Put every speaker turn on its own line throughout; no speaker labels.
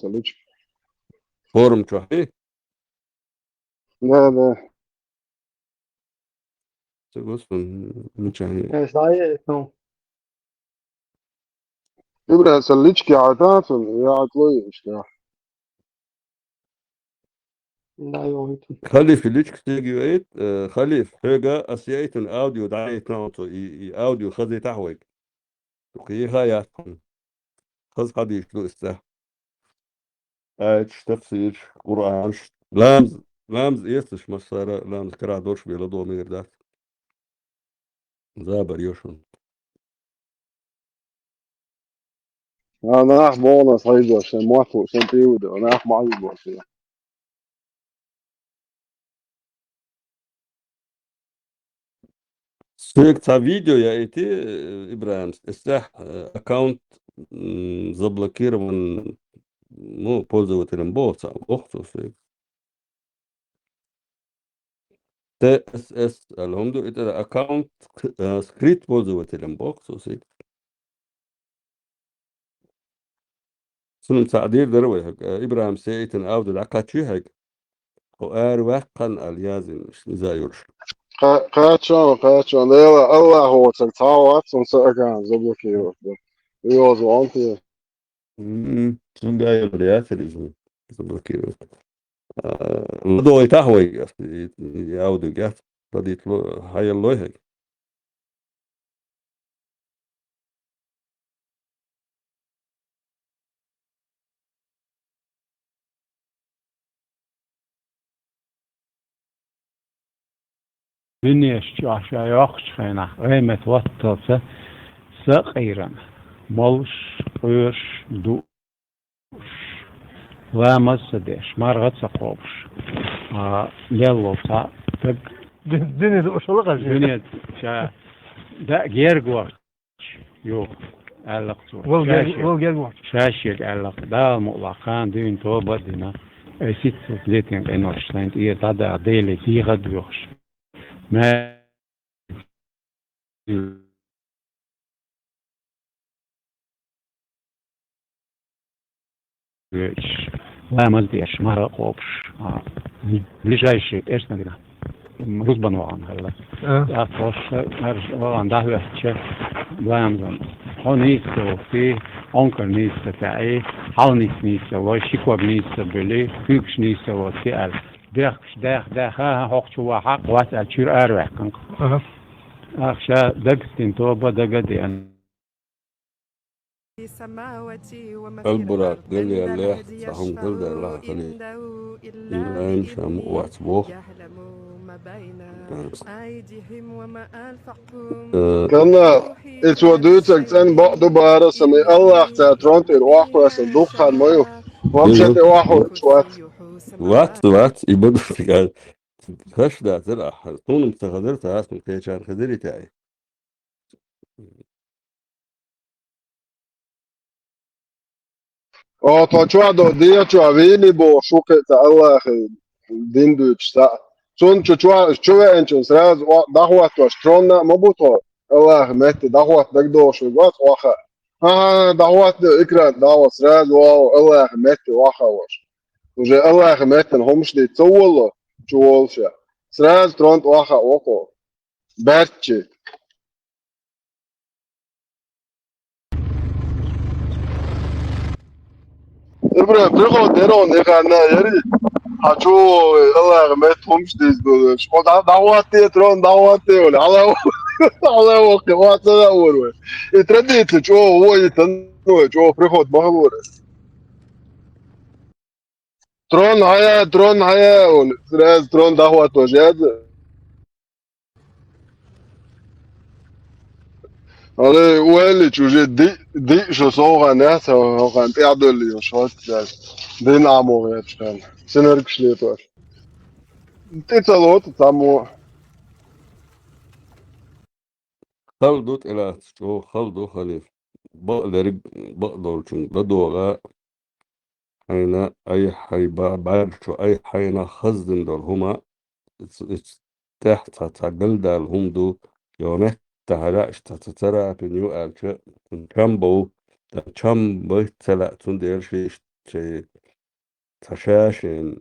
صليتش.
فورم شوحي
لا لا
تقص مش يعني
ايش رايكم؟
إبرة صليتش كي عتافن يا عطوي إشتاح.
لا يوميتم.
خليف الليش كتيجي ويت خليف هيجا أسيايتن أوديو دعيت ناوتو أوديو خذي تحويك تقيها يا خذ حديش لو استاه تفسير قرآن لامز يستش مسارة لامز كرا دورش بيلا دو مير دات زابر يوشن
أنا أح بونس هيدو عشان موافق عشان تيودو أنا أح معي بوشي.
سيك تا فيديو يا ايتي إبراهيم استاه أكاونت زبلكير من مو пользователем бота أخته في TSS الهمدو إذا أكاونت سكريت пользователем بوكسو سي سنم تعديل دروي هك إبراهيم سيتن أود العكاتشي هك وآر وقن اليازن مش زايرش
قاتشون لا الله هو تلتاوات سنسأكان زبوكي يوز وانتي.
سن جاي الياسر إذن زبلكير لدو يتهوي يعود جات بديت له هاي الله هيك
بنيش عشا يخش خينا غيمة وطفة سقيرا ملش قيرش دوش وامز سديش مرغت سقوبش ليلو تا تق
الدنيا دي وش لغة
دنيا شا دا جيرجوش يو علقتو
والجرجوع
شاشيك علق دا مطلقان دين توبة دينا ست سليتين انوشتين ايه دا ديلي فيها دوش ما لا مزديش مرة قوبش لجايش ايش ندينا رزبان وعن هلا أفوش وعن دهوة شيء لا يمزن هون نيسو في أنكر نيسو تعي حال نيسو وشيكوا نيسو بلي فيكش نيسو وسأل ده ها حق شو حق واسأل شير أروح كنك أخشى دقتين توبة دقدي أن
البراق دنيا اللي صحهم كل ده الله خليه إبراهيم شام واتبوه
كنا اتودوتك تن بعض بارا سمي الله تعترون تروح واسن دوخان مايو وامشت واحد
وات يبدو في خش ده تلقى طول مستخدرت اسمه كي كان خدري تاعي
تشوا دو ديا تشوا فيني بو شوك تا الله دين دوتش تا شون تشوا انشون سراز دعوة واشترونا مبوطو الله مت دعوة دقدوش وقات واخا دعوة اكرا دعوة سراز واو الله مت واخا واش وجا الله مت همش دي تولو تشولشا سراز ترونت واخا وكو باتشي ابراهيم برغو ديرون يغانا يري حاجو الله ما تفهمش دي شكون دعواتي ترون دعواتي ولا على على وقت وقت اول ترديت شو هو يتنو شو برغو مهور ترون هيا ولا ترون دعوات وجاد على ويلي شو دي شو صوغا ناس وغان تعدل لي شو دي نعمو يا شان سنركش لي توش تتصلوت تسمو
خلدوت إلى شو خلدو خليف بقدر شو بدوغا حين أي حي بعد شو أي حين خزن دول هما تحت تقل دال هم دو يومه تهرأش تترى بنيو ألشة كمبو كمبو تلا تندير شيء شيء تشاشن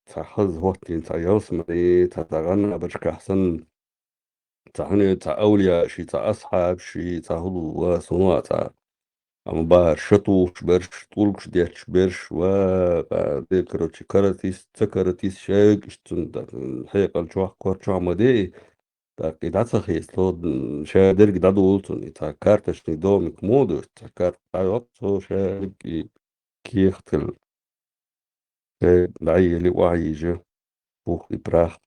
تحز وقتين تيوس مري تتغنى برشك أحسن تعني تأولياء شي تأصحاب شي تهدو وصنوع أما بار شطوش برش طولش ديش برش و ذكرو كارتيس تكارتيس شاك اشتن الحقيقة الجوح كورتشو عمدي تا قيدات سخيس لو شادر قداد ولتون تا كارتش ندومك مودو تا كارت عيوت سو شاك كي يختل العي اللي وعي جا بوخ إبراخ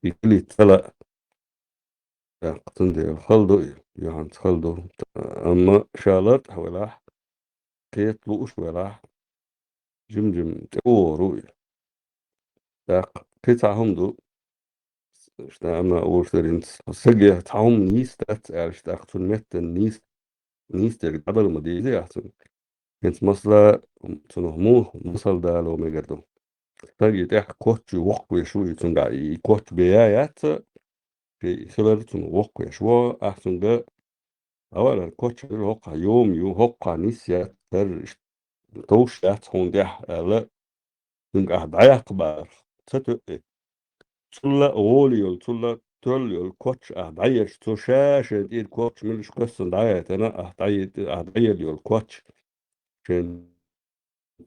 يكلي تلا قتندي خلدو يعني خلدو أما شالت حولاح كيت لوش ولاح جمجم تقو رؤية داق كيتعهم دو أما أول سرين سجى تعهم نيس تات عرش تاختون مت نيس ترجع عضل مديزي أحسن كنت مصلا تنهموه مصل دا لو ميقردو تاجي تاح كوتش وقوي شوي تنقع كوتش بيايات في خلال وقوي شو أحسن دا أولا الكوتش الوقع يوم هوقع نيسيا تر توش تات هون ديح لا تنقع ضيق بار تتوقع تلا أوليول تلا توليول كوتش أهدعيش تشاشة دي الكوتش ملش قصة دعاية أنا أهدعيل يول كوتش عشان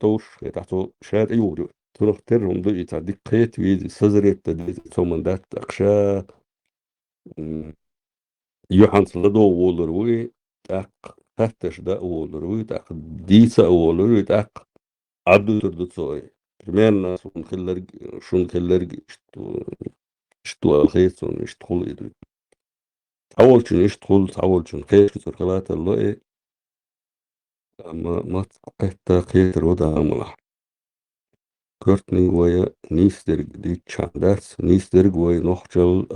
توش تحتو شاد أيورو تروح ترهم دو يتعديك قيت ويدي سزرت تدي ثم دات أقشا يوحن صلدو وولروي تاق تفتش دا وولروي تاق ديسا وولروي تاق عبدو تردو تسوي كمان ناس شون خلرج اشتو الخيط ونشتغل إيدو تحاول شن يشتغل تحاول شن خير في تركلات الله إيه ما تقيت خير ودا ملح كرتني ويا نيسترج دي تشانداس نيسترج ويا نخجل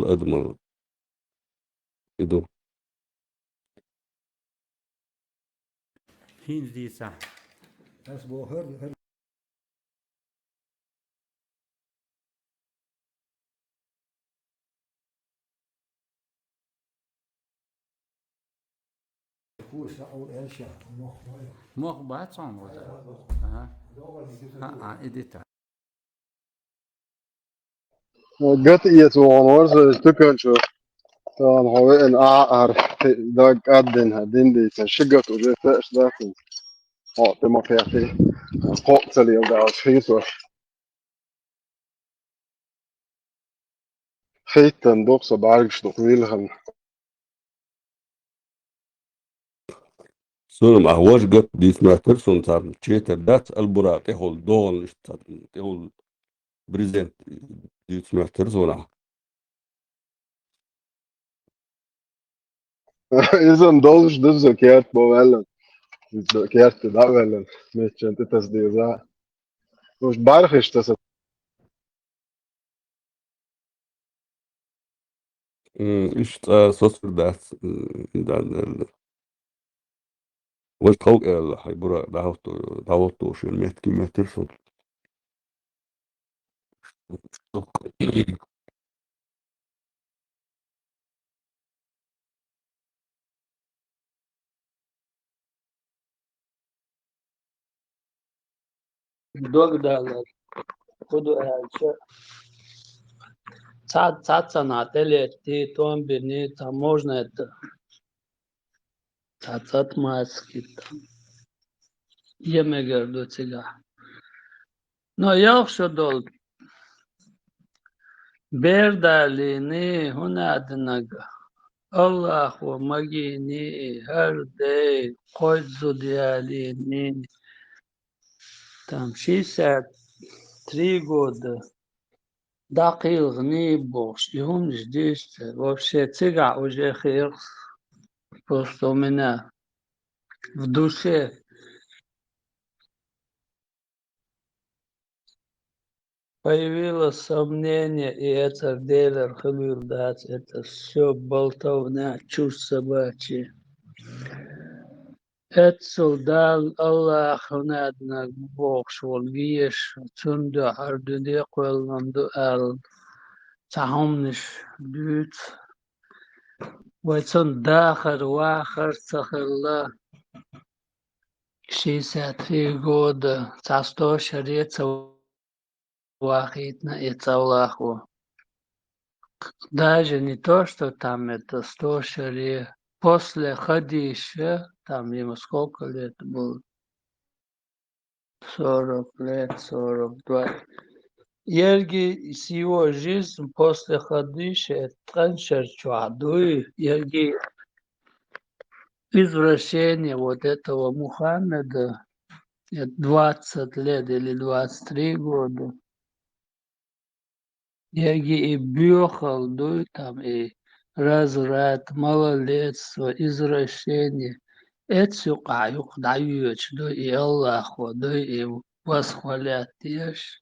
أدمل إدو
هين دي صح موق بعد صام ولا ها إديتا
قط إيت وعنورز تكنشو طبعا هو إن أعرف داك أدن هدين دي تشجت وزي تأش داكن تما فيها قوتلي وقاعد خيسو خيتن دوكسو بعرفش تقويلهم
سون ما هوش قط دي اسمها ترسون صار تشيتر دات البرا تهول دون تهول بريزنت دي اسمها ترسون
إذا مدولش دفزو كيرت بوالن كيرت دا والن مش أنت تصدق ذا مش بعرف إيش تصدق
إيش صوصر دات وش تخوق الحيبرا دعوتو شو الميت كيما ترسون
دوغ دالر خدو цаца нателе ти том бини таможня это цацат маски емегер до цега но яхшо дол бердалини хунаднага Аллах ва магини her day koyd zodialini там 63 года دقيق نيبوش يهم جديد вообще цыга уже хер просто у меня в душе появилось сомнение, и это в деле дать, это все болтовня, чушь собачья. Это солдат Аллах надо Бог шел веш, цунду ардуне квелнанду ал, цахомниш дют, ويتون داخل واخر تخلا 63 года. За 100 шарица вахитна и цалаху. Даже не то, что там это 100 шари. После Хадиша, там ему сколько лет было? 40 лет, 42. Ерги с его жизнью после Хадиша, траншер чуадуи, Ерги извращение вот этого Мухаммеда, 20 лет или 23 года. Ерги и бьехал, дуй там, и разврат, малолетство, извращение. Это все каюк дают, дуй и Аллаху, дуй и восхвалят ешь.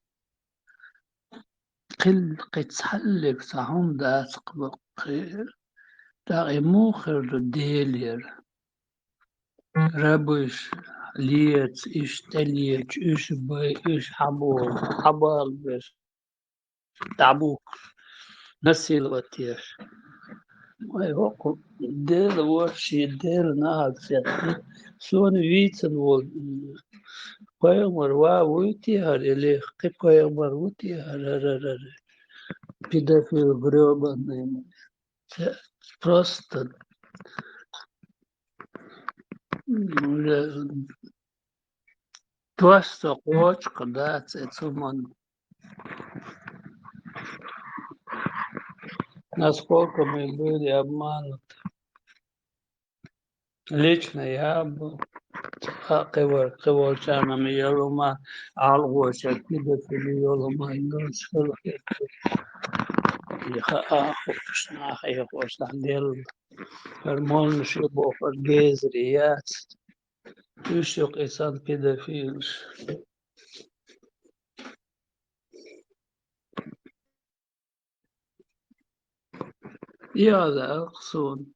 قل قد تحلق صحون دا تقبق دا موخر ديلير ربش ليت إش تليت إش بي إش حبول حبال بش تعبوك نسيل وتيش ويوكو ديل وشي ديل ناك سيتي سون ويتن وول قيمر ويتيهر إليه قيمر ويتيهر педофил гребаный. Просто то, что кочка, да, цуман. Насколько мы были обмануты. Лично я был. Кыварчанам елума, алгоша, педофили елума, ингрушкал. Нахай хош дел. Гормон шибо фаргезрият. Ишок исан педофил. Я да, сон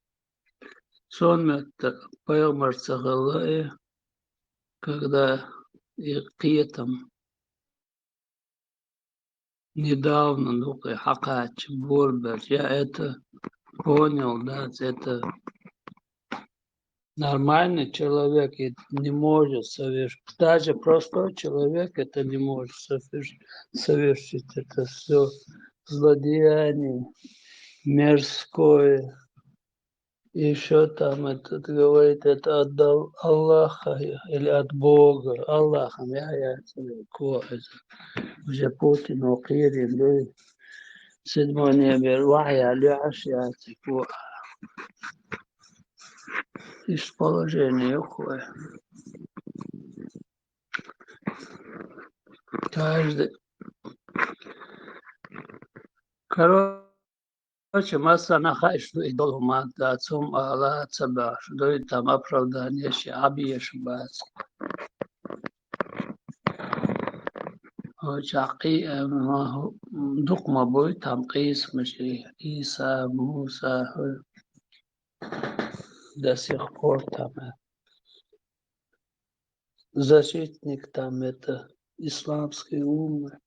это поймар цагалай, когда и киетом недавно, ну-ка, хакач, борбер, я это понял, да, это нормальный человек и не может совершить, даже простой человек это не может совершить, это все злодеяние, мерзкое. Еще там этот говорит, это от Аллаха или от Бога. Аллахом я уже Путин, Окирин, да, седьмой небе, вахя, ляш, я такое. Из положения какое. Каждый. Короче, масса нахайшу и долгумат, да, отцом Аллах цабаш, да и там оправдание, шаби шабац. Чаки, духма бой, там Кис, Иса, Муса, до сих пор там защитник там это исламской умы,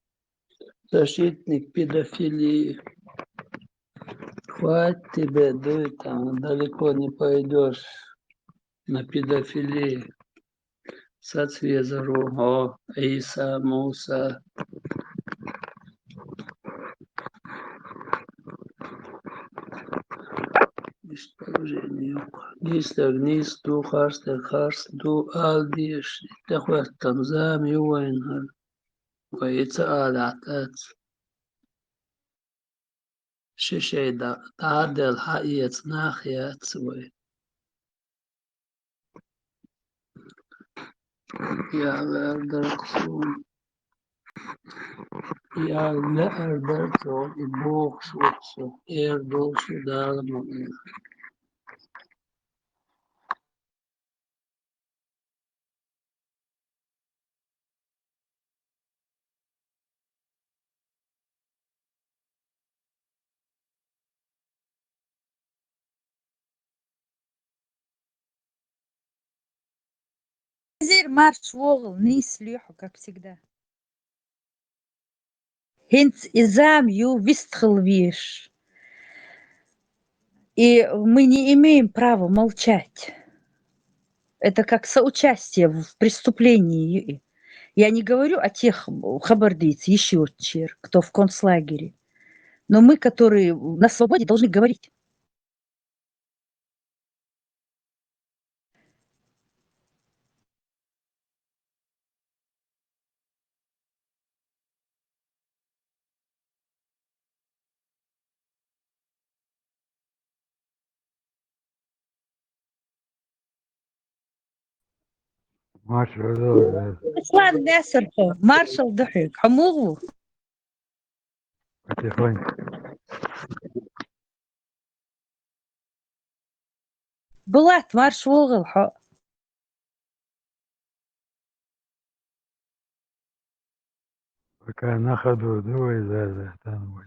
защитник педофилии. Хватит тебе, да, там далеко не пойдешь на педофилии. Сацвезару, о, Иса, Муса. Низ, ду, харс, ду, алдиш. Такой тамзам, ювайнхар. Вайца адатат. Шишей да, тадел хаиец нахият свой. Я лердерксун. Я лердерксун. И Бог шутся. Эрдол шудал мой.
زير مارش شغل نيس ليحو как всегда. Хинц изам ю вистхлвиш. И мы не имеем права молчать. Это как соучастие в преступлении. Я не говорю о тех хабардейц, еще чер, кто в концлагере. Но мы, которые на свободе, должны говорить.
Маршал,
Ислам Насерхо, маршал ضحك حموغو.
потихоньку.
بلات مارش وغل حق.
Пока на ходу дуй за там.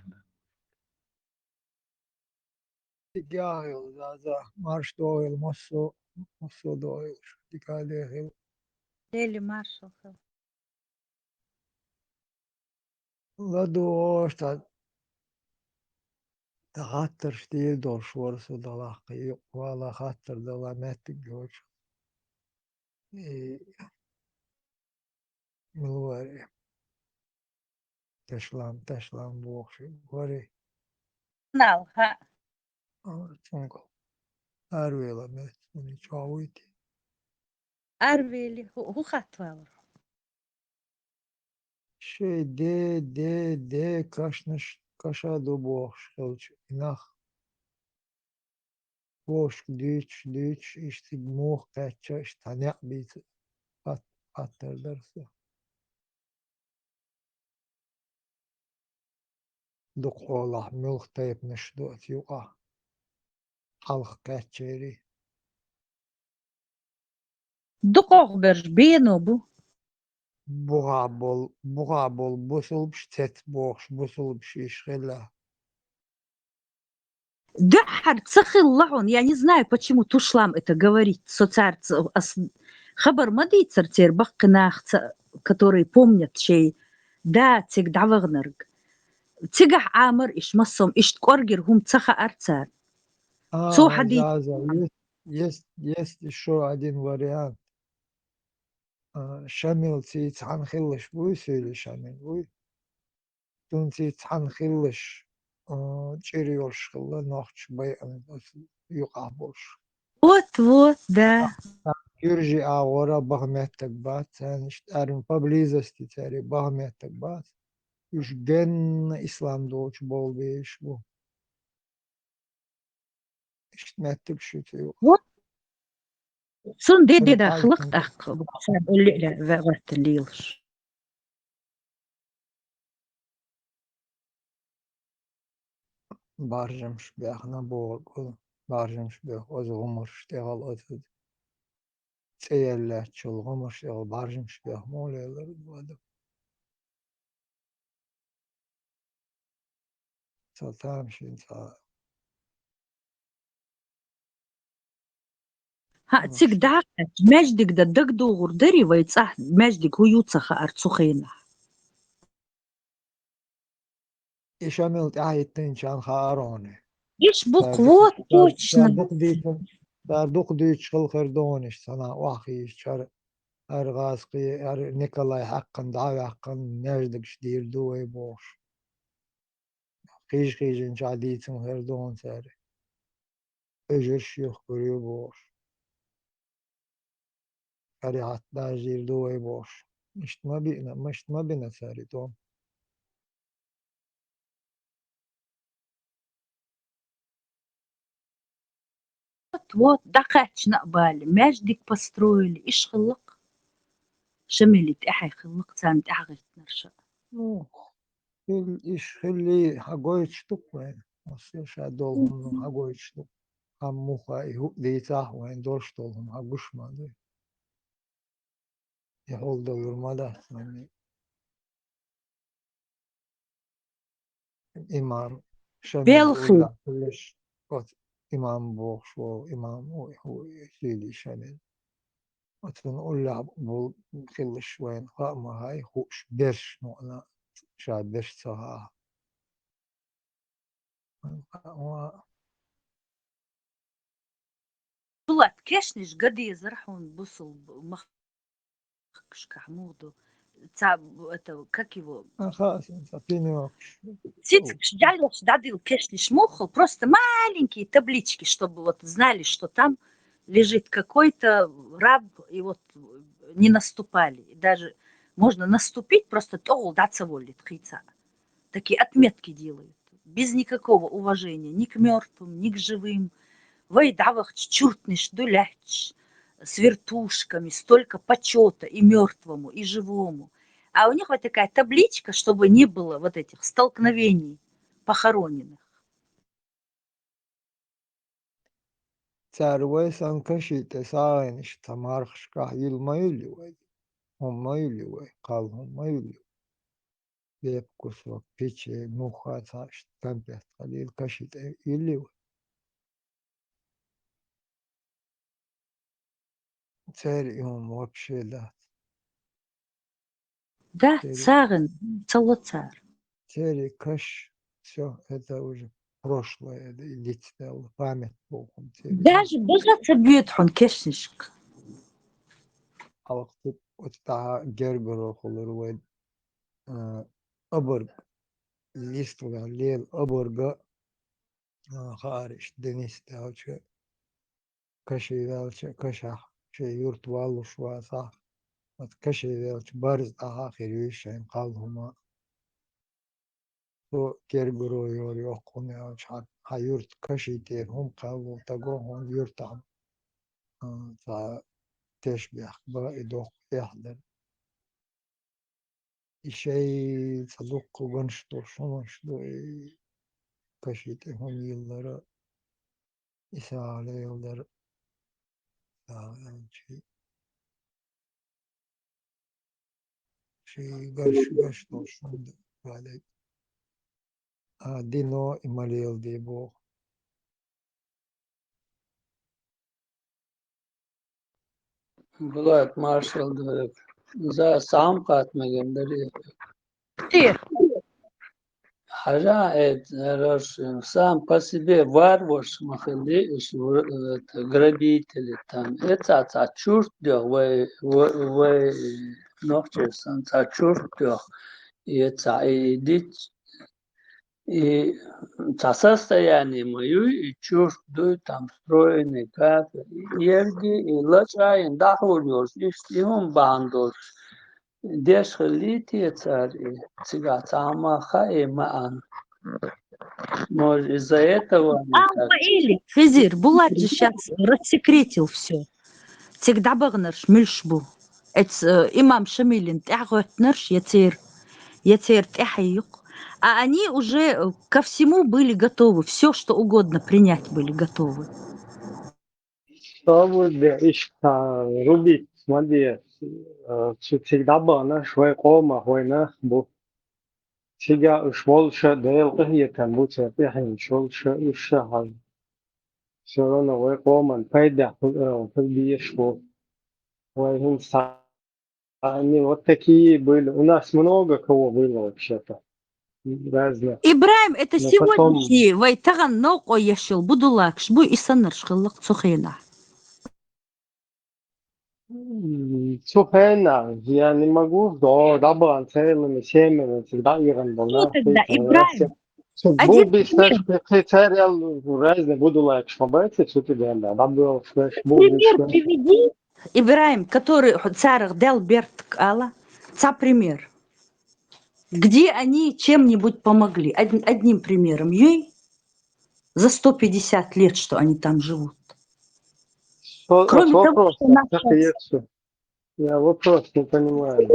Digaagil zaza marsh doil mosso doil digaagil
ليلي مارشال خل.
la doos da hatter stiel door schwarze da lach wala hatter da la met goch milwari teslam box wari
نال ها.
tungo arvela met ni chawiti
أربيلي هو خطوة.
şey de kaşa do box kılç inah boş düç işte muh kaça işte ne bir attırırsa دقوله ملخ طيب نشدوت يوقع حلق كاتشيري
دقوق برج بينو بو.
بغابل بوصل بشتت بوخش بوصل بشيشغلة
Дюхар цахиллахун. Я не знаю, почему Тушлам это говорит. Хабар мадийцар тер баккнах, которые помнят чей. Да, тиг давагнерг. Тигах амр иш массом иш ткоргер хум цаха арцар. Цо حديث.
زازا есть еще один вариант شامل تيت عن خلش بوي سيلي شامل بوي تون تيت عن خلش تشيريوش خلا نوخش بيان يقع بوش
Вот, да.
يرجي ورا بغمتك بات يعني ارم поблизости تاري بغمتك بات يش جن اسلام دوش بول بيش بو اشتمتك شتي
Вот. Сон دي دا
ونقال
خلقت أخ. بحساب اللي لا وقت الليلش.
بارجمش بيخنا بول بارجمش بيخ از غمر اشتغل اتد تيلا تشل غمر اشتغل بارجمش بيخ مولي الارد تامشي انت
ها تيك دعك مجدك دا دق دو غردري ويتصح مجدك هو يوتسخ أرتسخينا.
ايش عملت عايتين كان خاروني
إيش بقوة точно.
داردوق ديتش خل خردونش سنا واخي شر ارغاسقي نيكولاي حقن دعوي حقن نجدك شدير دوي بوش خيج ان شعديتن خردون ساري اجر شيوخ كريو بوش فريعت داجير دوي بوش مش ما بينا ساري توم
Вот دقاتش نقبال مجدك построили إيش خلق شملت إحي خلق سامت أحغت نرشا.
ايش خلي حقويت شتوك وين مصيرش هدولهم حقويت شتوك هم مخا ديتاه وين دولش دولهم حقوش ما دي يحول دولور ما ده يعني إمام شامل
بيلخي.
ولا كلش قط إمام بوخش وإمام هو سيدي شامل وتن ولا بول كلش وين قام هاي خوش برش نوعنا شاد برش صها
طلعت كشنش قدي زرحون بوصل مخكش كحمودو تعب как его
خلاص تعطيني
цицкиш дялёш дадил кешниш мухол просто маленькие таблички, чтобы вот знали, что там лежит какой-то раб, и вот не наступали. И даже можно наступить, просто даться волит хица. Такие отметки делают. Без никакого уважения ни к мертвым, ни к живым. Вайдавах чуртниш, дуляч, с вертушками, столько почета и мертвому, и живому. А у них вот такая табличка, чтобы не было вот этих столкновений похороненных.
تعرفي سان كشي تساين اشتمارخش كايل ما يلوي هم ما يلوي قال هم ما يلوي بيبكس وبيتشي موخا تاش تنبت قليل كشي يلوي تاري هم вообще да
Да,
تاري
царин, цар.
تاري كش все это уже прошлое идите память Богом تاري
Даже бежаться бьетхон кешнишк.
алактып отта гергоро холор вой أبرج ليست ولا ليل أبرج خارج دنيس تاوش كشي داوش كشح شي يورت والو شوا صح كشي داوش بارز آخر يشين قالهما تو كيرجرو يور يوقون ياوش هيورت كشي تير هم قالوا تقو هم يورتهم تا تشبه با إدوق يحضر شيء صدق ونشتو شنشتو كشي تير هم يلدر إسا على يلدر شيء قش توشون بعد دينو إماليل ديبو
بغات مارشال за сам قاتمة
Тир.
حاجة راش сам по себе варварш махали грабители там. Это чурт вы ночью сан чурт и это идти и состояние мою и чурт там строенный кафе ерги и лачаин дахулёр и он бандор деш литие цари цигацама хаиман. Может, из-за этого они так.
Или Физир, Булат же сейчас рассекретил все. Всегда багнерш мильшбу. Имам Шамилин тяготнерш яцер тяхаюк. А они уже ко всему были готовы. Все, что угодно принять были готовы.
Что будет рубить, смотри, всегда было на швей кома, хойна, бу. Сега уж больше дел кахиетан, будь пехин, шолше ушахал. Все равно вей кома, пайда, побьешь, бу. Вей они вот такие были. У нас много кого было вообще-то. Разных.
Ибраим, это
Но потом...
сегодняшний вайтаган ноко яшил, будулак, шбу и санарш хыллак цухейна.
Сухена, я не могу, да, дабан целыми семьями всегда игран был
Ну
на
тогда, Ибраим,
Был
один
бы
пример,
знаешь, царел разные буду лайк шмабайцы, что ты да, да, был, знаешь, был
пример приведи, Ибраим, который царах дел берт кала, пример. Где они чем-нибудь помогли? Одним примером. Ей за 150 лет, что они там живут. Кроме того,
вопрос,
что
как
наша...
есть. Я вопрос не понимаю.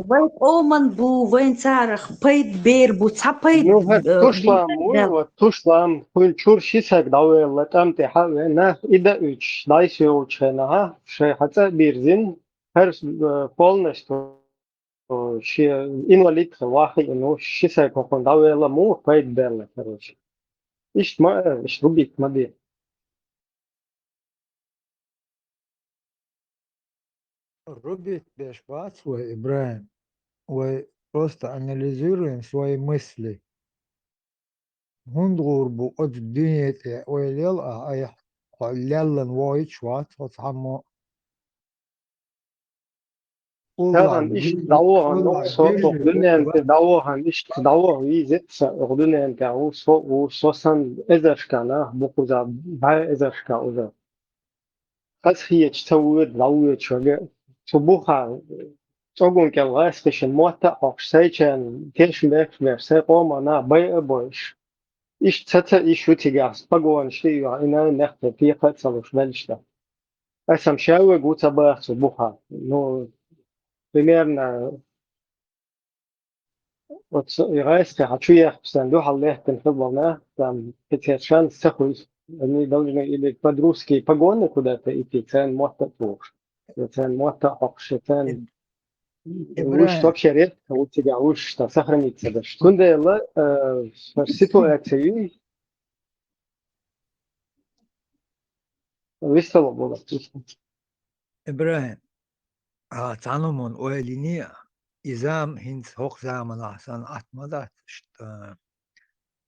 Вайт Оман бу, вайн царах, пейт бербу, цапейт...
Ну, тушлам, кульчур шисак давай, там ты на ида уч, дай все учена, ха, ше хотя бирзин, полностью, инвалид, вахи, ну, шисак, он давай ламу, пейт берла, короче. Ишь рубит, моди.
Рубить бешбат свой Ибраим. Вы просто анализируем свои мысли. Гундгурбу от дуньяте ойлел аях للن وايد شوات وتعمو
Herren ich dauern noch so ordinen te dauern ich dauer wie sitze ordinen der so san ezerskana bukuza bay ezerska uza as hiç tavır lauye çoge subuha çogun ke vaskeşin muatta oxygen teşmek verse romana bay boş ich tata ich utigas pagon shtiya ina nexte fiqa tsalush velshta asam shawe guta ba subuha no примерно вот ирайска хачуя сандух аллах тенхабана там пятьдесят сахуй они должны или под-русски погоны куда-то идти цен мота туш цен мота окшетен уж вообще редко у тебя уж что сохранится да кундела ситуация весело было
إبراهيم تعلمون أولينيا إزام هنس هوك زامن أحسن أتمدات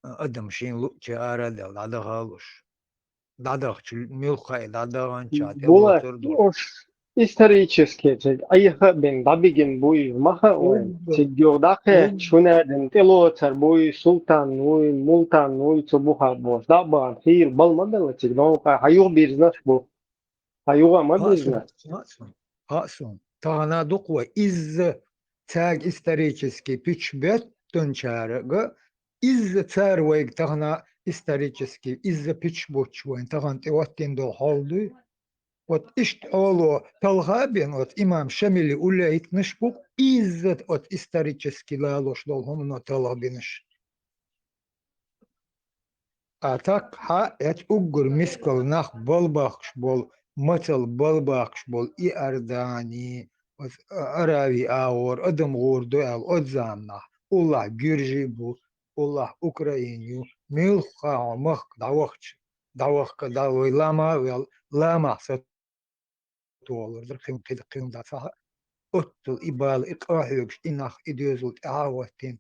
أدم شين لوكي أرى دل دادا خالوش دادا ملخي دادا غانشات إلو
было
تردول
уж исторически айха бен дабиген буй маха ой тигёрдаке чунаден телотер буй султан буй мултан буй цубуха бос дабан хир балмадал тигнока хаюг бизнес бу хаюга ма бизнес
هاسون تانا دقوة إز تاج исторический пичбет тончарга إز تار ويك تانا исторический إز пичбоч وين تاغان تيواتين دو حالدو وات إشت أولو تلغابين وات إمام شاملي أوليت نشبوك إز وات исторический لالوش دول هم نو تلغابينش أتاك ها يت أقر مسكل ناخ بالباخش بول مثل بالباخش بول إي أرداني أراوي آور أدم غوردو أل أدزامنا الله جرجي بو الله أوكراينيو ميلخا مخ داوخ داوي لاما لاما ستولر در قيم كده قيم دا صح أتل إبال إقاحيوكش إناخ إديوزلت أعواتين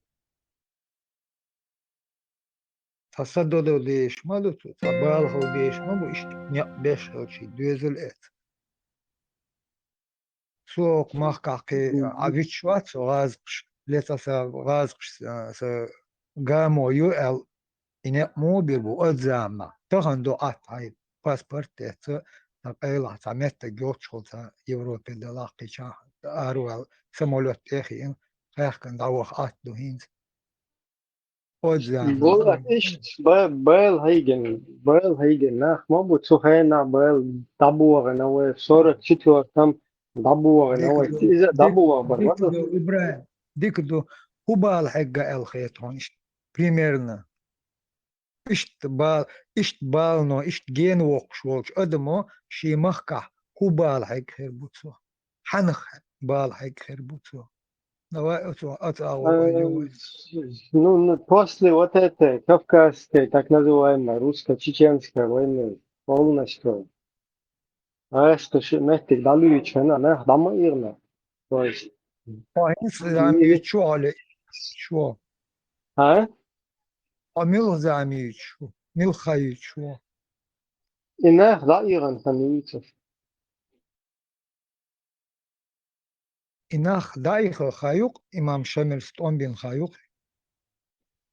تصددو ديش مالو تبالغو ديش مالو إشت بيش هلشي دوزل إت سوق مخكاكي عفيتشوات غازقش لتسا غازقش قامو يؤل إنه مو بيربو أدزامنا تغندو أتعيد باسبورت تيتا تقيلع تعميت جوتشول تا يوروبي دلاقي شاه أروال سمولوت إخيين خيخكن داوخ أتدو هينز أدزامنا
было ich бэл хайген нах мабут сухена бэл дабуга наве 44 дабуга наве иза дабуга бар
إبراهيم ديكدو هو الحقة الخيط هون примерно إشت بالنو إشت جين وقش وقش أدمو شي مخكح هو بالحق خير بوتسو حنخ بالحق خير بوتسو نوائتو أتعوى
ну после вот этой кавказской так называемой русско-чеченской войны полностью что мехтик далуич она дамаирна то есть
زعمي شو على شو
а
عميل زعمي شو ميل خايت شو
إنه ضائعا فنيته
إناخ دايخ خايوق إمام شامل ستون بن خايوق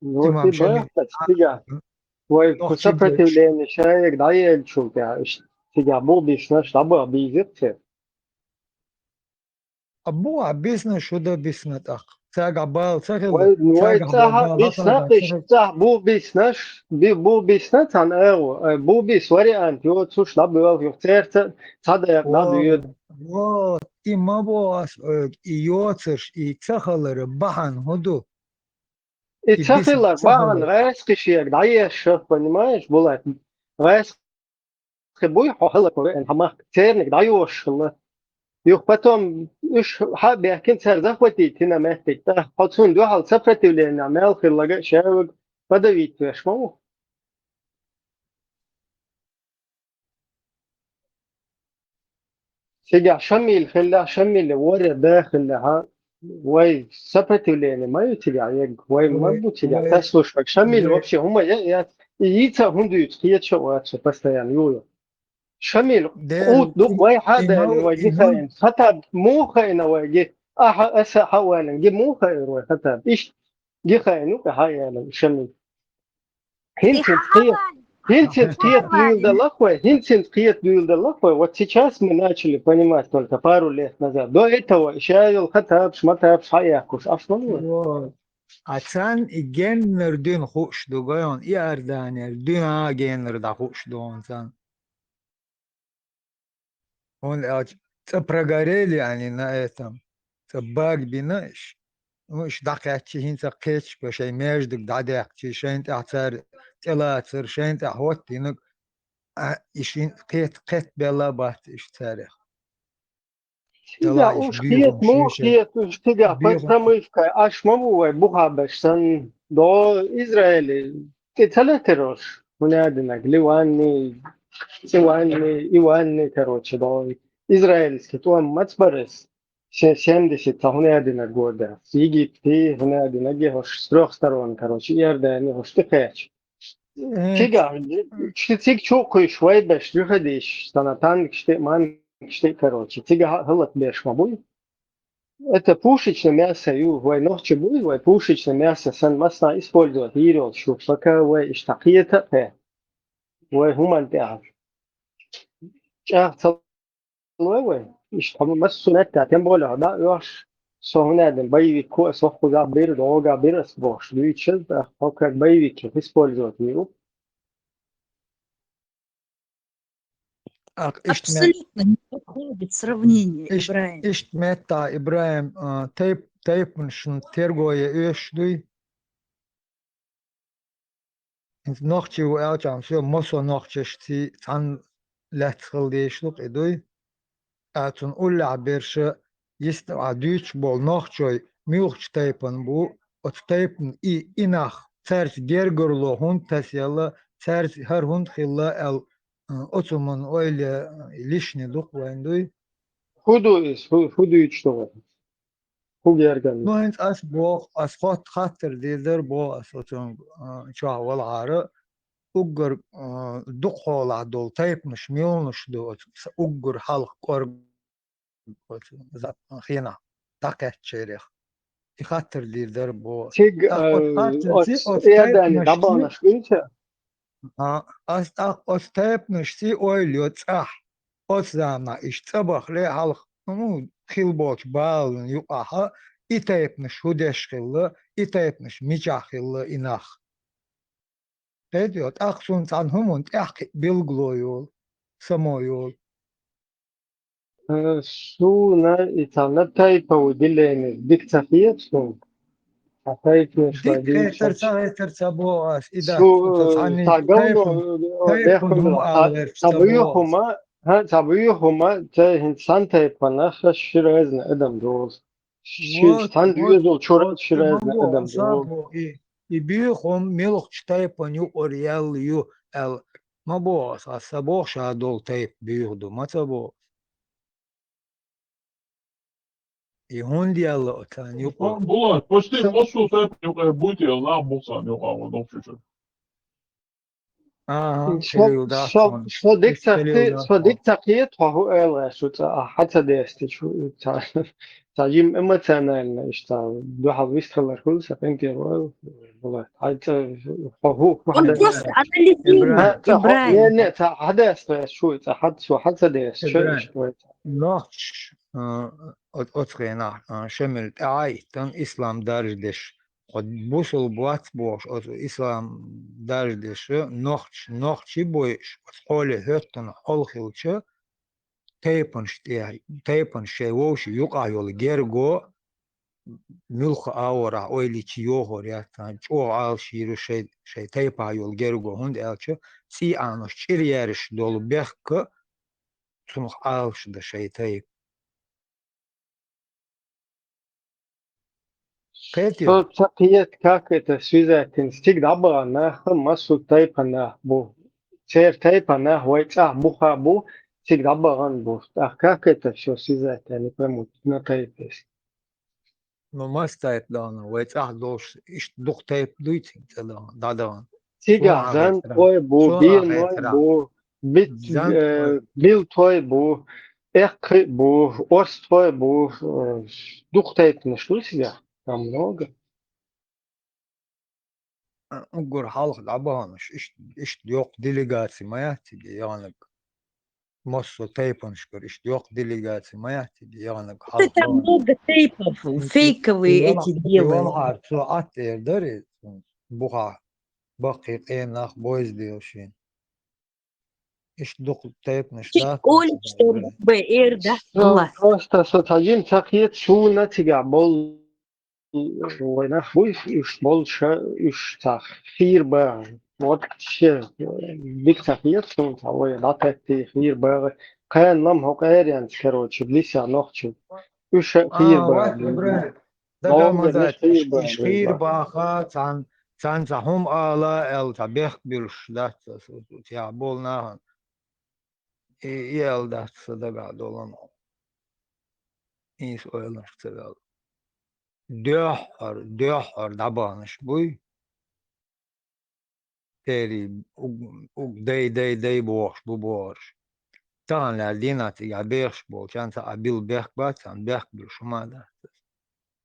вот
إمام
и
شامل
бахтига Ой, сопротивление человек даje čuka, сега bubiš naš labo bizirce.
أبو عبيسنا شو ده بيسنا تأخ تاج عبال
Ой, цаha bisnaqish, цah bubis naš, bubis na can euro, bubis variant, jo cuš labo jo cerce, cada nabiyo.
вот и мабос и йоцеш и цахалары бахан ходу
И цахилар баан райскишек даje шеф, понимаешь, булат. Райски буй хохала корен, хамах церник даёш. Yok потом üç haber yakin serzahvati tina mehtek da hatun du hal sопротивление mel khilaga şevk badavit yaşmamı سجع شمل خلا شمل ورا داخل ها واي сопротивление ما يتجع يق واي ما بتجع تسوش شمل вообще هم يا ييتا هندو يتخيل شو постоянно يو شميل
دير
قوت دوك واي حدا
إنه
واجي خاين خطب مو خاين واجي أسا حوالا جي مو خاين واي خطب إيش جي خاينو كهاي شميل هنتن قيت هنتن قيت دول دلخوي هنتن قيت دول دلخوي واتشاس من начали понимать только пару лет назад до этого شايل خطب شمطب شحياكوش أصلا
عشان الجنر دين خوش دوغيون ياردانير دين جنر دا خوش دون سان он прогорели они на этом собак бинаш مش دقيقتي هين قيتش بشي ماجدك دعديقتي شين تعتر تلاتر شين تعوتينك إشين قيت بلا بات إش تاريخ
تيجا
تلا إش
وش قيت
بيهم
مو
شيشة
قيت وش تيجا
بيهم
فتميفكا أش مو بوخابش سن دو إسرائيلي تتلاتروش هنادنك لواني إيواني كروتش دو إسرائيلسكي تو ماتبرس شمدشي هنادنك جودا يجيبتي هنادنك هوش ستروخ سترون كروتش يرداني هوش تقيتش تيجا تيجا شوكو شوي باش يخديش سنتان كشتي مان كشتي كروتش تيجا هلت باش مبوي это пушечное мясо, и ночь будет, пушечное мясо, сан масса использовать, и что пока вы иштакиета, вы хуман теав. Чах целуй, и что мы массунета, тем более, да, ваш согнаден, боевик, соху габир, дога бир, сбош, двичел, пока боевик использовать его.
Абсолютно не подходит сравнение, Ибраим.
إشت متى إبراهيم تيب من شن ترجوي إيش دوي إنت نختي وأرجع شو مصر نختي عن لا تخل ديشلق إدوي أتون أول عبرش يستوى دوتش بول نختي ميوخش تيبن بو أتيبن إنخ ترس جرجرلو هون تسيلا ترس هر هون خلا ال أتمن أول ليشني دوق وين دوي
Худу и что? Хугерген.
نو انت اس بو اس خاطر ديدر بو اسوتون شو ولا عار اوجر دخول عدول تايب مش ميونش دو اوجر حلق قرب خينا دقت شيريخ خاطر ديدر بو
Тиг
خاطر سي
от
اوت تايب
Эдани дабана
مش
швинча.
اس اوت تايب مش سي اويل يتصح اوت زعما ايش تبخ لي حلق مو خيلبوت بال يقعها İtayetmiş hudeşkıllı, itayetmiş miçahkıllı inah. Ne diyor? Aksun san humund bilglo yol, samo yol.
Шо на итална тайпа удилени диктафиет шо. Тайпне
Dikkater boğaz, idat
Шо
tutsani taypun hum alver boğaz.
табиюхума те инсан тайпана ширезне адам доз. Штан дюзол чорат ширезне адам доз.
И бихом милох тайпун ю орел ю el ma boğaz, asa boğaz şadol tayp biyuhdu, mata boğaz. И он делал это, не
Булат, почти мощно те будете на боса не ава допчуче.
Ага, периодат.
شو ديكتاقيت وهو إلا شو حتى ديستي شو تعجيم إما تانا إشتا دو حضيست خلال كل سفنتي والله حتى هو
Он просто анализирует, Ибраим.
не هذا شو حتى ديست شو
Ночь отхрена шемел тан ислам дардеш от бусул буат бош от ислам дардеш ночь боиш от холе hötten холхилче тейпен шевош юка йол герго мюлх аура ойличи йогор я тан чо ал ширу шей тейпа йол герго хунд элче си анош чирьериш дол бехк تنخ عالش ده شيء تايب قيتيو
تقيت كاكت سويزاتين ستيك دابا ناخ مسو تايب ناخ بو سير تايب ناخ ويتسع بوخا بو ستيك دابا غن بو كاكت شو سويزاتين بموت نتايبس
نو ما ستايب دانا ويتسع دوش إيش دوخ تايب دويتين تلا دادان
تيجا زن قوي بو بين وين بو Bit
Zant
bil toy bu ek bu ors toy bu duhtaytmış Lusiga. Там много.
ugur halk dabanış işte yok делегации маятиги янык моссо тейпаншкар işte yok делегации маятиги янык
Вот
halk
это
daban.
много тейпов, фейковые эти
Yol
делают.
harçı at erderi buha bakı enak boz diyorsun. İşte dokuz teypmiş
Чик
da
Олич, БР, да, власть.
Просто сатагин такие шуна тига бол война хуй уж больше уж так фирба вот ще биг такие шун того да ты фирба каен нам хокаерян короче блися ночью уж фирба
Vay bre. Daga
лонгер не
mazat
фирба
işhir baha san hum ala el tabih bir şdat ya bol nahan. El da daga dolan. İns oylar tsagal. Döhar dabanış bu. Teri day boş bu boş. Tan la dinat ya beş bol chanta abil beh batan beh bir şumada.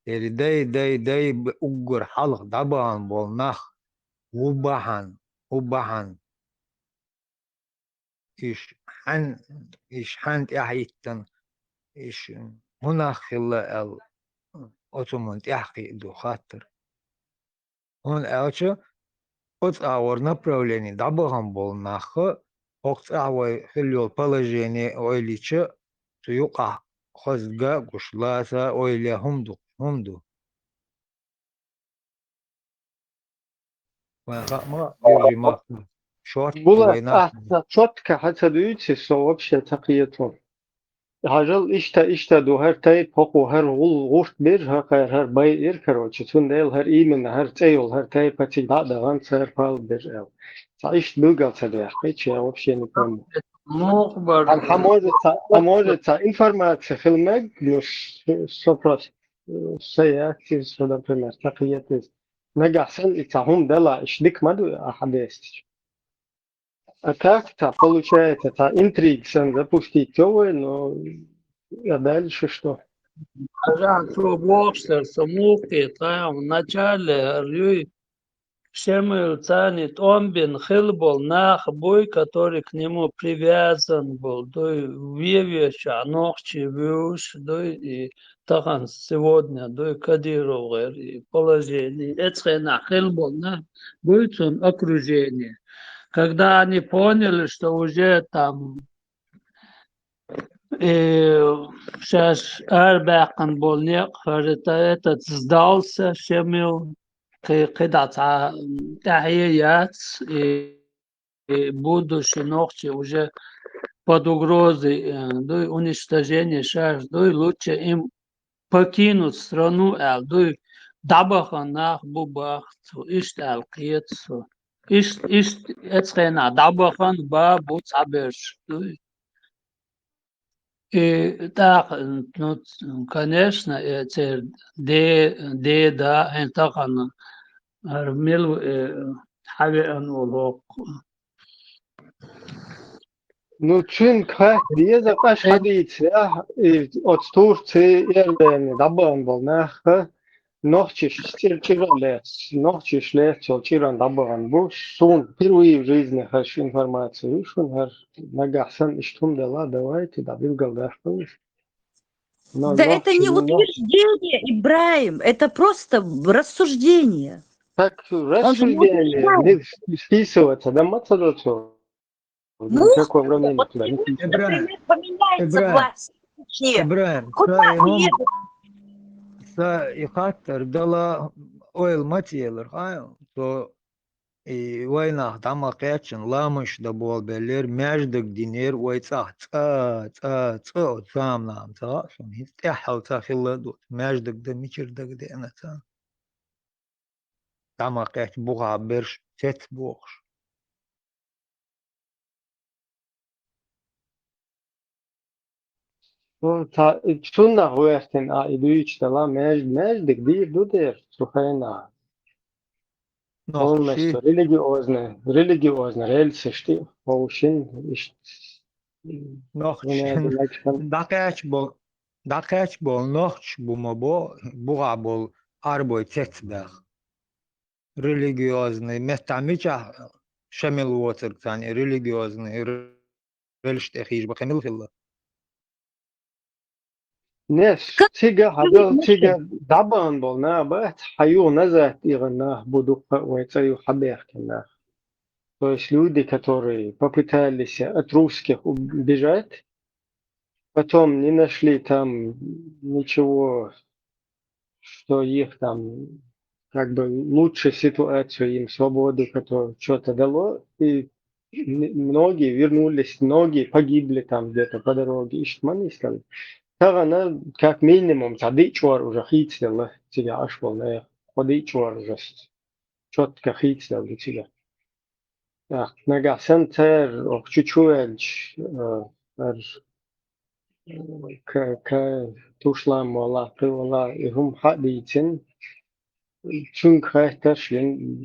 Teri day ugur halq daban bol nah. وبحن إيش حن إحيتن إيش هنا خلا أوتومون تحقي دو خاطر هون أوتشو أوت أور направление дабагам бол нахы окт авай хилёл положение ойлича туюка хозга гушласа ойле хумду ما يجي ما شورت
Була
وينах
четко хотя дүйти со вообще такиетон Hajal işte do her tay poku her gurt bir her bay короче tun del her imen her tayol her tay patik da van ser pal bir el. Sa iş bilgal sada hiç ya вообще не пойму.
مخبر
А может информация filmek плюс сопрос سيأتي например تقيت نجحسن إتهم дела ишдик маду ахадестич. А так-то получается, интриг запустить но а дальше что?
شو بوكسر سموكي طيب в начале рюй Шемил цанит он бен хилбол нах бой, который к нему привязан был, дой вевеща ночи вюш, дой и тахан сегодня, дой кадировер и положение. Это на хилбол нах будет он окружение. Когда они поняли, что уже там сейчас Арбакан больник, этот сдался, Шемил قطعة تحيات будущей ногти уже под угрозой уничтожения сейчас, лучше им покинуть страну, дабаха нах бубах, иштал киетсу, эцхена дабахан ба буцаберш. И так, ну, конечно, это да, это Armelo حاجة أنو
Ну, чин квах диеза каш хадиц, я от Турции ерден дабан был нах, ночиш ночиш лет, чиран дабан был, сун, впервые в жизни хаш информацию, шун хаш нагасан иштум дела, давайте, да, билгал дашпылыш. Но
Да это не
ночи,
утверждение, Ибраим, это просто рассуждение.
так
Он же не
рассуждение,
утверждает.
не списываться, да мацадоцу.
Ну,
Никакого времени
вот
туда не
сегодня,
писать.
например, поменяется власть. Вообще.
إبراهيم
Куда уедут?
يخاطر دلا oil ماتيلر هاي تو وينه دما قيتشن لامش دبول بلير ماجدك دينير ويتصح تا تام نام تا شون يستحل تا خلا دوت ماجدك دميشر دك دي انا تا دما قيتش بوغا برش تت بوغش
Şunda huerten a iduiç de la mej dik dir du der suhena. полностью религиозно, рельсишти, полушин,
Nohçun daqaç bol nohç buma bo buğa bol arboy tetbeh. Религиозный местамича шамил вотер тани религиозный рельштехиш бахамил филла.
ناس تيجا هذا تيجا دبان بولنا بات حيو نزات إغنا بدوق ويتسيو حبيخ كنا то есть люди, которые попытались от русских убежать, потом не нашли там ничего, что их там как бы лучше ситуацию, им свободу, которую что-то дало, и многие вернулись, многие погибли там где-то по дороге, ишманистали. Тагана как минимум тадичвар уже хитсел, тебя аж волне, ходичвар уже четко хитсел для тебя. Нага сентер, чучуэльч, к тушлам мола, пила, и хум хадитин, чун хайташлин,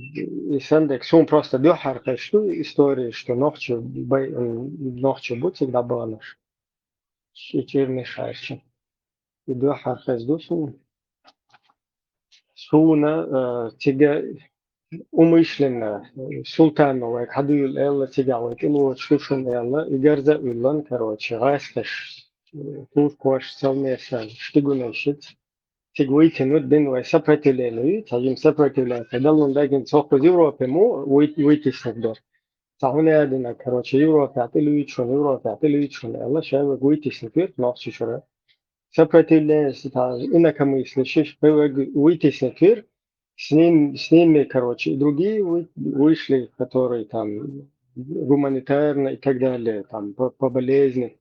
и сендек сум просто дюхар хэшту истории, что ночью будет всегда банаш, черный шарчик. И дюхар хэшту сум, суна, тига умышленно султановая хадуил элла тигавит ило шушун элла игарза улан короче гасташ туркош совместно штигунешит тигуитинут бен вай сопротивлению тагим сопротивление далун дагин сохо Европе му уитиснер сахуне адина короче Европе ателуичон элла шайва уитиснер нохчишора сопротивление ста инакомыслие шиш уитиснер с ними, короче, и другие вышли, которые там гуманитарно и так далее, там по болезни.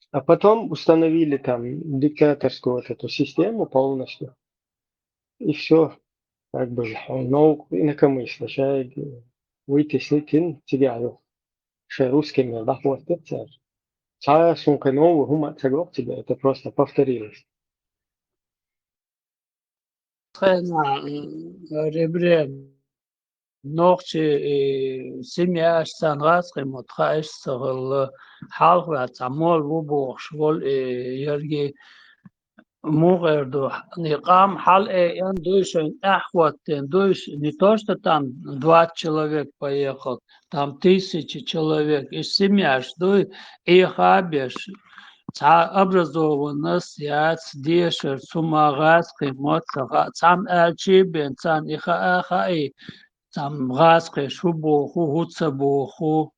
А потом установили там диктаторскую вот эту систему полностью. И все, как бы, ну, инакомыслие, сейчас вытеснить тебя, что русскими доходят, царь, сумка новый, гума, тебя, это просто повторилось.
Ребре, ногче семья стангасқи мутхаиш сағыл халқлат амол вубош вол ерги муғерду никам хал ян дуйшен ахваттен дуйш не то что там 20 человек поехал, там 1000 человек, и семья дуй и хабеш образованность, яц, дешер, сумагасқи, моцаға, цам әлчебен, цам ихаахаи, цам гасқи, шубоху, хуцабоху,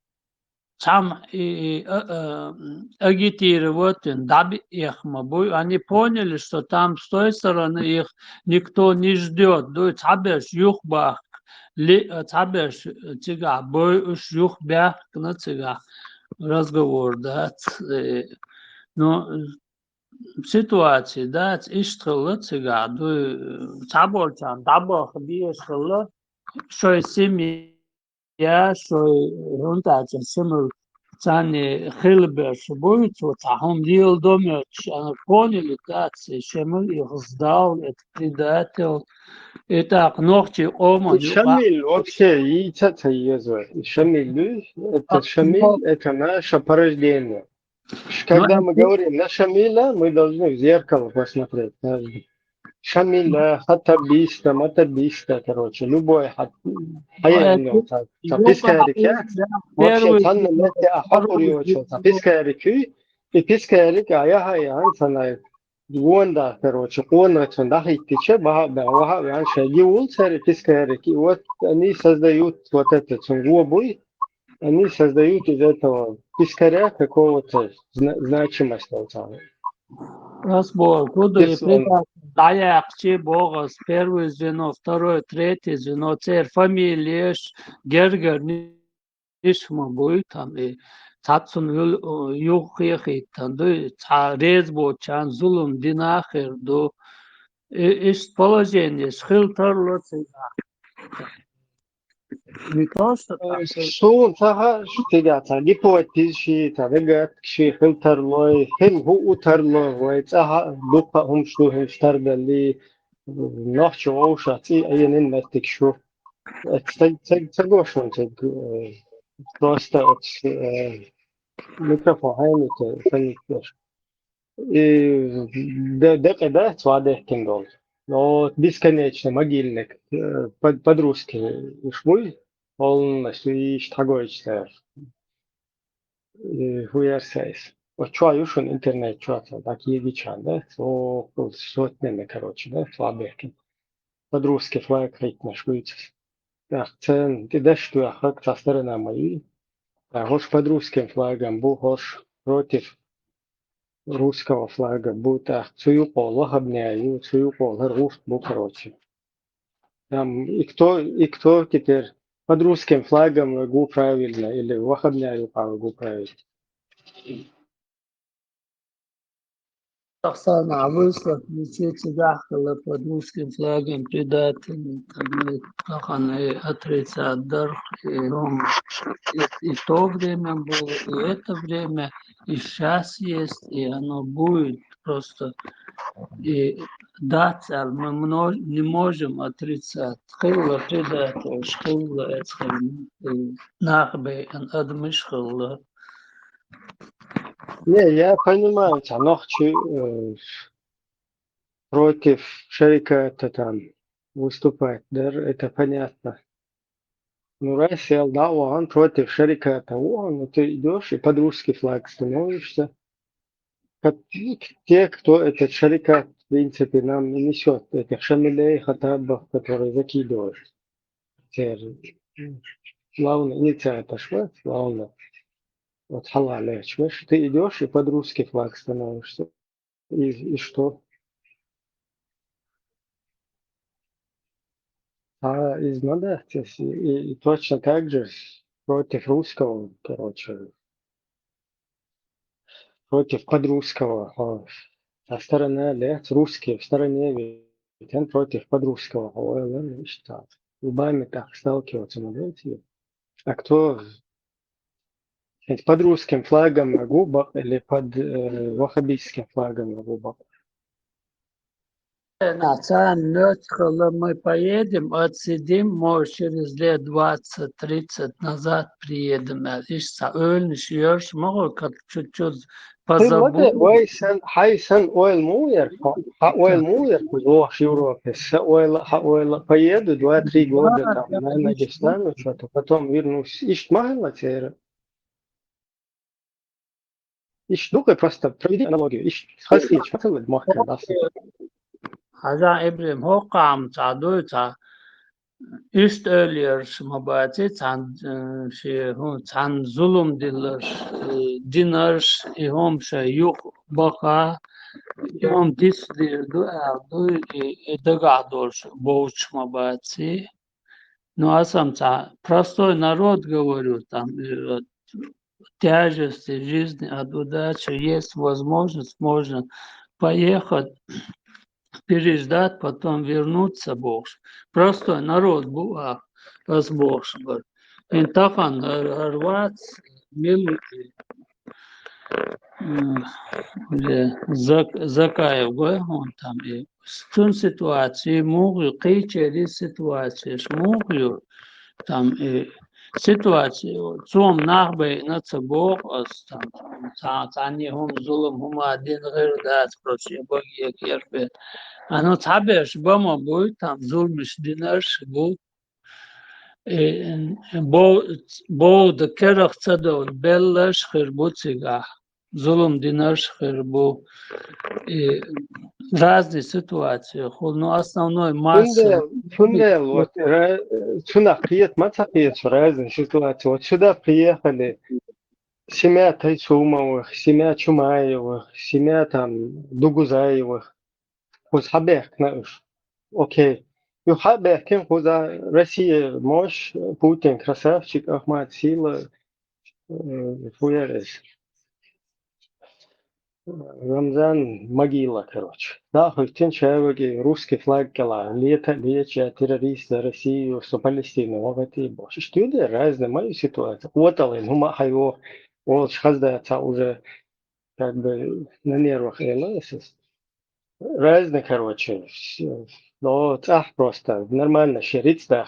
цам агитировать, даби их мабуй. Они поняли, что там с той стороны их никто не ждет. Дуй цабеш юхбах, цабеш цыга, бой уж юхбях на цыга. Разговор, да, но ситуация, да, иштрелла цыга, ду цаболчан, дабах биештрелла, что семья, что рунтача, семья, цани хилбеш будет, вот он делал доме, поняли, да, семья их сдал, это предатель, это ногти ома.
Шамиль вообще яйца есть. Шамиль, это шамиль, это наше порождение. Когда мы говорим на Шамиля, мы должны в зеркало посмотреть. Шамиля, хатабиста, матабиста, короче, любой тапиская река, вообще цанна метте ахапури очо, тапиская реки, и пиская река, аяхая, ансанай, гуанда, короче, он цандахи тиче, баха, ванша, гиул цари пиская реки, вот они создают вот это цунгуабуй, они создают из этого пискаря какого-то значимости.
Разбор. Куда и Даякчи, Богос, первое звено, второе, третье звено, церь, фамилия, Гергер, Нишма будет там, и Цацун Юхихи, там, Резбо, Чан, Зулум, Динахер, до ist положение, схилтер лоцега. Не то, что там...
Сун таха, штигата, гипотезии, тавегат, кши хилтерлой, хил утерлой, вайцаха, дупа хумшу, химштардали, нахчу оушати, айянин мертик шу. Соглашен, просто микрофон هاي فنيش ده كده سواده كندول но бесконечно могильник подружки шмуль он штагоич хуярсайс вот что юшен интернет что-то так егичан да so сотнями короче да слабехки подружки флаг хейт на швейц так ты дашь что хак со стороны моей хош подружским флагом был хош против русского флага будто цуюпол лохабняю цуюпол рус был короче там и кто теперь под русским флагом гу правильно или лохабняю гу правильно.
Оксана, а выслав летите дахала под русским флагом предателей, как она и отрицает дарх, и то время было, и это время, и сейчас есть, и оно будет просто. И да, цель мы не можем отрицать. Хилла предатель, шхилла эцхилла, нахбе, адмишхилла.
Не, я понимаю, Танохчи против шарика там выступать, да, это понятно. Ну, раз я дал, он против шарика того, ну ты идешь и под русский флаг становишься. Как те, кто этот шарикат, в принципе, нам не несет, этих шамилей, хатабов, которые закидываешь. Главное, инициатор швед, главное. Вот халаля, чмешь, ты идешь и под русский флаг становишься. И что? А из Мадахти и точно так же против русского, короче, против подрусского. А сторона лет русские в стороне, ведь он против подрусского. Ой, ну, что? Лбами так сталкиваться, знаете. А кто под русским флагом на губах или под ваххабистским флагом на губах?
Мы поедем, отсидим, может, через лет 20-30 назад приедем. Могу чуть-чуть позабудем.
Хайсан ойл муер, в Европе, ойл поеду 2-3 года там на Дагестан, что-то, потом вернусь. Ищ магала цера. Ищ, ну-ка просто проведи аналогию. Ищ, хаски, что ты махка даст.
Хаза Ибрим Хокам Цадуйца ist earlier mabati can zulum diners ihom shayuk baka ihom dis du ardu догадываешь боуч мабати. Ну а сам простой народ, говорю, там тяжести жизни от удачи есть возможность, можно поехать, переждать, потом вернуться Бог. Простой народ был, раз Бог. Интахан рвать, милуки, Закаев, он там и в той ситуации могут, через ситуации могут, там и ситуации, цом нахбе на Бог, там, они хум зулум, хум один гырдат, прочее, боги, керпе. Оно табеш бома будет, там зулмиш динарш будет. Бо да керах цадол, беллаш хербуцига, зулум динарш хербу. Разные ситуации, но основной масса.
Фундел, вот сюда приехать, мацапиет, разные ситуации. Вот сюда приехали семья Тайцумовых, семья Чумаевых, семья там Дугузаевых. Хабех, знаешь, окей. Хабех, кем куда Россия мощь, Путин красавчик, Ахмад сила, хуярес. Рамзан могила, короче. Да, хоть тем человеке русский флаг кала, леча террористы Россию, что Палестину, вот это больше. Что это разные мои ситуации. Вот алин, хума хайо, вот шхаздается уже как бы на нервах элэсэс. Разные, короче. Но просто нормально, шерить, да.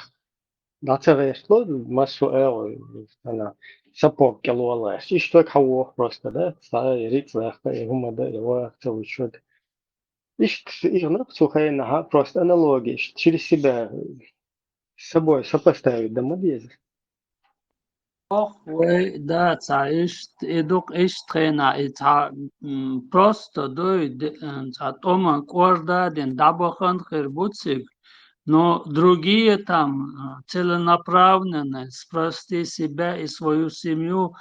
دعتها لو ما سؤال أنا سبورت كلو إيش توك حوه بروستا ده صار يريد لاخته هم ده يوا تسوي شو ده إيش نفسه خينا بروست أنالوجيش تشيل سبا سبوي سبستاوي ده ما ديز
we da ist eduk ist trainer it prosto do at oman korda den daboхан khirbutsik но другие там целенаправленно спасти себя и свою семью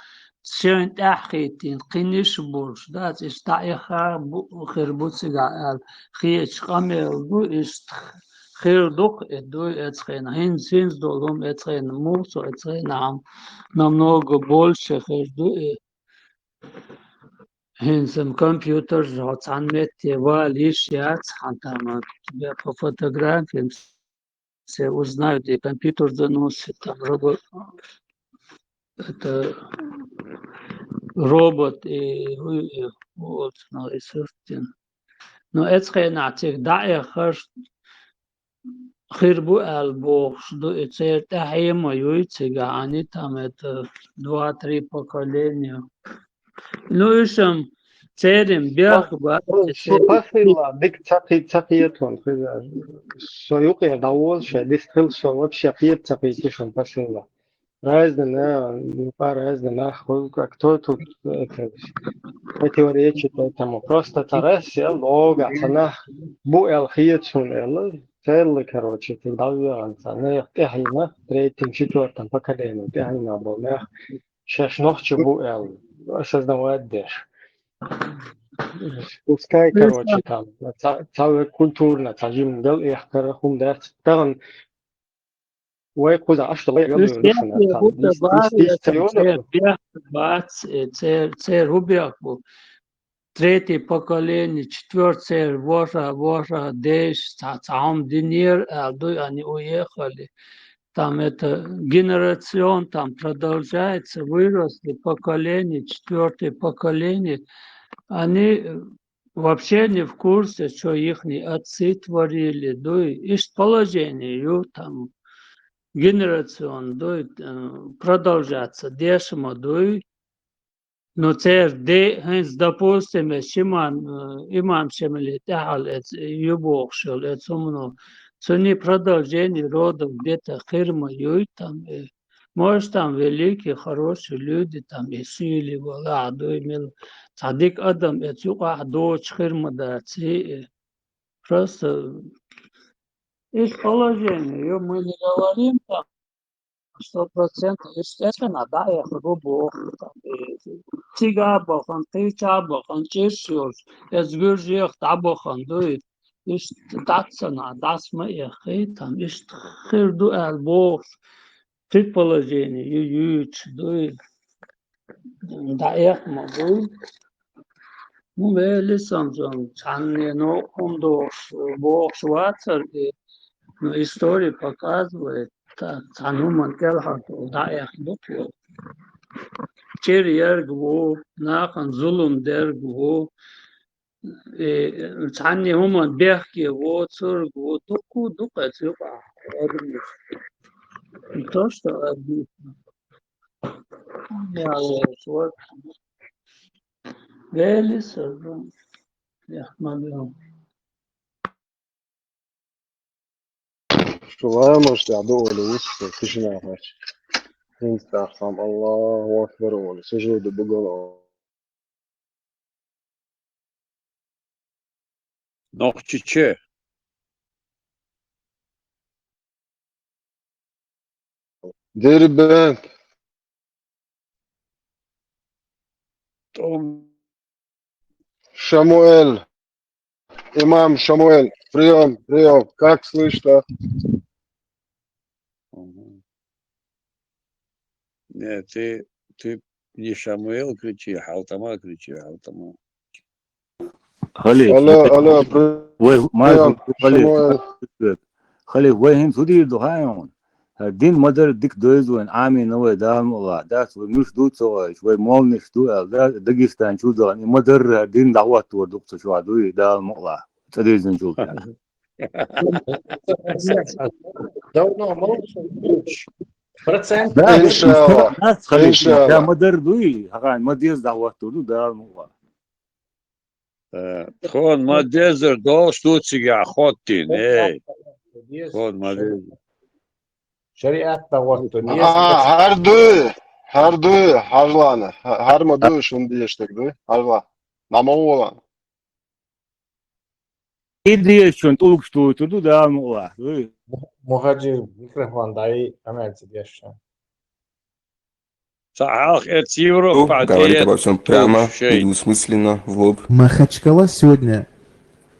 شن تحقيتين قنيش بورش دات استعيخا خربوتسي قال خيش قامل دو است خير دوق دو اتخين هين سينز دولهم اتخين موسو اتخين عم намного больше خير دو هين سم كمبيوتر جات عن مت واليش يات حتى по фотографиям все узнают, и компьютер заносит, там это робот, и вот, ну, естественно. Но это нацик, да, я хаш خربو البوخ до и церт ахема юйцига, они там это 2-3 поколения. Ну и сам церем бях
شو باسيلا ديك تقيتون سويوقي داول شديس خل سو بشقيت تقيتشون باسيلا разные خذ кто тут теория там просто тарасия лога цена бу الخيتون эл цел короче ты давай цена техина третьим четвертым поколением техина бомя шеш ночи бу эл создавать деш пускай короче там целая культурная тажим дел их карахум да там ويقول عشرة لا يقدر ينشنا
цер убяку третье поколение четвертое вора деш там динер они уехали там это генерацион там продолжается выросли поколение четвертое поколение они вообще не в курсе что их отцы творили да и положение там генерацион дует продолжаться дешево дует но цер де хэнс допустим шиман имам шемели тахал юбох шел это сумно цени продолжение родов где-то хирма юй там может там великие хорошие люди там и сили вала дуй мил цадик адам это юка дочь хирма да ци просто их положение мы не говорим там 100%, естественно, да, я грубо, тига бохан, тича бохан, чешуш, эсгюржих табохан, дует, ишт датсана, дасма эхи, там, ишт хирду элбох, предположение, ююч, дует, да эхма, дует, ну, вели самсон, чанне, но, хундош, бог швацар, но история показывает, Тануман Келхарту, да Эхдукю. Черьер Гву, Нахан Зулум Дер Гву, Тани Хуман Бехки, Воцур Гву, Дуку, Дука Цюка. То, что я вот Велис, я могу.
شو لا مش تعدو ولا وش تشنا هاش انت تعرفم الله اكبر ولا سجود بقول
Noch çiçe.
دير بنت Шамуэль, имам Шамуэль, прием, как слышно?
Нет, ты не Шамуэл кричи, Халтама кричи, Халтама.
Алло, прием, Шамуэль.
خليك وين تدير دهايون الدين مدر ديك دوزون عامي نوى دام الله داس ومش دوت سوا شوي مول نش دو دا دقيستان شو ده مدر دين دعوات وردوق شو عدوي دام الله تدير زنجول
Давно молчу. Процент.
Да,
Иншаллах.
нас خليك يا
Иншаллах.
مدردوي هغان مديز دعوته له ده مو
خون ما ديزر دو شتوتسيجا خوتين اي خون ما ديزر
شريعة توتر.
Her duy, harlana. Her ma duy şunu diyiştik duy. Harla. Nama olan.
إيدي شون تقول شتوته له ده مو
Muhacir mikrofon daí Америке держит.
صح ات يورو
Говорит обо всем прямо,
شيء
недвусмысленно, в лоб.
Махачкала сегодня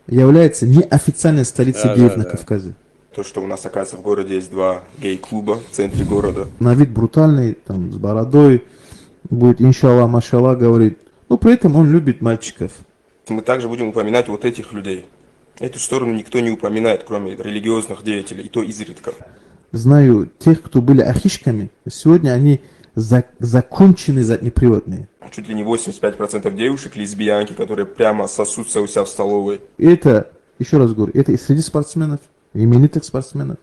является неофициальной столицей
Да,
геев
да,
на
да.
Кавказе.
То, что у нас, оказывается, в городе есть 2 гей-клуба в центре города.
На вид брутальный, там, с бородой, будет иншаллах, машаллах, говорит. Но при этом он любит мальчиков.
Мы также будем упоминать вот этих людей. Эту сторону никто не упоминает, кроме религиозных деятелей, и то изредка.
Знаю тех, кто были ахишками, сегодня они законченные заднеприводные.
Чуть ли не 85% девушек лесбиянки, которые прямо сосутся у себя в столовой.
И это, еще раз говорю, это и среди спортсменов, именитых спортсменов,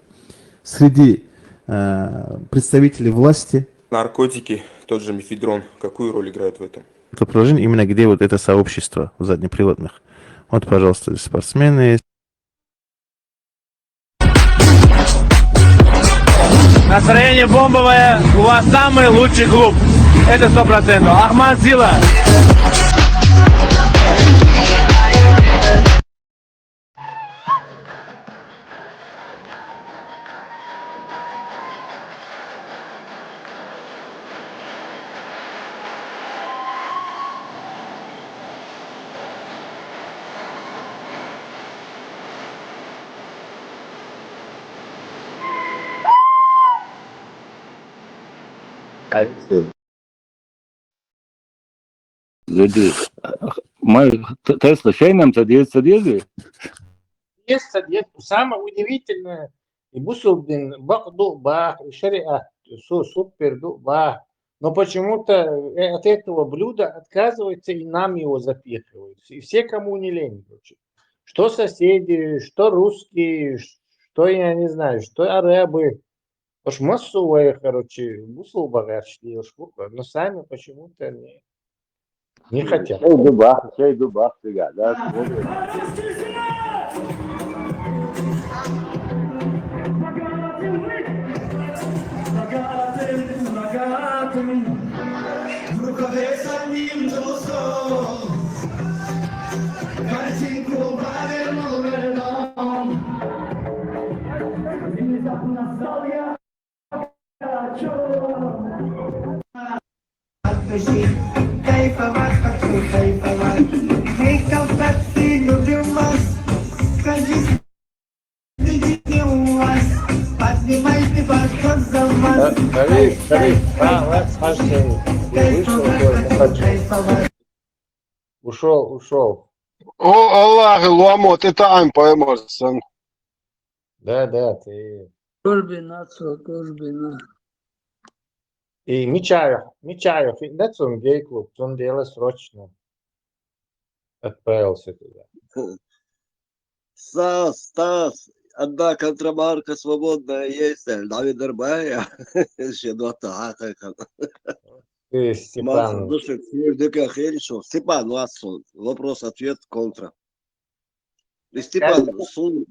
среди представителей власти.
Наркотики, тот же мефедрон, какую роль играет в этом?
Это положение именно где вот это сообщество заднеприводных. Вот, пожалуйста, спортсмены.
Настроение бомбовое, у вас самый лучший клуб. Это 100%. Ахмад Сила.
Люди, мы Тесла шейном садится.
Есть самое удивительное. И Бусулдин бахдул бах, и шариат, супер бах. Но почему-то от этого блюда отказываются и нам его запихивают. И все, кому не лень. Что соседи, что русские, что я не знаю, что арабы. Уж массовые, короче, бусул багашли, но сами почему-то не хотят.
Шей дубах, да.
Ушел.
О, Аллах, луамо, ты там поймешь.
Да, ты.
Турбина.
И Мичаев, да, он гей-клуб, он дело срочно отправился туда.
Стас, одна контрамарка свободная есть, Давид Арбая, еще до атака.
Степан.
Степан, вопрос-ответ, контра. Степан, сун,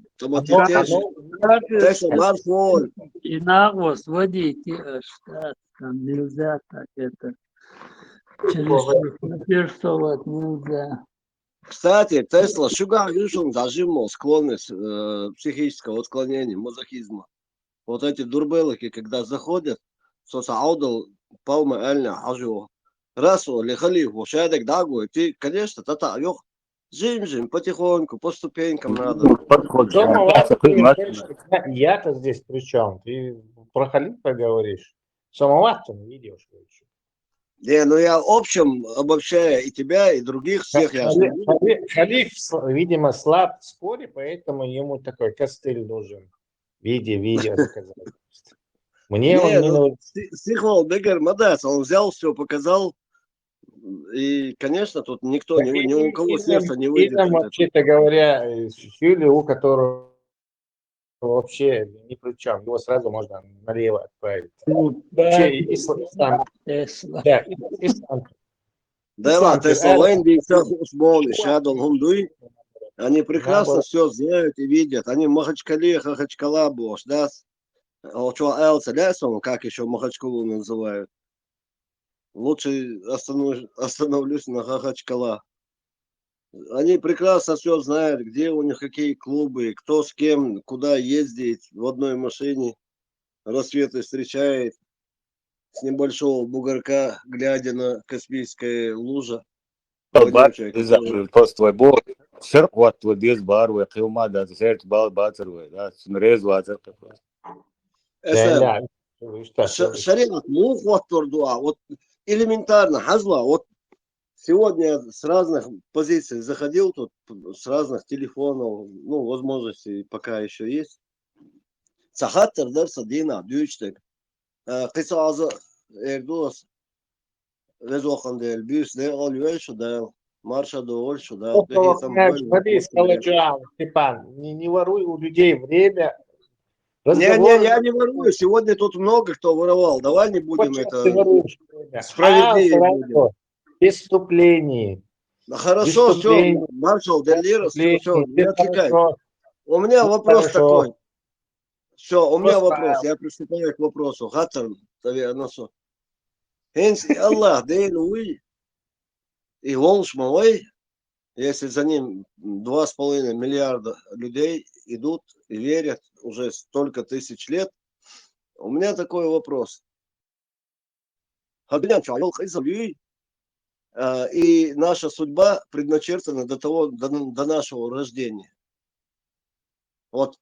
и нагло сводите штат, там нельзя так это. Через нельзя.
Кстати, Тесла, шугар южен дожимал склонность психического отклонения, мазохизма. Вот эти дурбелки, когда заходят, аудал палма эльня ажу. Расу лихали его шадек дагу, и ты, конечно, тата, ёх, жим, потихоньку, по ступенькам надо.
Я-то здесь при чем? Ты про халиф поговоришь? Самоват-то не видишь.
Не, ну я в общем обобщаю и тебя, и других всех.
Халиф, видимо, слаб в споре, поэтому ему такой костыль нужен. Видео доказательств. Мне
не,
он не нужен.
Сихвал Бегер молодец, он взял все, показал. И, конечно, тут никто, ни у кого сердце не выйдет.
Вообще-то говоря, Фили, у которого
вообще ни при чем. Его сразу можно налево отправить.
Ну,
Вообще ислам.
Тесла.
Да, ислам.
Да ладно, Тесла Лейн, Шадол Гундуй, они прекрасно все знают и видят. Они Махачкале, Хахачкала, Бош, да? Как еще Махачкалу называют. Лучше остановлюсь на Хахачкала. Они прекрасно все знают, где у них какие клубы, кто с кем, куда ездит в одной машине, рассветы встречает с небольшого бугорка, глядя на Каспийское лужа.
Post vai būt šerkot to diezbār vai qilmā, da tas ir bācer vai, da, un reiz vācer.
Шаринат, вот элементарно, Хазла, вот сегодня с разных позиций заходил тут, с разных телефонов, ну, возможности пока еще есть. Сахаттер дерса дина, дючтек. Кысазы эрдуас, резохан дель, бюс дель, ольвельшу дель, марша дольшу дель.
Смотри, Степан, не воруй у людей время.
Не, я не ворую. Сегодня тут много кто воровал. Давай не будем это справедливо.
Преступление.
Хорошо, все, маршал Делирос, все, не отвлекай. У меня вопрос такой. Все, у меня вопрос. Я приступаю к вопросу. Хаттер, носу. Хенси Аллах, Дейлуи и Волшмалой, если за ним 2,5 миллиарда людей идут и верят уже столько тысяч лет, у меня такой вопрос. И наша судьба предначертана до нашего рождения. Вот.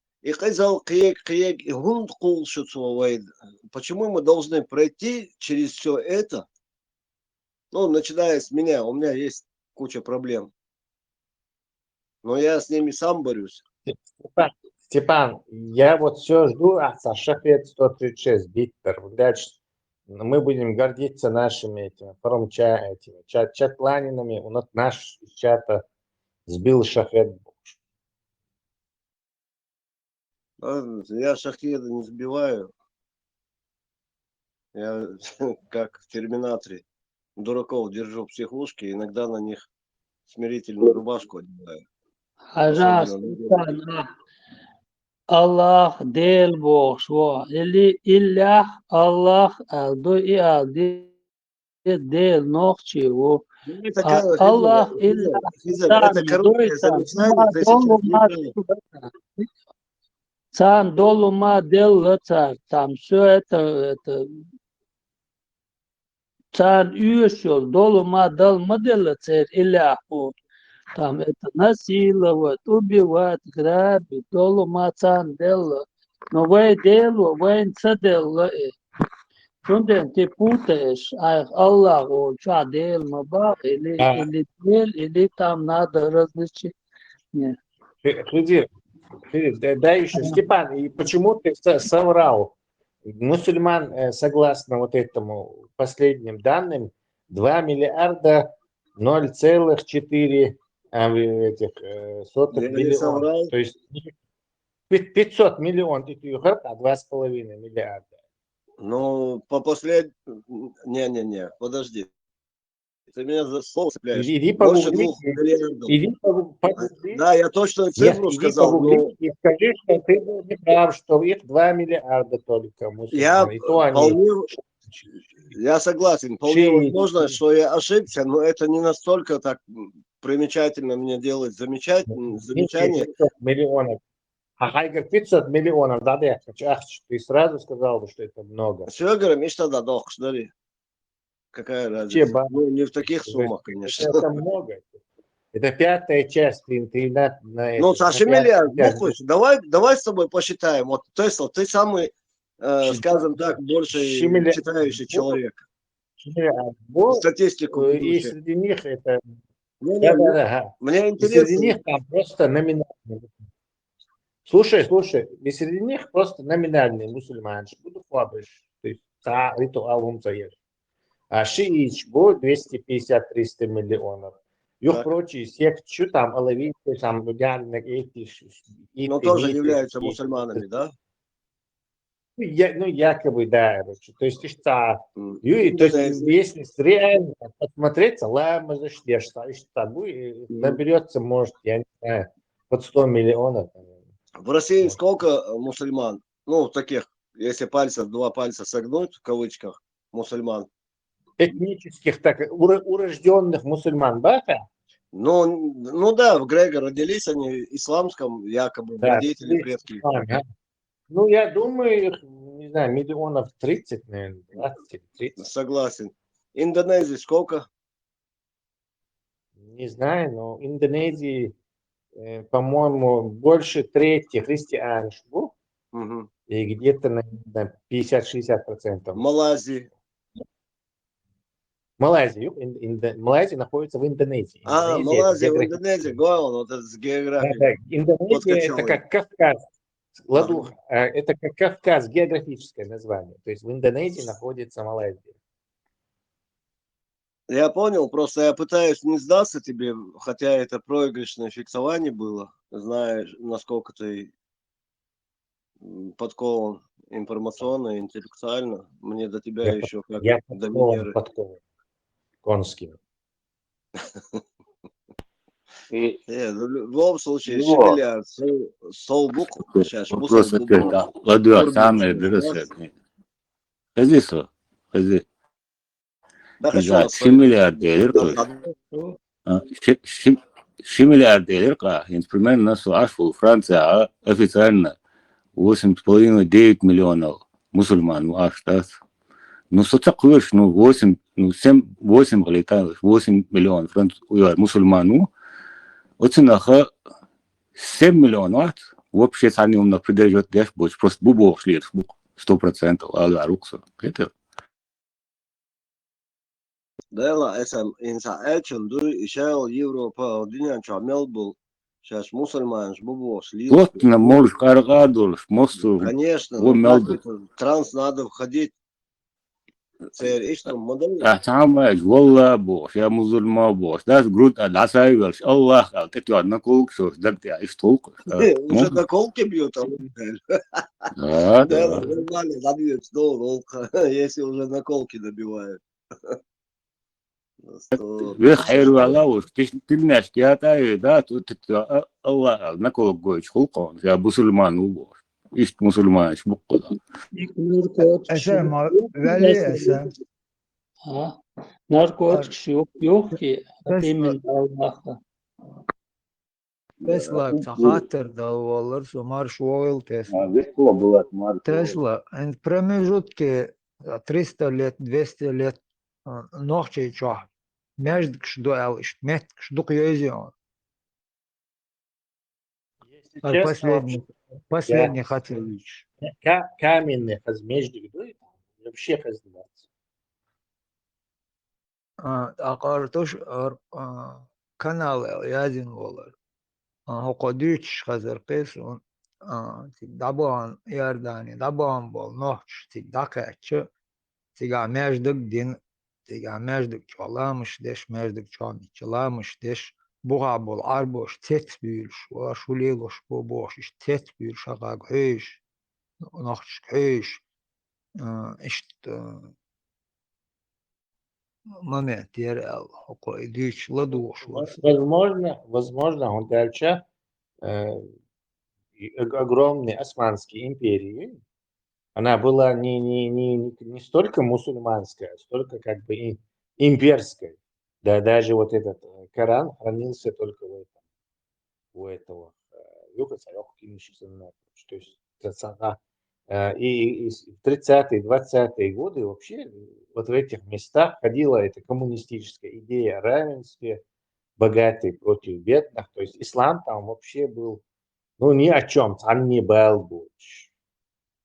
Почему мы должны пройти через все это? Ну, начиная с меня, у меня есть куча проблем. Но я с ними сам борюсь.
Степан, я вот все жду, Шахвед 136, Биттер. Дальше мы будем гордиться нашими этими чатланинами. У нас наш из чата сбил Шахвед.
Я Шахеда не сбиваю. Я как в Терминаторе дураков держу в психушке, иногда на них смирительную рубашку одеваю.
Аллах дел Бог шво. Или Иллях Аллах алду и алди дел нохчиво. Аллах Иллях.
Это короткое замечание.
Сам долума дел царь. Там все это царь юшел, долума дал модель царь Илляху. Там это насиловать, убивать, грабить, долума царь дел. Но вы дело, вы не дело. Шунден ты путаешь, Аллах, он что дел, мабах, или дел, или там надо различить. Нет.
Дай еще, Степан, и почему ты соврал? Мусульман, согласно вот этому последним данным, 2 миллиарда 0,4 миллиона. То есть 500 миллионов, а 2,5 миллиарда.
Ну, по последнему... Не, подожди. Ты меня за слово цепляешь. Больше 2 миллиардов. Да, я точно цифру сказал.
И скажи, что ты был неправ, что их 2 миллиарда только мусульман.
Я согласен. Вполне возможно, что я ошибся, но это не настолько так примечательно мне делать замечание.
500 миллионов. Хайгер 500 миллионов, да, ты сразу сказал, что это много.
Все, говорю, что да, смотри. Какая разница? Ну, не в таких суммах, конечно.
Это много. Это 5-я часть.
Ну, Саша, миллиард. Давай с тобой посчитаем. Вот, Тесла, ты самый, скажем так, больше читающий человек. Статистику.
И среди них это...
Мне интересно.
Среди них там просто номинальные. Слушай, и среди них просто номинальные мусульмане. Буду фабриш. То есть, ритуал умцаешь. А шиич будет 250-300 миллионов. Юг прочие секты, там, алавиты, там, лугарник, эти...
Но тоже являются мусульманами, да?
Ну, якобы, да. То есть, то есть, если реально посмотреть, салам, наберется, может, я не знаю, под 100 миллионов.
В России сколько мусульман? Ну, таких, если два пальца согнуть, в кавычках, мусульман.
Этнических, так, урожденных мусульман, да?
Ну да, в Греге родились они исламском, якобы,
Да,
родители, предки.
Ну, я думаю, не знаю, миллионов 30, наверное, 20-30.
Согласен. Индонезии сколько?
Не знаю, но в Индонезии, по-моему, больше трети христиан, и где-то на 50-60%.
Малайзии.
Малайзия находится в Индонезии.
Малайзия в Индонезии, говорил, вот это с географией.
Да, Индонезия это как Кавказ. Это как Кавказ, географическое название. То есть в Индонезии находится Малайзия.
Я понял, просто я пытаюсь не сдаться тебе, хотя это проигрышное фиксование было, знаешь, насколько ты подкован информационно, интеллектуально. Мне до тебя еще как до Венеры.
Конским.
В любом случае, Шимиля, Солбук, сейчас,
вопрос это, ладно, самое дорогое. Хазисо, хази. إذا شي ملياردير قا инструмент нас ашфул Франция официально 8,5-9 миллионов мусульман аштас. Ну соцакуешь, 8 миллионов мусульман, оценаха 7 миллионов вообще сами умно придерживают деш, просто бубо шли 100%, а рукса. Это
Дела, esam insa du išel Европа, Динянча, Мелбул, сейчас мусульман, бубош, лил.
Вот на можешь каргадулш, мосту.
Конечно, транс надо входить.
تعمل والله بوش يا مظلمة بوش ده جرود العساير الله تطلع نقولك شو درت ايش طوق
уже на колке бьют,
да
нормально забьют снова, если уже на колке добивают.
بخير والله وش تلناش كياتا ده تطلع الله نقولك جوش خلقون يا مسلمان وبوش ايش مسلمان ايش بقول
Esem, veli esem.
Narkotikas yok ki. Emin Allah'a.
Tesla خاطر доллар, Марш Ойл Тесла. Тесла, в промежутке 300 лет, 200 лет, ногче чё, между что юзион. Последний хотел.
Каменный хазмеждик, вообще хазмать.
Акартош канал язин волар. Хокодич хазаркес он дабан ярдани дабан бол нохч дакач тига междук дин тига междук чоламыш деш междук чоламыш деш буга бол арбош тет büyüş var şuleloş bu boş iş tet büyüş agag höş нохч höş işte момент ярал хокодич ладуш
Возможно, он дальше огромной Османской империи, она была не столько мусульманская, столько как бы имперская. Да, даже вот этот Коран хранился только у этого юга царя. То есть и в 30-е, 20-е годы вообще вот в этих местах ходила эта коммунистическая идея о равенстве, богатые против бедных. То есть ислам там вообще был, ни о чем, там не был больше.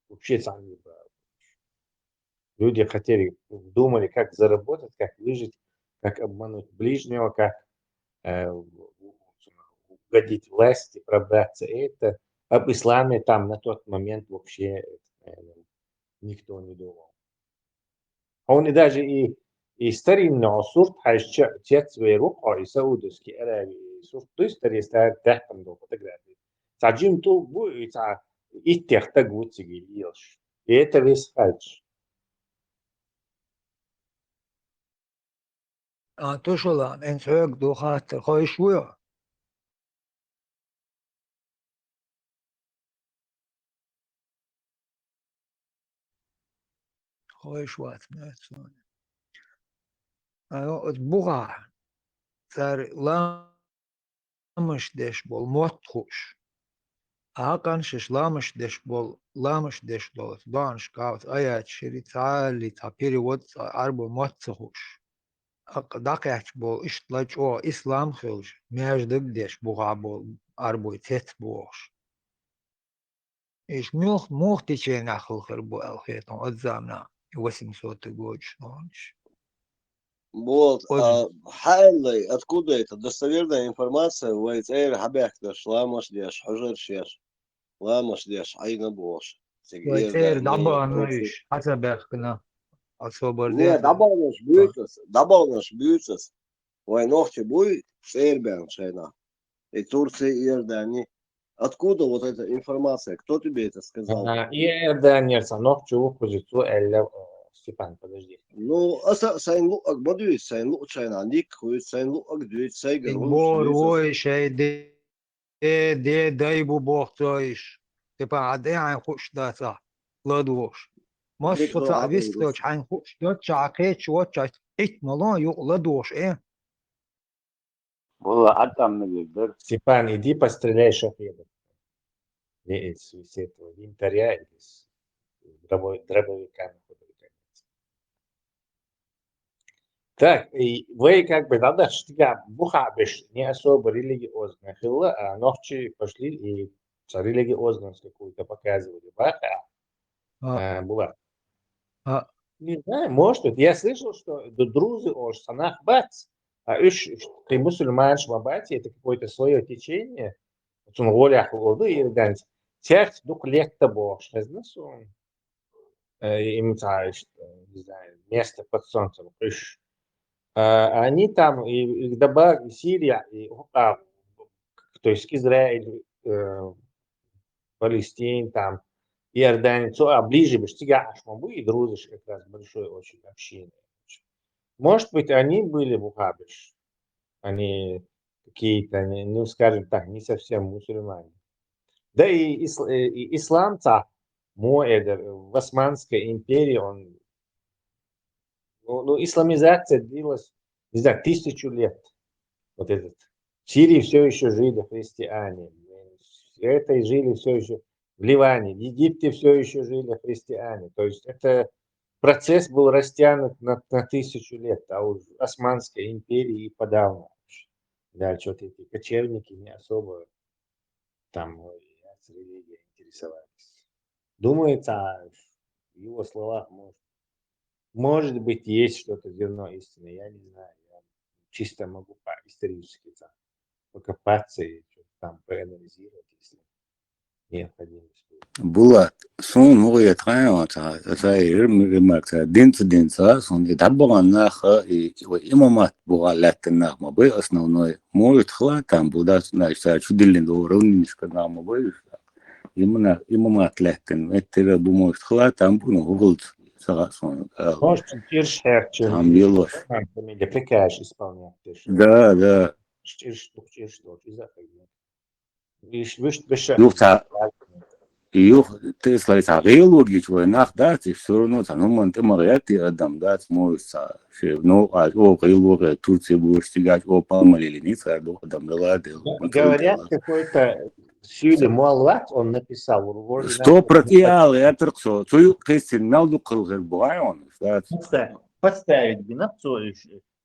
Вообще там не был. Люди думали, как заработать, как выжить, как обмануть ближнего, как угодить власти, пробраться. Это об исламе там на тот момент вообще никто не думал. Он и даже И старинный عصور حيش تيت ويروقع يسودس كي أراوي صور تستر يستار تحكم دو فوتوغرافي تعجيم تو بو يتع يتيختج وتسجي يلش يتريس حاج
توشلان إن سوق دو خاطر خوش ويا خوش وات ناتسون أنا أتبغى صار لامش دش بول موت خوش أكنش لامش دش بول لامش دش دوت دانش كاوت آيات شري تعالي تعبيري ود أربو موت خوش دقيقة بول إيش لاج أو إسلام خلج مياج دقدش بغا بول أربو تيت بوش إيش موخ تيجي ناخل خربو الخيطان قدامنا وسم صوت جوج نونش
Вот, حالي откуда это достоверная информация, ويتعير حبيحتش لامش ديش حجر شيش لامش ديش عينا بوش
ويتير دعبان إيش حسب إخنا أصبر
Не, dabbalnos büyütses, vai ногти будет сэрбян шайна. И Турция, и Иордания. Откуда вот эта информация? Кто тебе это сказал?
И да, нет, санок чего хочет, Элля Степан, подожди.
Ну, сайн луак бодует, сайн лук шайна, ник хует, сайн луак дует, сайгар
بور ويش دي دايبو بوختويش تبقى عدي عن خوش داتا لدوش مصر تعبيستوش عن خوش دوتش عقيتش واتش ات ملان يو لدوش ايه
والله حتى من البر
Степан, иди постреляй шахедов. С этого винтаря или с дробовиками. Так, и вы как бы надо штига бухабиш не особо религиозно хилла, а ночи пошли и религиозность какую-то показывали. Была. Не знаю, может, я слышал, что друзы ош санах бац, а уж ты мусульман шмабати, это какое-то свое течение, он волях воды и ганц. Тех дух лет-то бош, не знаю, им не знаю, место под солнцем, уж они там, и Дабаг, и Сирия, и, то есть Израиль, Палестин, там, Иордания, а ближе бы Штигааш, и друзишь как раз большой очень общины. Может быть, они были бухабиш, они какие-то, ну, скажем так, не совсем мусульмане. Да и ислам-то, в Османской империи, он, ну, исламизация длилась, не знаю, 1000 лет. Вот этот. В Сирии все еще жили христиане. В этой жили все еще в Ливане. В Египте все еще жили христиане. То есть это процесс был растянут на 1000 лет, а у Османской империи и подавно. Да, что-то эти кочевники не особо там с религией интересовались. Думается, в его словах может быть есть что-то зерно истины, я не знаю. Я чисто могу исторически покопаться и что-то там проанализировать, если необходимость будет.
Булат, сон мой отраиваться, это ремарк, динца, сон и даббан наха и имамат бугалат нахма бы основной может хла там будет, значит, чудилин до уровня низкого бы именно имамат леттен, это бумажт хла там буну уголд сагасон.
Может, Иршхерчен, фамилия прикажешь исполнять.
Да. Юх, ты слышишь, геологи, что нах дать, и все равно, ну, man ты могешь адам дать, может, ну, а геологи Турции будешь стигать, Палма или Ницца, адам дала.
Говорят, какой-то Сюда Муалват он написал.
100%, я трексо, твою Кристин Мелду Кругер Буайон.
Подставить Бинапцу,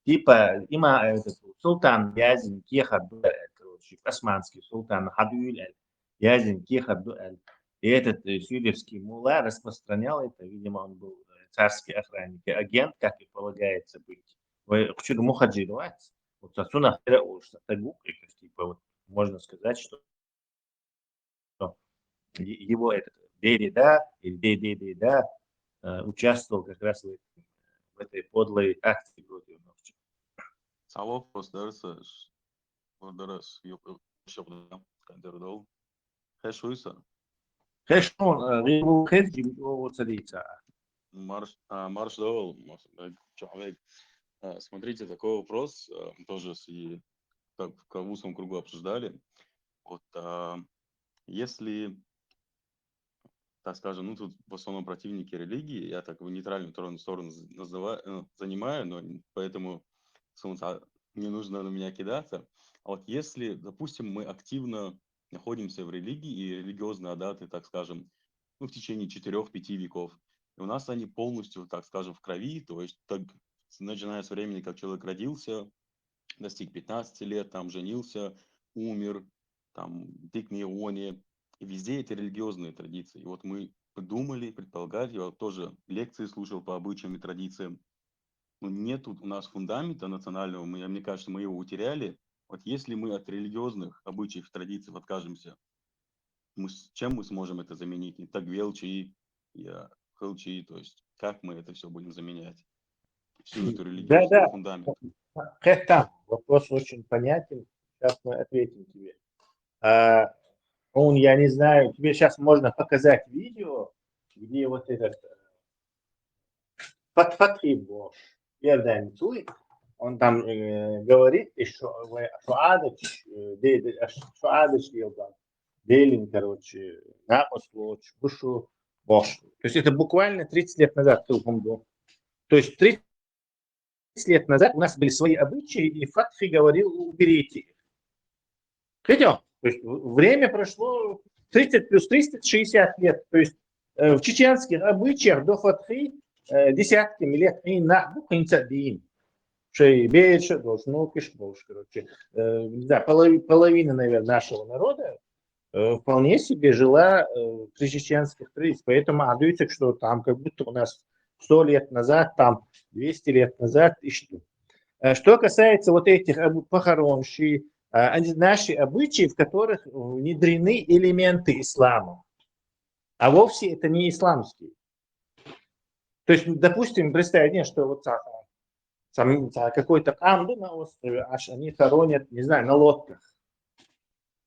типа, има этот султан Язин Кехар Дуэль, короче, османский султан Хадуэль, Язин Кехар Дуэль. И этот сюдевский мулла распространял это, видимо, он был царский охранник, агент, как и полагается быть. Хочу мухаджировать. Вот отсюда типа, вот, можно сказать, что его этот Дерида или Дерида участвовал как раз в этой подлой акции против нас.
Салопрос дәрісі дәріс yok кандирдол. Хэшуйса.
Хэшон غير خارجي вот садится.
Марш довол. Человек. Смотрите, такой вопрос тоже так в узком кругу обсуждали. Вот если, так скажем, ну тут в основном противники религии, я так в нейтральную сторону занимаю, но поэтому не нужно на меня кидаться. А вот если, допустим, мы активно находимся в религии и религиозные адаты, так скажем, ну, в течение 4-5 веков, и у нас они полностью, так скажем, в крови, то есть так, начиная с времени, как человек родился, достиг 15 лет, там женился, умер, там в Ионе, и везде эти религиозные традиции. И вот мы подумали, предполагали, я вот тоже лекции слушал по обычаям и традициям, но нет у нас фундамента национального, мне кажется, мы его утеряли. Вот если мы от религиозных обычаев и традиций откажемся, чем мы сможем это заменить? Не так велчи, хелчи, то есть как мы это все будем заменять? Всю эту религиозную фундамент.
Вопрос очень понятен. Сейчас мы ответим тебе. Я не знаю, тебе сейчас можно показать видео, где вот этот Фатхи Бош, он там говорит, что Адыч Делин, короче, Напослоч, Бушу, Бош. То есть это буквально 30 лет назад. То есть 30 лет назад у нас были свои обычаи, и Фатхи говорил, уберите их. Хотя, то есть время прошло 30 плюс 30, 60 лет. То есть в чеченских обычаях до Фатхи десятками лет и нахбу кинцадин. Шей бейча, должно кишбош, короче. Да, половина, наверное, нашего народа вполне себе жила при чеченских традициях. Поэтому адуется, что там как будто у нас 100 лет назад, там 200 лет назад и что. Что касается вот этих похорон, наши обычаи, в которых внедрены элементы ислама, а вовсе это не исламские. То есть, допустим, представьте, что вот какой-то камду на острове, аж они хоронят, не знаю, на лодках.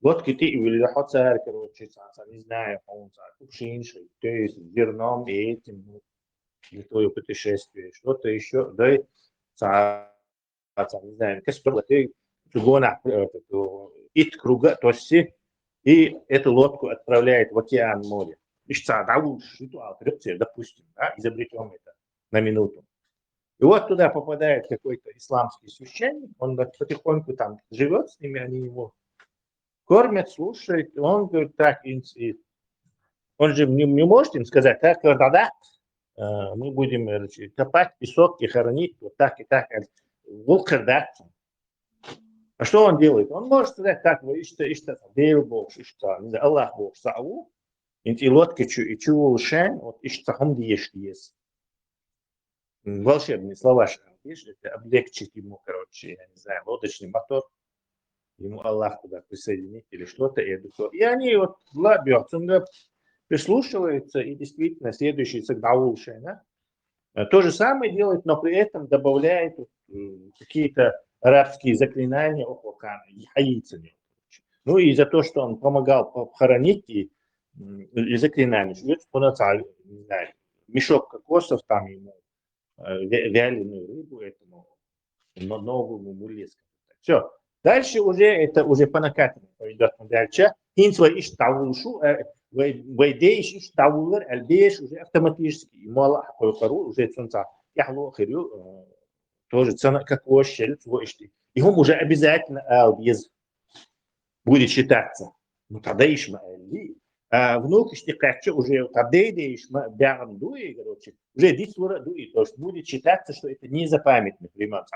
Лодки ты или хоцар, короче, не знаю, кувшинши, то есть зерном и этим, святое путешествие, что-то еще, да, не знаю, ит круга, то есть и эту лодку отправляет в океан, море. Допустим, да, изобретем это на минуту. И вот туда попадает какой-то исламский священник, он потихоньку там живет с ними, они его кормят, слушают, он говорит, так, он же не может им сказать, так, да, мы будем копать песок и хоронить вот так и так. А что он делает? Он может сказать так, Бог, Аллах Бог, Сау, и лодка и чего шен, вот ищтахом есть. Волшебные слова, это облегчить ему, короче, я не знаю, лодочный мотор, ему Аллах туда присоединить или что-то. И они вот прислушиваются, и действительно следующий сагдаул шена то же самое делает, но при этом добавляет какие-то арабские заклинания около хаицами. Ну и за то, что он помогал похоронить и заклинания, мешок кокосов, там ему вяленую рыбу, этому новому мулеску. Все. Дальше уже это уже по накатанной пойдет дальше. Инсва иш тавушу, вейдеиш иш тавулер, альбеш уже автоматически. И мало пару уже ценца. Я хлопаю тоже цена как ощель, и он уже обязательно албез будет считаться. Ну тогда ишмаэль. Внук штикача уже табдейдеиш бярам дуи, короче, уже дисура дуи, то есть будет считаться, что это не запамятный примат.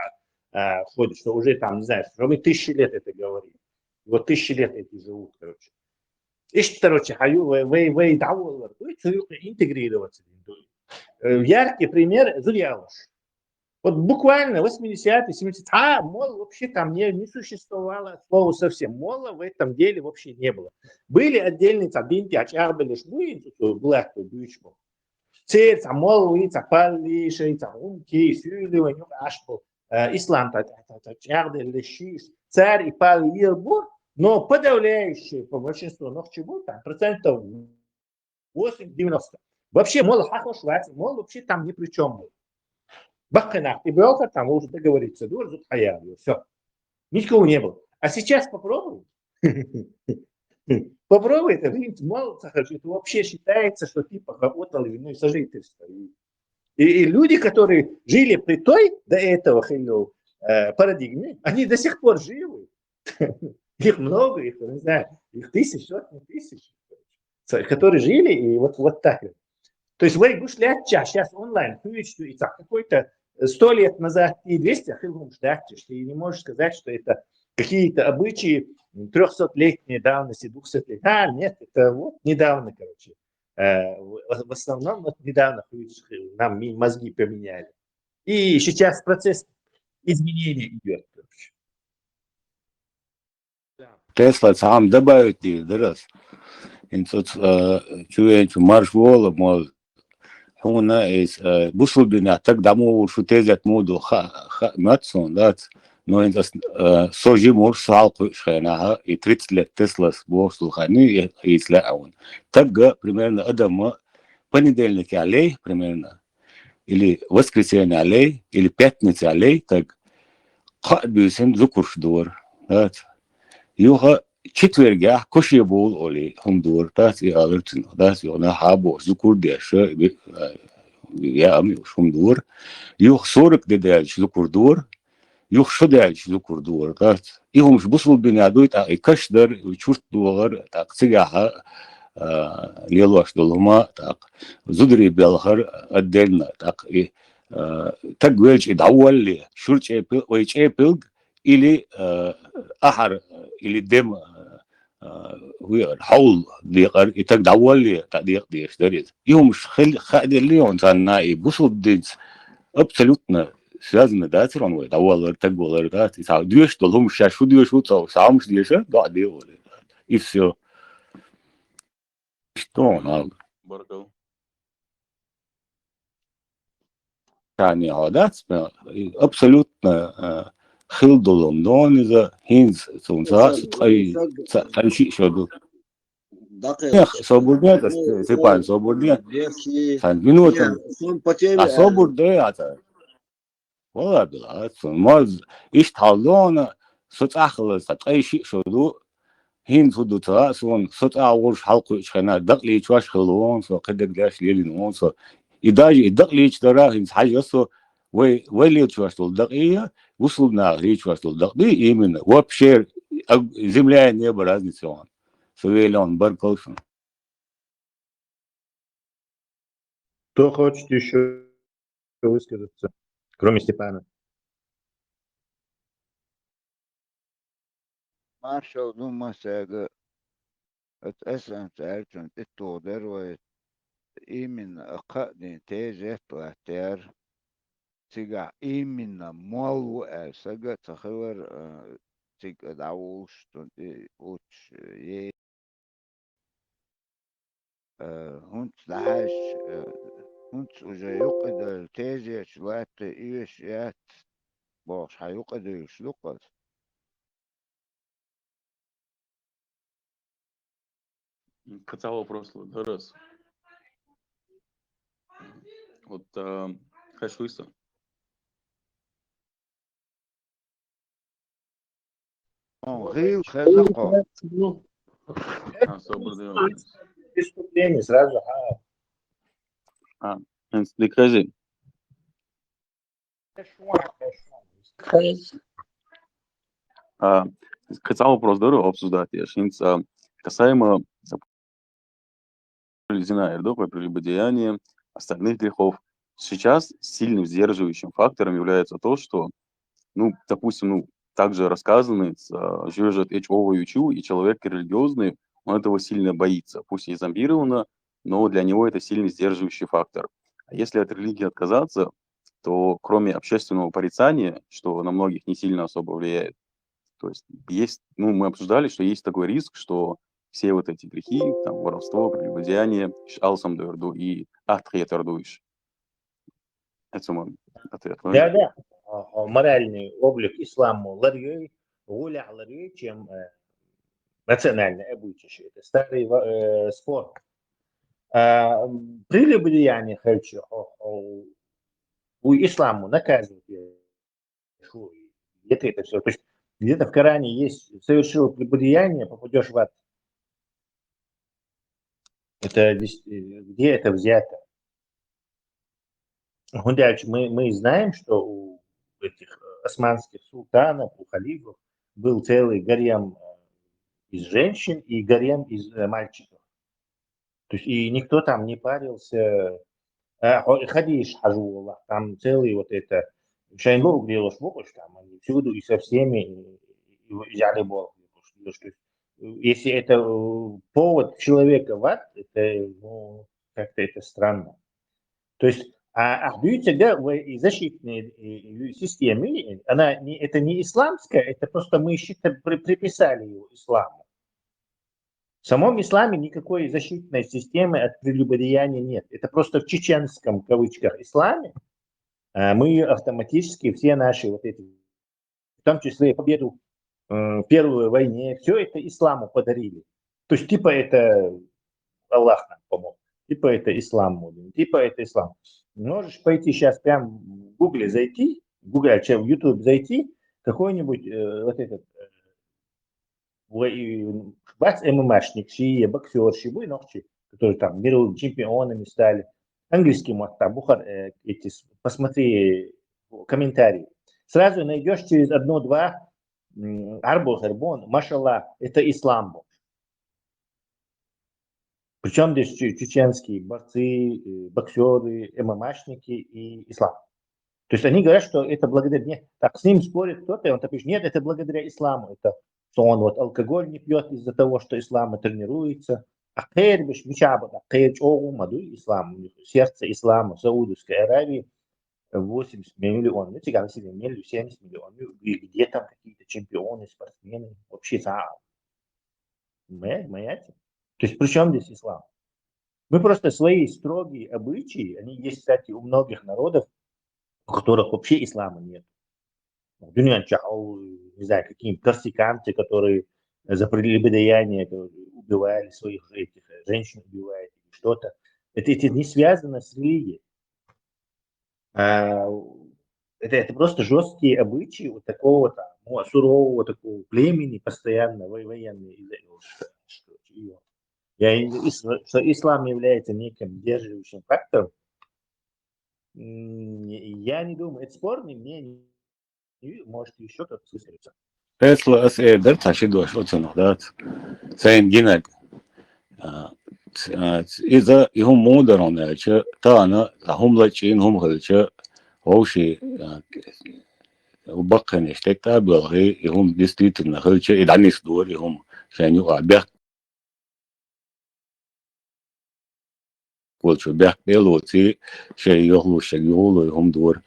Входит, что уже там, не знаю, что мы 1000 лет это говорим. Вот 1000 лет эти живут, короче. И что, короче, интегрироваться. Яркий пример Зульялуш. Вот буквально 80-е, 70-е, мол, вообще там не существовало слова совсем. Мола в этом деле вообще не было. Были отдельные табинки, ачарбелиш, блэк, бючмо. Церковь, молвы, палиши, умки, сюлю, нюк ашпо. Ислам, царь и пал лирбу, но подавляющее по большинству, но к чему там, процентов 8-90. Вообще, мол, хахош, мол, вообще там ни при чем был. Бахканах, и Белка там уже договориться, дур, все. Никого не было. А сейчас попробуй. Попробуй это, мол, это вообще считается, что типа работал иное сожительство. И люди, которые жили при той до этого парадигме, они до сих пор живы. Их много, их, не знаю, их тысяч, сотни тысяч, которые жили и вот так. То есть вы гушлять сейчас онлайн, какой-то 100 лет назад и 200, ты не можешь сказать, что это какие-то обычаи 300-летней давности, 200-летней. Нет, это вот недавно, короче. В основном вот недавно нам мозги поменяли. И сейчас процесс изменения идет.
Тесла сам добавить раз. Чуешь, марш вола, мол, он из бусулбина так даму шутезят моду матсон, да, но это сожи мор салку шена и 30 лет Тесла с богослухами и слаун. Так примерно адама понедельник аллей примерно или воскресенье аллей или пятница аллей так бюсен зукуршдор, да. Юха четверга коши был оли хумдор, да, и алертин, да, и она хабо зукурдеше я ами хумдор. Юх 40 дедаль зукурдор. Юх шодаль зукурдор, да. И хумш бусул бинадует, а и кашдар чурт дуар, так цыгаха лелош долма, так зудри белхар отдельно, так и так говоришь и давали, шурчепил, ойчепил или ахар или дем حول ديقر يتداول تقدير ديش دريد يوم خد اليوم صنع يبصوا بديت абсолютно связаны да тирон вы давал тагол да и сам две что лом сейчас что две что сам что еще да делали и все что надо
Баркал.
يعني هذا абсолютно خلدلهم دون إذا هينز سونسا أي شيء شدو صبورني سيبان صبورني سان منوتن صبورني هذا والله بالعكس ماز إيش تعلون صوت أخلص أي شيء شدو هينز هدو ترى سون صوت أورش حلقة إيش خنا دقلي شواش خلون سو قدك داش ليلي نون سو إداجي دقلي ترى هينز حاجة سو ويلي شواش دقيقة وصلنا ريش وصل دقيقة именно вообще земля и небо разница он Савелион Баркалшин.
Кто хочет еще высказаться, кроме Степана?
Marshall nummer säger att Estlands erkänt ett år där var imin akadin tejet och att där تيجا إيمنا مالو سجى تخور تيجا دعوش تنتي أوتش يه هنت دعاش هنت وجا يقعد التازي شلات إيش يات باش هيقعد يشلقت
Хотел вопрос раз. Вот хочу выйти.
غير خلقه
Преступление сразу.
Декази. Хотел вопрос обсуждать. Касаемо прелюбодеяния, остальных грехов. Сейчас сильным сдерживающим фактором является то, что, допустим, также рассказаны, живет Ючу, и человек религиозный, он этого сильно боится. Пусть и зомбировано, но для него это сильный сдерживающий фактор. А если от религии отказаться, то кроме общественного порицания, что на многих не сильно особо влияет, то есть мы обсуждали, что есть такой риск, что все вот эти грехи, там, воровство, прелюбодеяние, алсам дорду и атхетердуиш. Это мой ответ.
Да, да. Моральный облик ислама ларьей, гуля ларьей, чем национальное обычай. Это старый спор. Прелюбодеяние хочу у ислама наказывают. Где-то это все. То есть где-то в Коране есть совершил прелюбодеяние, попадешь в ад. Это где это взято? Мы знаем, что у этих османских султанов, у халифов был целый гарем из женщин и гарем из мальчиков. То есть и никто там не парился. Хадиш хажу, там целый вот это шайнлоу делаешь богош, там они всюду и со всеми взяли Бог. Если это повод человека в ад, это как-то это странно. То есть всегда в защитной системе, это не исламская, это просто мы приписали его исламу. В самом исламе никакой защитной системы от прелюбодеяния нет. Это просто в чеченском, в кавычках, исламе мы автоматически все наши вот эти, в том числе победу в Первой войне, все это исламу подарили. То есть типа это Аллах нам помог, типа это ислам, типа это ислам. Можешь пойти сейчас прям в Гугле зайти, в YouTube зайти, какой-нибудь вот этот ММАшник, боксерши, которые там мировыми чемпионами стали. Английский там, посмотри комментарии. Сразу найдешь через одно-два арбо, харбон, машаллах, это ислам. Причем здесь чеченские борцы, боксеры, ММАшники и ислам. То есть они говорят, что это благодаря... Нет, так с ним спорит кто-то, и он так пишет, нет, это благодаря исламу. Это что он вот алкоголь не пьет из-за того, что ислам тренируется. Сердце ислама Саудовской Аравии 80 миллионов. Ну, тягам себе миллион, 70 миллионов. И где там какие-то чемпионы, спортсмены? Вообще, понимаете? То есть при чем здесь ислам? Мы просто свои строгие обычаи, они есть, кстати, у многих народов, у которых вообще ислама нет. Не знаю, какие-нибудь корсиканцы, которые за прелюбодеяние убивали своих этих женщин, убивают или что-то. Это не связано с религией. Это просто жесткие обычаи вот такого там, сурового такого племени, постоянно военные. Что ислам является неким сдерживающим фактором, я не думаю, это спорный, мне может еще кто-то высказаться.
Tesla SE taşıdıyor o da sen yine إذا يهم مودرون يعني تانا هم لاتشين هم هالشيء هو شيء وبقى نشتكت أبغى يهم ديستريتنا هالشيء يدعني صدور يهم عشان يقع بيح قول شو بيح بيلوتي شيء يهلو شيء يهلو يهم دور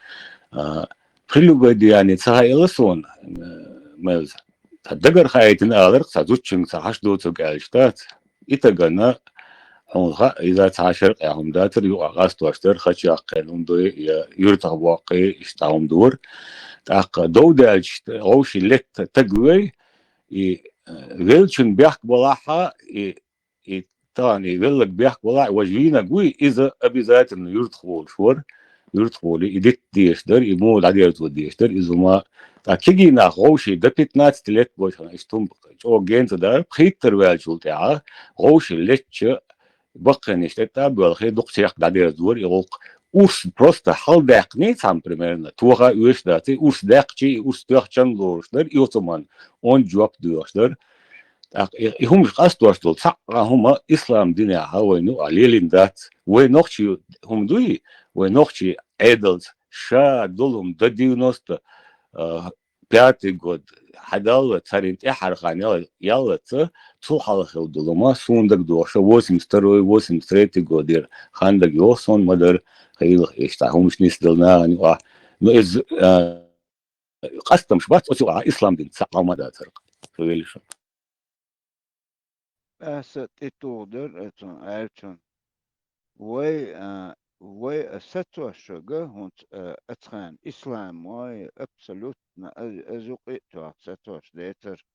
خلوا يعني تسهل لسون ماذا تدقر خايتين أغلق تزوجين تحش دوتك عشتات إتجنا إذا تعاشر هم داتر يقاس تواشتر خش يقلون دو يرتق واقع يشتهم دور تأق دو دالش غوش لك تجوي يغلشن بيحك بلاحة تاني يغلق بيحك بلاحة وجينا قوي إذا أبي ذات إنه يرتقول شور يرتقولي إديت ديشتر يمول عديرت وديشتر إذا ما تأكيد غوشي ده 15 لت بوش أنا إستوم أو جنت ده خيتر والشولتها غوشي لتش بقى نشتة بالخير دكتور عدير دور يلق أوس просто حال دقني تام примерно توها أوش داتي أوس دقشي أوس دقشان دورشتر يوتمان on job دورشتر هم قصدوش دول صح هم إسلام دينها وينو عليلين دات وينوخشي هم دوي وينوخشي adults شا دولهم до 95 год حدال царинт حرقان يلا تسوحل خلدلما سوندك دوشة 82-83 годир хандак يوصون مدر خيل يشتاهم مش نسدلنا نوع نوز قصدم شبات أسوأ إسلام دين ساق ما داترق فيلش
أسد إتودر أتون أرتون وي ستوى شجع هون أتخان إسلام وي أبسلوت أزوق إتوا ستوى شديتر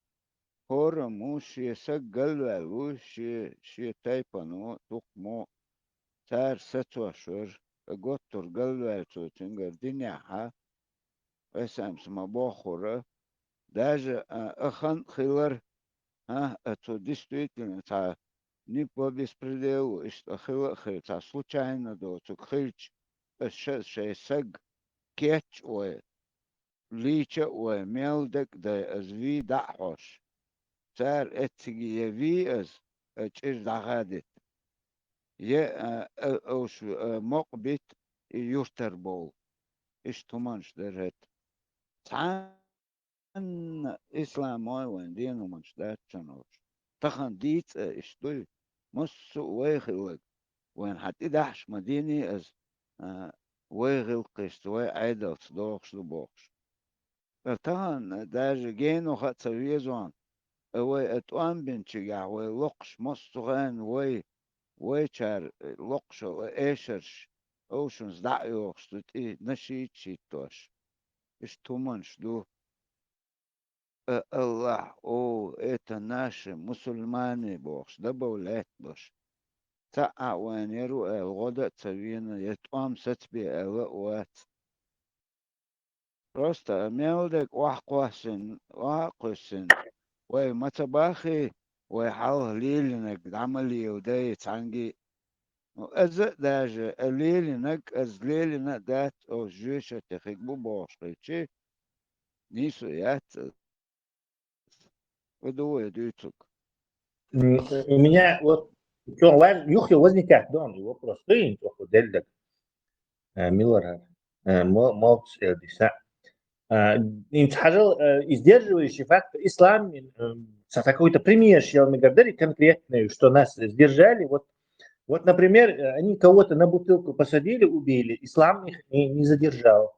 هور موشي سجل وشي تايبانو تقمو تار ستوى شر قطر قلبه تنقر دنيا اسمس ما بخوره даже ахан хилар это действительно та не по беспределу, что хилар случайно до цук хильч шесег кетч ой лича ой мелдек да зви дахош цар этиги яви аз чиж дагадит е ош мокбит юртербол иштуманш дерет أن إسلام وين دينه مش ده تشانوش تخن ديت اشتوي مس ويخلق وين حتى دحش مديني از ويغل قشت وي عيدل صدوخش لبوخش تخن داج جينو خط سويزوان وي اتوان بنتشجع وي لقش مصغان وي شار لقش ايشرش اوشنز دعيوخش تي نشيت شيتوش اشتومنش دو Аллах, это наши мусульмане богш, добавлять бош. Та ауанеру года цавина, я там сетби уат. Просто мелдек вахквасин, وي متباخي ويحاول ليلنك عملي وداي تانجي أز داج ليلنك أز ليلنا دات أو جيشة تخيك ببوش قيتشي نيسو يات ودوه ديتك.
У меня вот юхил возникает дома вопрос. Ты только дельдек Миллера молчь диса. Интхажал сдерживающий фактор ислам со какой-то пример щел мегадери конкретный, что нас сдержали. Вот, например, они кого-то на бутылку посадили, убили, ислам их не задержал.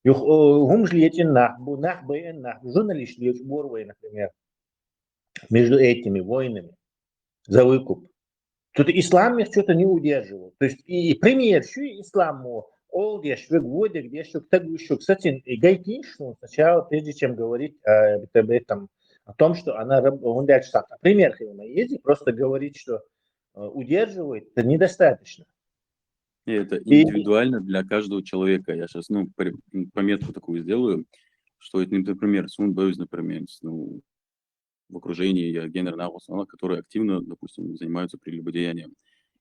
Журналисты например, между этими войнами за выкуп. Тут ислам их что-то не удерживал. То есть и пример, что исламу, где кстати, гайтиншну сначала, прежде чем говорить об этом, о том, что она пример есть, просто говорить, что удерживает, это недостаточно.
И это индивидуально для каждого человека. Я сейчас пометку такую сделаю, что это, например, боюсь, например, в окружении я генер нагусана, которые активно, допустим, занимаются прелюбодеянием.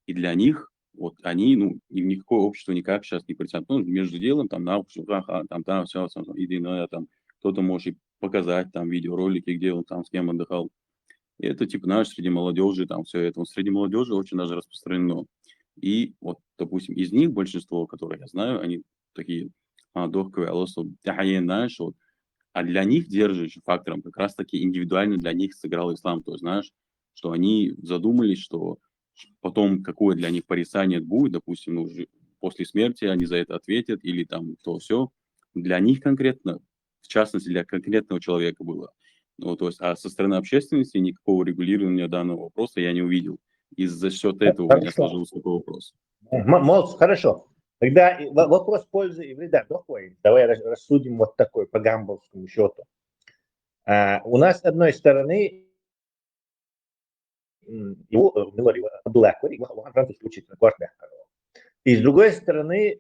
И для них, вот они, им никакое общество никак сейчас не притянут. Между делом, там, там, все, иди, там, кто-то может показать, там, видеоролики, где он там с кем отдыхал. И это, типа, среди молодежи, там, все это. Среди молодежи очень даже распространено. И вот, допустим, из них большинство, которые я знаю, они такие, знаешь, вот, а для них держащим фактором как раз-таки индивидуально для них сыграл ислам. То есть, знаешь, что они задумались, что потом какое для них порицание будет, допустим, после смерти они за это ответят или там то все. Для них конкретно, в частности, для конкретного человека было. То есть, а со стороны общественности никакого регулирования данного вопроса я не увидел. И за счет этого у меня сложился такой вопрос.
Молодцы, хорошо. Тогда вопрос пользы и вреда. Давай рассудим вот такой по гамбургскому счету. У нас с одной стороны и с другой стороны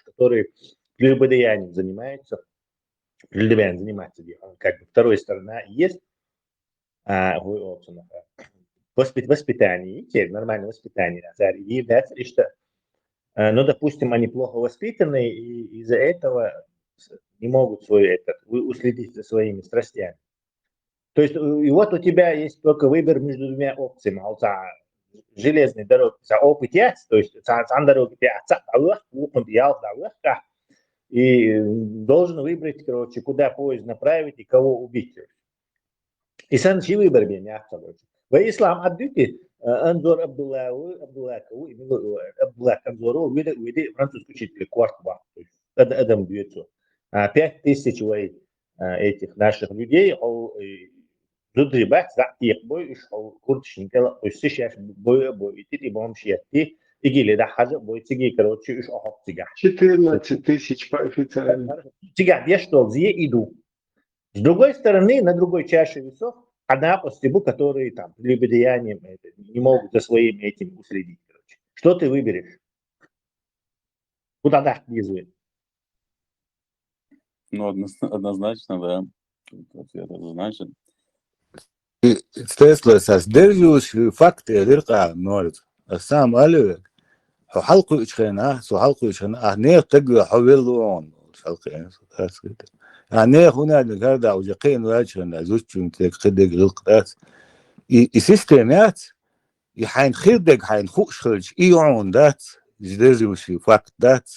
которые прелюбодеянием занимаются, как бы вторая сторона есть. Воспитание, нормальное воспитание. Но, допустим, они плохо воспитаны и из-за этого не могут уследить за своими страстями. То есть, и вот у тебя есть только выбор между двумя опциями. Железной дороги, опыт, то есть, и должен выбрать, короче, куда поезд направить и кого убить. И санчи выбор меня. Ислам отдыхает, Анзор Абдуллакову, Абдуллакову, види французский учитель, квартал, Адам Бьюту, 5000 этих наших людей, Зудрибат зактик бой иш куртшинкала уйсишаш бой ити бомшиятти игили да хажа бой тиги короче иш охот тига
14 тысяч по официальному.
тига где что где иду. С другой стороны, на другой чаше весов одна постебу, которые там прелюбодеянием не могут за своими этим уследить. Короче. Что ты выберешь? Куда да движет?
Ну, однозначно, да. Ответ однозначен.
Тесла сдерживаешь факты рырка норд. Сам алю حلقوا إشخنا سو حلقوا إشخنا أهنير تجوا حولون حلقين سكاسكت أهنير هنا نقدر أو جقين واجهنا زوجتهم تقدر القدات السيستمات يحين خيردك حين خوش خرج إيعون دات جدروا شي فاكت دات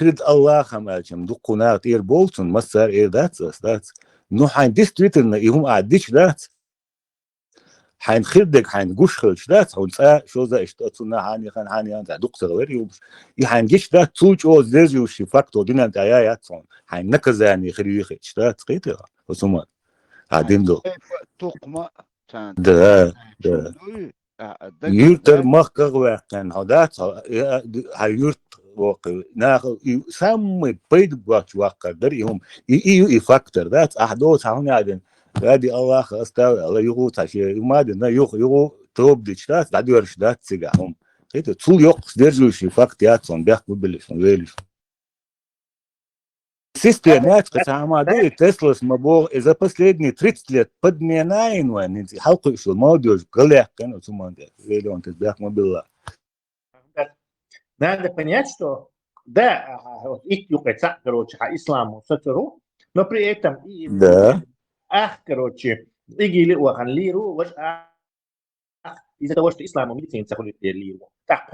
برد الله خماجم دقنات إير بولتون مسار إير دات نو حين ديستريترنا يهم أعديش دات حين خيردك حين جوش خرج دات ونسا شو ذا اشتاتنا حاني خان حاني أنت دكتور غير يوم يحين جيش دات توج أو زرجوا شي فاكتو دينا أنت يا صون حين نكزاني خريجي خرج دات قيتها وسمع عادين دو
تقمة
ده يورتر مخكر وكان هدات هيورت واقع ناخذ سامي بيد بوقت واقع دريهم يو فاكتور ذات أحدوث هون عادين هذه الله استوى الله يغو تاشي ما دنا يغو توب ديشتات بعد ورشدات سيجاهم كده طول يوقف درجوا شي فاكتيات صن بيحكوا باللسان ويلش Системات قسمة دي تسلا مبور إذا последние 30 лет подменяем وين حلقوا شو молодежь قليح كانوا ثم ويلون تسبيح мобила.
Надо понять, что да, вот их юкайца, короче, исламу сатуру, но при этом и
Да.
короче, игили уахан лиру, вот из-за того, что исламу медицина заходит лиру. Так,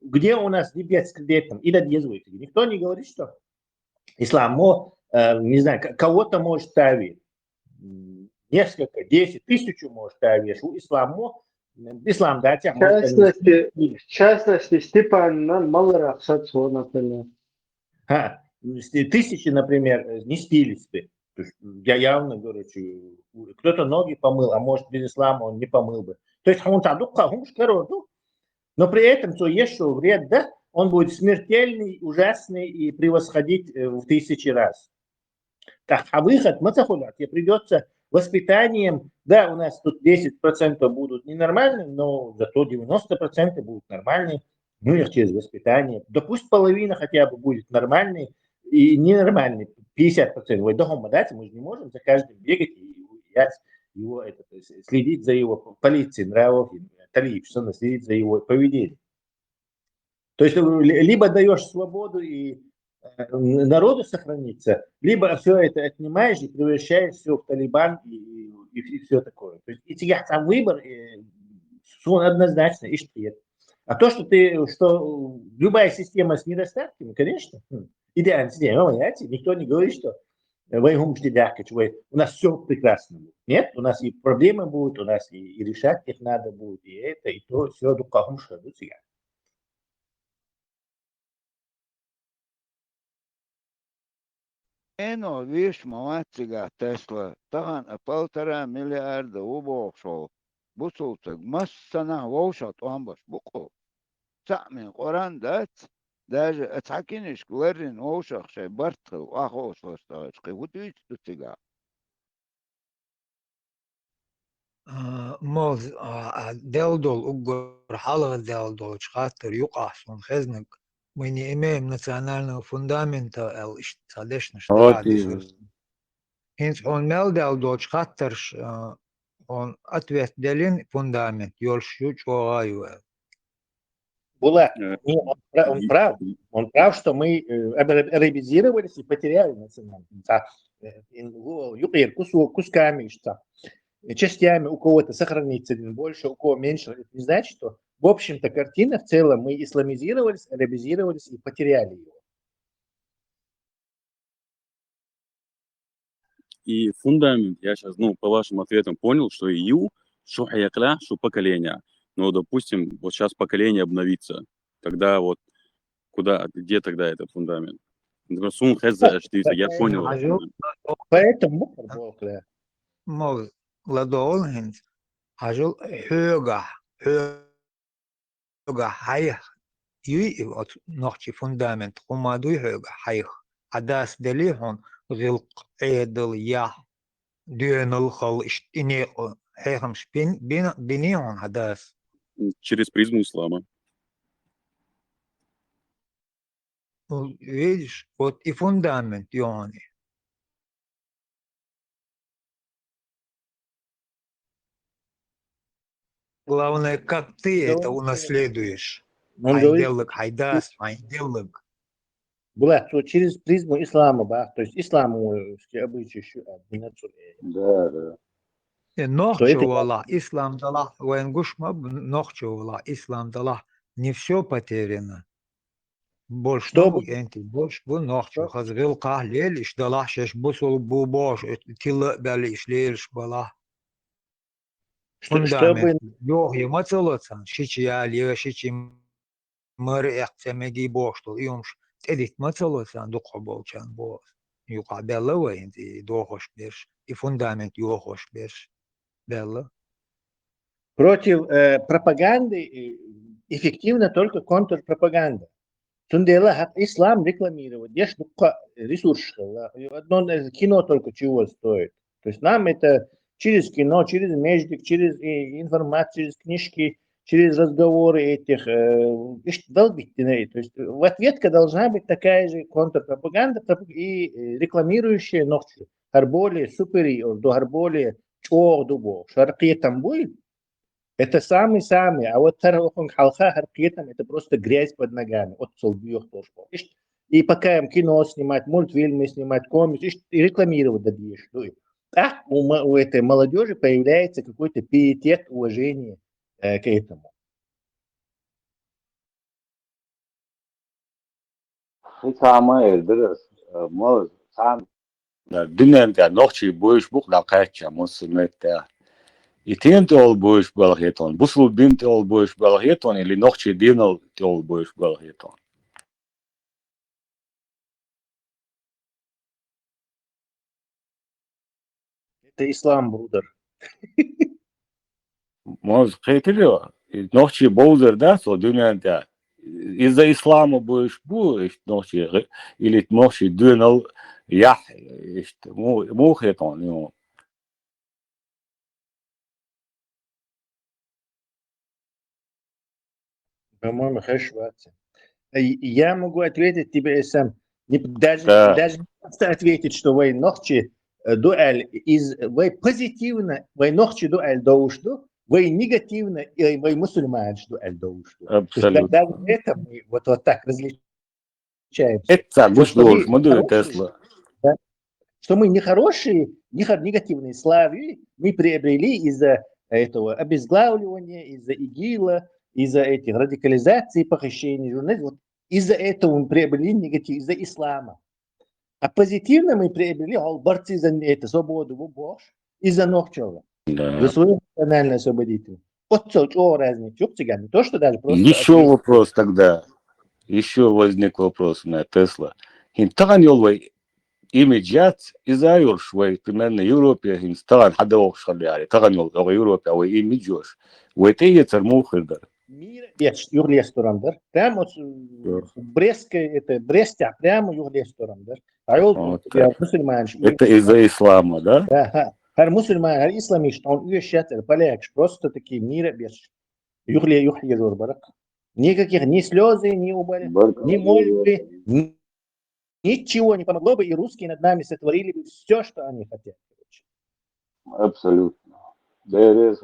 где у нас ребят с кредитом? И додъездуете. Никто не говорит, что ислам, не знаю, кого-то может ставить. Несколько, 10 тысяч может ставить. У исламу, ислам, да, тебя
В частности, Степан Малрахсацо, например.
Тысячи, например, не спились бы. То есть я явно говорю, кто-то ноги помыл, а может без ислама он не помыл бы. То есть но при этом, что есть что вред, да, он будет смертельный, ужасный и превосходить в 1000 раз. Так, а выход, тебе придется воспитанием, да, у нас тут 10% будут ненормальные, но зато 90% будут нормальные, ну их через воспитание. Да пусть половина хотя бы будет нормальной и ненормальной, 50%. Вы дома дать, мы же не можем за каждым бегать и его следить за его полицией, нравов, следить за его поведением. То есть либо даешь свободу и народу сохраниться, либо все это отнимаешь и превращаешь все в Талибан и все такое. То есть и тебя сам выбор, он однозначно и штет. А то, что любая система с недостатками, конечно, идеальная система, никто не говорит, что у нас все прекрасно будет. Нет, у нас и проблемы будут, у нас и решать их надо будет, и это, и то, все, дукахум шаду сега.
إنه ليش مواتقة تسلا طبعا 1,5 مليار وبوشو بصوتك مسنا ووشت وانبش بقو تعمل قران دات داج اتحكينش كورين ووشخ شي برتخ واخوش وستاش وديت تتقع
موز دلدول угор حلقة دلدول خاطر يقع من خزنك мы не имеем национального фундамента соответственно он мелдел дочь хаттерш он ответственен фундамент ёлшу чуаю
Булат, он прав, что мы арабизировались и потеряли национальность. Юпир кусками, частями у кого-то сохранится больше, у кого меньше. Это не значит, что в общем-то картина в целом мы исламизировались, арабизировались и потеряли его.
И фундамент, я сейчас, по вашим ответам понял, что ию, что хаякля, что поколение. Но, допустим, вот сейчас поколение обновится. Тогда вот где тогда этот фундамент?
Сун хеза штица, я понял.
عجل
Поэтому мухар болкля.
مول لدول هند عجل حوجا حيخ يي نوختي فوندامنت وما دوي حوجا حيخ عداس دليهون غلق عيدل يا دين الخل اشتني حيخمش بينيون عداس
Через призму ислама.
видишь вот и фундамент يعني главное как ты это унаследуешь
Он говорит,
хайделык хайдас хайделык
Булат, что через призму ислама, да, то есть исламские обычаи еще одиннадцать.
Да, да.
Нохчувала, ислам дала, военгушма нохчувала, ислам дала. Не все потеряно. Больше
Что
новый энти, больше был нохчу. Хазрил кахлель, иш дала, шеш бусул бубош, тила бали, ишлельш бала. Фундамент. Йох, ема целоцан, шичи алия, шичи мэр эхцемеги боштул, юмш. Эдит ма целоцан, духо болчан бос. Юка белла военти, дохош беш. И фундамент йохош беш. Белла.
Против пропаганды эффективна только контрпропаганда. Тундела ислам рекламировать, ешь ресурсы. Одно кино только чего стоит. То есть нам это через кино, через междик, через информацию, через книжки, через разговоры этих долбительные. То есть в ответка должна быть такая же контрпропаганда и рекламирующая ночью. Харболи, супери, до харболи, чо дубо. Шаркия там будет. Это самый-самый, а вот тарахун халха харкетам это просто грязь под ногами. Вот солбьёх тоже. И пока им кино снимать, мультфильмы снимать, комиксы, и рекламировать добьешь. А у этой молодежи появляется какой-то пиетет, уважение к этому.
Dünyada nohçi boyuş bu da kaçça musulmette. İtin de ol boyuş balheton. Bu sul bin de ol boyuş balheton ili nohçi dinal de ol boyuş balheton.
Это ислам, брудер.
Моз kaytırıyor. Nohçi bozdur da so dünyada. Из-за ислама boyuş bu işte nohçi ili nohçi dinal yah işte muheton yok.
По-моему, хэшваться. Я могу ответить тебе сам. Даже не просто ответить, что вы ночи дуэль вы позитивно, вы ночи дуэль доушду, вы негативно, и вы мусульман дуэль доушду.
Абсолютно.
Даже это мы вот так различаемся.
Это гуш модуль Тесла.
Что мы нехорошие, негативные славы мы приобрели из-за этого обезглавливания, из-за ИГИЛа, из-за этих радикализаций, похищений журналистов. Вот из-за этого мы приобрели негатив, из-за ислама. А позитивно мы приобрели борцы за это, свободу, Бог, из-за Нохчева. За свою национальную освободительность. Вот что разница. Не то, что даже просто...
Еще вопрос тогда. Еще возник вопрос у меня Тесла. Хинтаганьолвай имиджат изайор швей примерно Европе хинстаган хадавок шалиари. Таганьол о Европе, о имиджош. Уэтэй цермухердар.
Нет, юрлесторандар. Прямо Брестская, это Брестя, прямо юрлесторандар.
Это из-за ислама, да?
Да. Хар мусульман, хар исламист, он уезжает, полякш, просто такие мира без юхле барак. Никаких ни слезы, ни убали, ни мольбы, ничего не помогло бы, и русские над нами сотворили бы все, что они хотят.
Абсолютно. Да,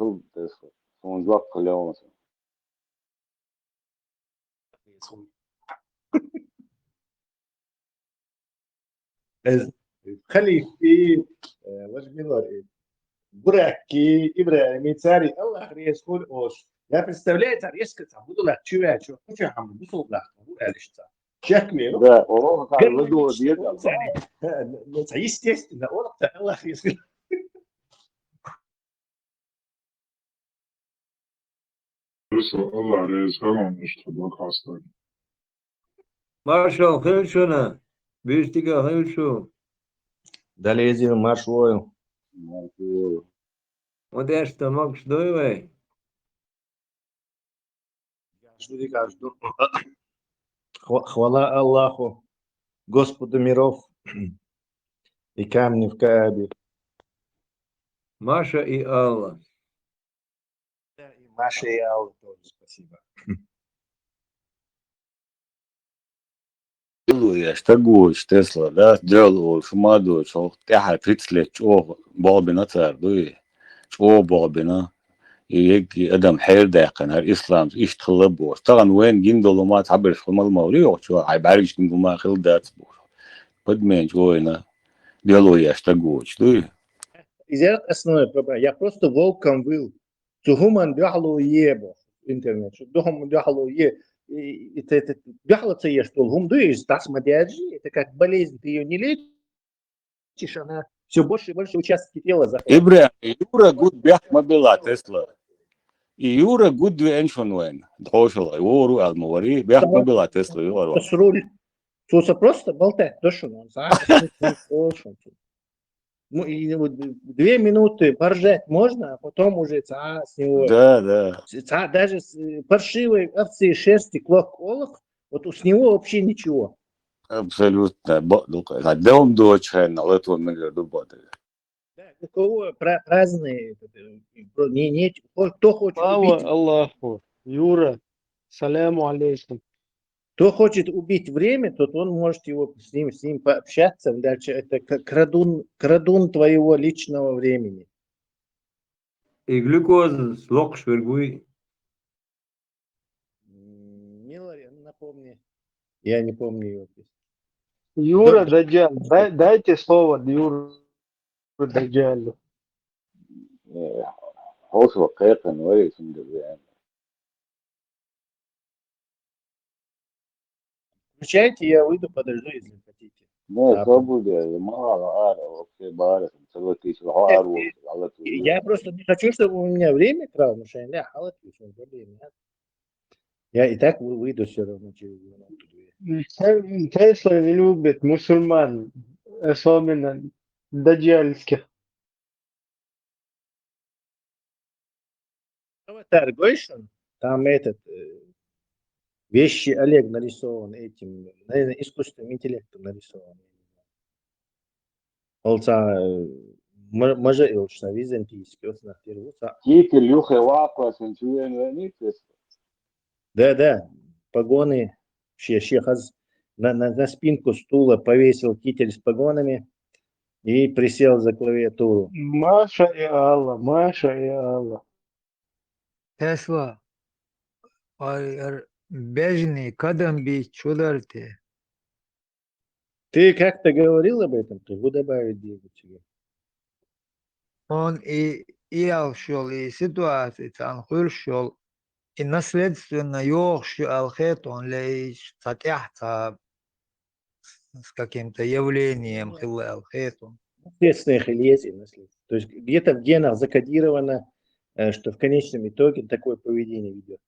он звак клялся.
خليفي وجميل براكي ابراهيم царь Аллах резкул ош. Я представляю, царь резко там буду лак чувак, что хочу хам бусул лак, алишта. Чекмер. Да, о, как вы думаете, это естественно, он Аллах резкул.
Allah rezil olmuştu bu hasta.
Marshall, خير شنو؟ بيشتكى هل شو
Далезил маршвою.
вот я что мог что вы
Что ты кажешь? Хвала Аллаху, Господу миров и камни в Каабе.
Маша и Алла.
И Маша и Алла тоже спасибо.
يا اشتاقوش تسلا ده جلو شمادو شو تحت تريتسلت شو بابنا تار دوي شو بابنا يجي ادم حير داقن هر اسلام ايش تخلبوش طبعا وين جندلو ما تعبر شو مال موريو شو عبارش جندلو ما خل دات قد مين شوينا جلو يا اشتاقوش دوي
Изя основная проблема. Я просто волком был. Tuhumан бяхлу ебо интернет. Тухуман бяхлу е. Это бяхло це что гум дуешь, так смотришь, это как болезнь, ты ее не лечишь, она все больше и больше участки тела заходит.
ابراهيم يورا جود بيح ما بلا تسلا يورا جود انشون وين دخوش الله يورو المواري بيح ما بلا تسلا يورا
Руль. Суса просто болтать, то что он Ну, и вот 2 минуты поржать можно, а потом уже с него...
Да.
Даже с паршивой овцы шерсти клок-олок, вот с него вообще ничего.
Абсолютно. Дом дочь, на лету между боты.
У кого праздные, кто хочет убить...
Аллаху, Юра, саляму алейкум.
Кто хочет убить время, тот он может его с ним пообщаться дальше. Это крадун твоего личного времени.
И глюкоза слог швергуй.
Милари, напомни. Я не помню его песню.
Юра Даджаль, дайте слово Юру Даджалю.
Хош вакайкан варис индивидуально.
Включайте, я выйду, подожду, если хотите.
Да, свобода, мало ара, вообще барес, целый тысяч ару,
Я просто не хочу, чтобы у меня время крал, потому что я халатюсь, я и так выйду все равно через минуту-две.
Тесла не любит мусульман, особенно даджальских.
Аватар Гойшин, там вещи Олег нарисован этим, наверное, искусственным интеллектом нарисован. Олца може илчна византийский, вот на первую.
Кики люхе вакуа сенчуен венитес.
Да, погоны, щехаз на спинку стула повесил китель с погонами и присел за клавиатуру.
Маша и Алла.
Tesla, бежный кадам бить чударте.
Ты как-то говорил об этом, ты добавить Диего тебе.
Он и шел, и ситуация, он шел, и наследственно йохши алхет, он лишь с каким-то явлением алхетом.
Наследственных или есть наследственных. То есть где-то в генах закодировано, что в конечном итоге такое поведение ведет.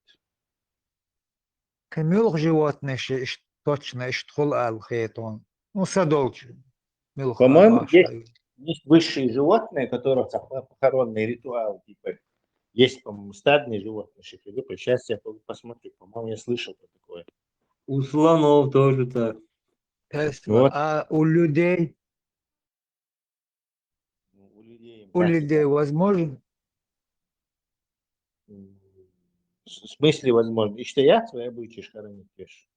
Камилх животных точно иштхул алхетон. Ну, садолчи.
По-моему, есть высшие животные, которых похоронные ритуалы, типа, есть, по-моему, стадные животные, шифридупы. Сейчас я посмотрю, по-моему, я слышал про такое.
У слонов тоже так.
Вот.
А у людей? У людей возможно?
В смысле возможно? И что я свои обычаи хоронить пишешь?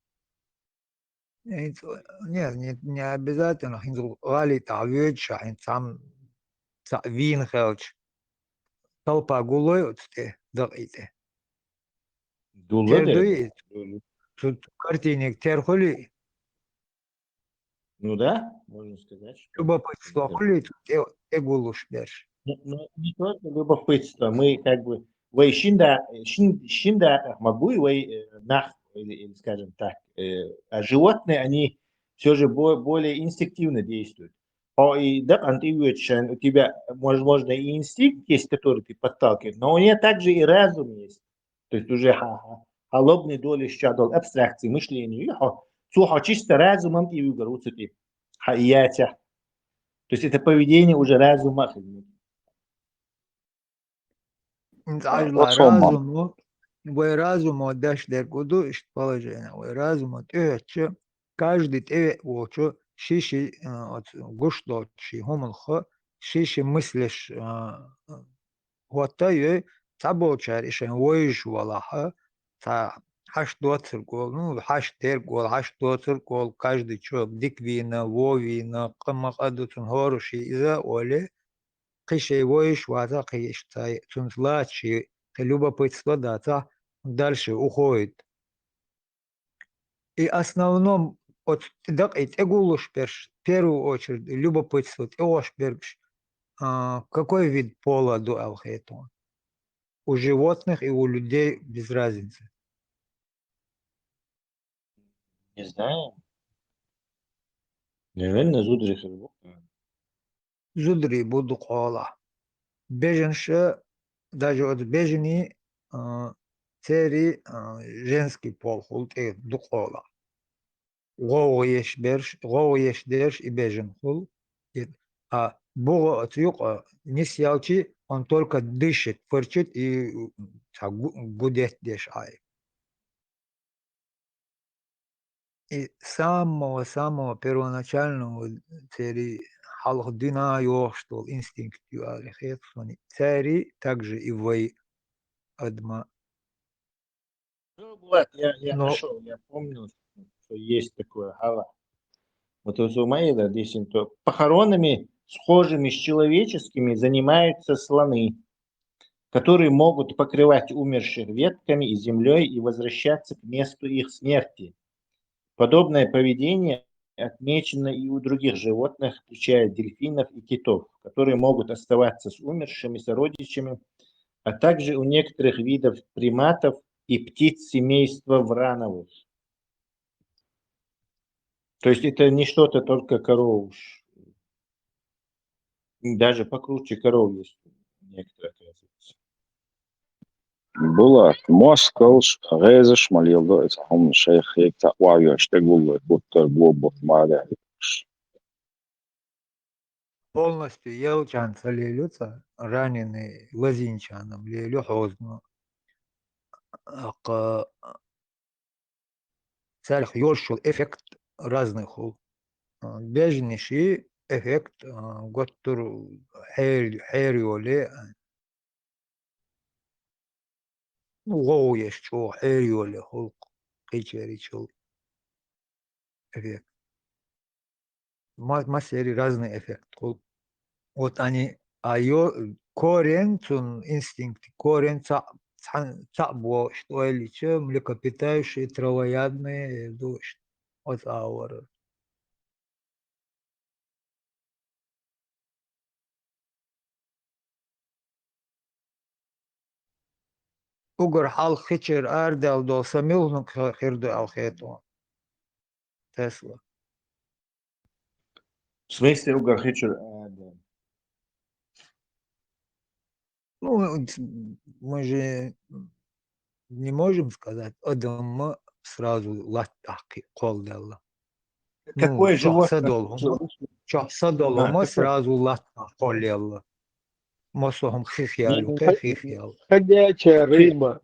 Нет, не обязательно. Гали тавид, шахин сам вин хелч. Толпа гулоют те, дорите.
Дулы?
Тут картинник терхули.
Ну да, можно сказать. Что...
Любопытство хули, те гулуш дальше.
Ну, не только любопытство, мы как бы шинда могу нах, или скажем так, а животные, они все же более инстинктивно действуют. И да, у тебя, возможно, и инстинкт есть, который ты подталкиваешь, но у нее также и разум есть. То есть уже холодные доли щадол абстракции, мышления. Чисто разумом и выгорутся. хаятя. То есть это поведение уже разума.
Ажла разуму, вы разуму дашь дергуду, и положение. Вы разуму тёче, каждый те очо, шиши от гушточи, хомлхо, шиши мыслишь, вот тае, табочар, ишен воиш валаха, та хаш доцер гол, ну хаш дер гол, хаш доцер гол, каждый чё, диквина, вовина, камахадутун хоруши, иза оле, Кишей воиш вата киштай цунслачи любопытство дата дальше уходит. И основном от тегулуш перш в первую очередь любопытство теош перш какой вид пола до алхетон. У животных и у людей без разницы.
Не знаю. Наверное, зудрих.
Зудри буду кола. Беженше даже от бежени цери женский пол хулте духола. Гоуеш дерш и бежен хул. А Бога от юга не сялчи, он только дышит, фырчит и гудет деш ай. И самого первоначального цери халхдина йоштол инстинкт юалихетсони. Цери также и вы адма.
Я нашел, я помню, что есть такое хала. Вот у Зумаида здесь то похоронами, схожими с человеческими, занимаются слоны, которые могут покрывать умерших ветками и землей и возвращаться к месту их смерти. Подобное поведение отмечено и у других животных, включая дельфинов и китов, которые могут оставаться с умершими сородичами, а также у некоторых видов приматов и птиц семейства врановых. То есть это не что-то только коров. Даже покруче коров есть некоторые, оказывается.
Булат, Москалш, Резеш, Малилдо, это он шейх, и так ваю, что гулы, будто глобус маля.
Полностью елчан салилюца, раненый лазинчаном, лелю хозну. Царь ёршул эффект разных хул. Бежнейший эффект готтур хериоле. Ну, гоу есть что, хериоле хул. Кичеричул эффект. Массери разный эффект хул. Вот они, корень, инстинкт, корень цабо, что или че, млекопитающие, травоядные, дождь. Вот аура. Угор хал хичер ардал до самил хирду алхету. Тесла.
В смысле угор хичер?
Ну, мы же не можем сказать, адам сразу латтахи колдалла.
Какое животное?
Садолома сразу латтах колдалла. Мосохом хихьялю, хихьял.
Ходячая рыба.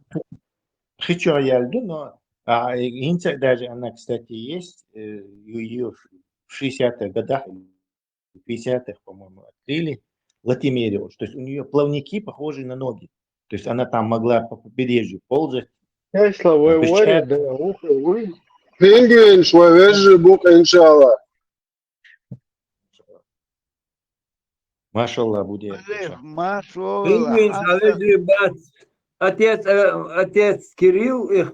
Хичер я льду, но инца даже она, кстати, есть. Ее в 60-х годах, в 50-х, по-моему, открыли. Латимериус. То есть у нее плавники похожи на ноги. То есть она там могла по побережью ползать.
Тесла, вы варят, да, вы.
Пингвин, швейвежи, бук, иншалла.
Машалла, будет.
Пингвин, шалежи, бац. Отец Кирилл их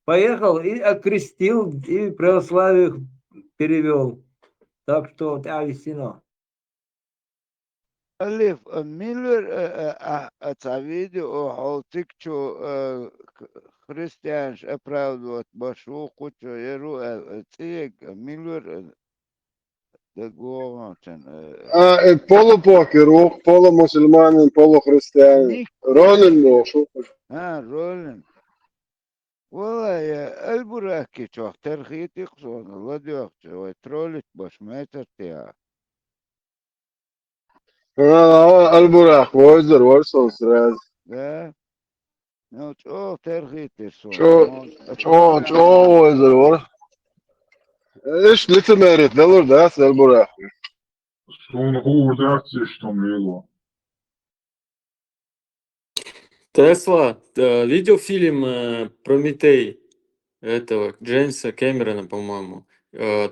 поехал и окрестил, и православие их перевел. Так что вот ависино.
Алиф, Миллер отцавидео холтикчу христианш оправдывать башу кучу еру цег Миллер договорен.
Полупокер, полумусульманин, полухристианин. Ролин был, шо?
Ролин. والله البراكي تروح ترخيت يقصون الله دوقت وترولت بس ما ترتيها
البراق ويزر ورسوس راز
لا نو تروح ترخيت
شو
يقصون
شو ويزر ور ايش лицемерит делаешь, да, с البراق
Что он говорит, реакция, что мило.
Тесла, видел фильм «Прометей» этого Джеймса Кэмерона, по-моему?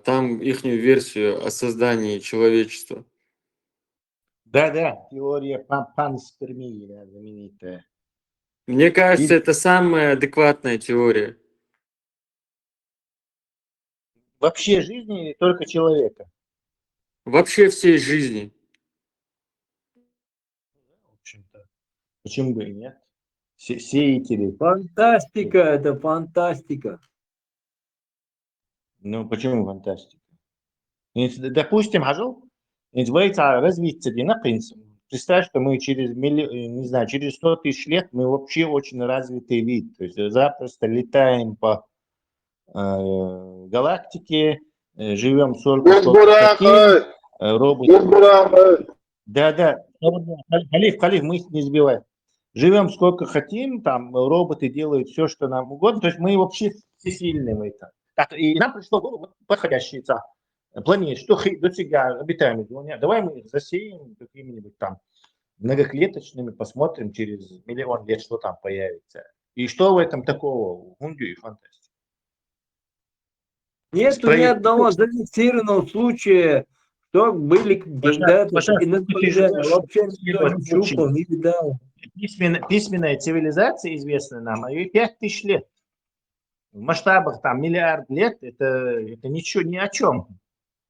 Там ихнюю версию о создании человечества.
Да, теория панспермии, да, знаменитая.
Мне кажется,
И
это самая адекватная теория.
вообще жизни или только человека?
Вообще всей жизни.
В общем-то, почему бы и нет? Сеятели.
Фантастика, это фантастика.
Ну, почему фантастика? Допустим, Хажу, развитие на принцип. Представь, что мы через не знаю, через 100 тысяч лет мы вообще очень развитый вид. То есть запросто летаем по галактике, живем сколько хотим, роботы. Да. Халиф, мысль не сбивай. Живем сколько хотим, там роботы делают все, что нам угодно. То есть мы вообще всесильны в этом. И нам пришло в голову подходящая планета, что дофига обитаемых. Давай мы их засеем какими-нибудь там многоклеточными, посмотрим через миллион лет, что там появится. И что в этом такого? Гундю и фантастика.
Нету ни одного зафиксированного случая, что были когда-то инопланетяне. Вообще никто не чупал, не видал.
Письменная цивилизация известна нам, а ей 5000 лет. В масштабах там миллиард лет это ничего, ни о чем.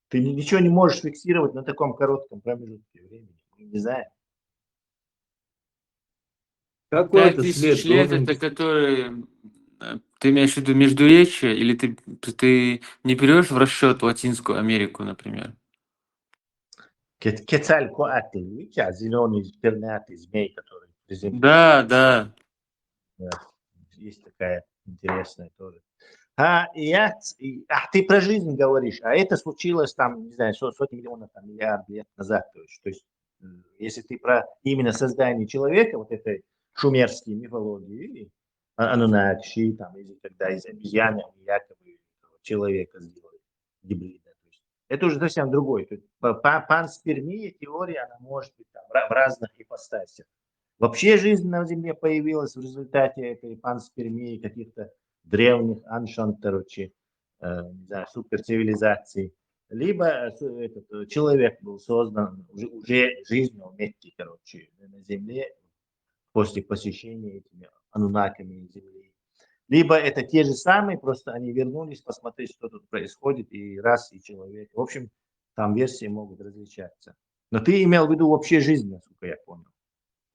Ты ничего не можешь фиксировать на таком коротком промежутке времени. Не знаю.
Какой-то
5000
след
лет,
должен
это
быть.
которые... Ты имеешь в виду междуречие, или ты не берешь в расчет Латинскую Америку, например?
Кецалькоатль, видите, зеленый пернатый змей, который
Да.
Да, есть такая интересная тоже. Ты про жизнь говоришь, а это случилось там, не знаю, сотни миллионов, там, миллиард лет назад. То есть, если ты про именно создание человека, вот этой шумерской мифологии, Анунакши, там, когда из обезьяны якобы человека сделали, гибрида. Это уже совсем другой. Панспермия, теория, она может быть там, в разных ипостасях. Вообще жизнь на Земле появилась в результате этой панспермии каких-то древних аншантеручи, суперцивилизаций. Либо человек был создан уже жизнью вместе, на Земле после посещения этими анунаками Земли. Либо это те же самые, просто они вернулись посмотреть, что тут происходит, и человек. В общем, там версии могут различаться. Но ты имел в виду вообще жизнь, насколько я понял.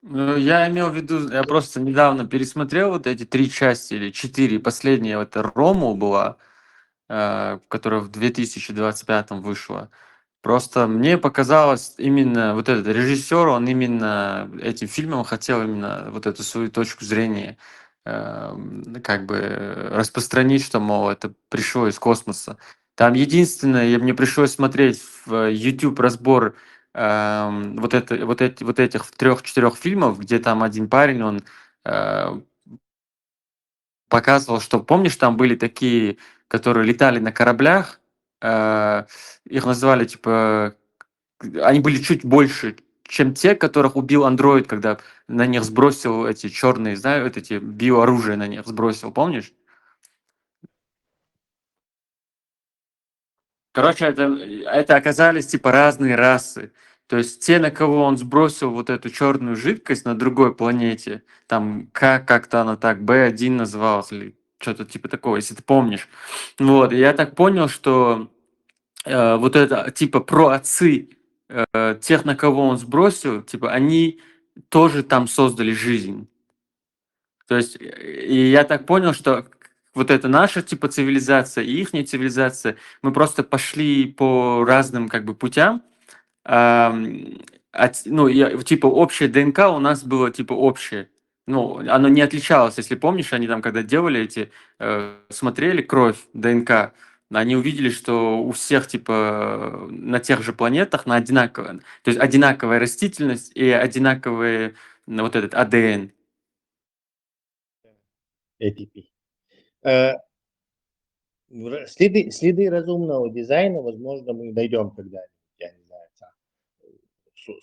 Ну, я имел в виду, я просто недавно пересмотрел вот эти 3 части или 4. Последняя, вот Рому была, которая в 2025 вышла. Просто мне показалось, именно вот этот режиссер, он именно этим фильмом хотел именно вот эту свою точку зрения как бы распространить, что, мол, это пришло из космоса. Там единственное, мне пришлось смотреть в YouTube разбор вот этих 3-4 фильмов, где там один парень, он показывал, что, помнишь, там были такие, которые летали на кораблях, их называли, типа, они были чуть больше, чем те, которых убил андроид, когда на них сбросил эти черные, знаю, вот эти биооружие на них сбросил, помнишь? Короче, это оказались типа разные расы. То есть те, на кого он сбросил вот эту черную жидкость на другой планете, там как-то она так, B1 называлась, или что-то типа такого, если ты помнишь. Вот, и я так понял, что вот это типа проотцы тех, на кого он сбросил, типа они тоже там создали жизнь. То есть, и я так понял, что вот это наша типа цивилизация и ихняя цивилизация, мы просто пошли по разным как бы путям. Типа общая ДНК у нас было типа общее. Ну, оно не отличалось, если помнишь, они там, когда делали эти, смотрели кровь, ДНК, они увидели, что у всех, типа, на тех же планетах на одинаково, то есть одинаковая растительность и одинаковые, вот этот АДН.
ATP. Следы разумного дизайна, возможно, мы найдем когда-нибудь, я не знаю,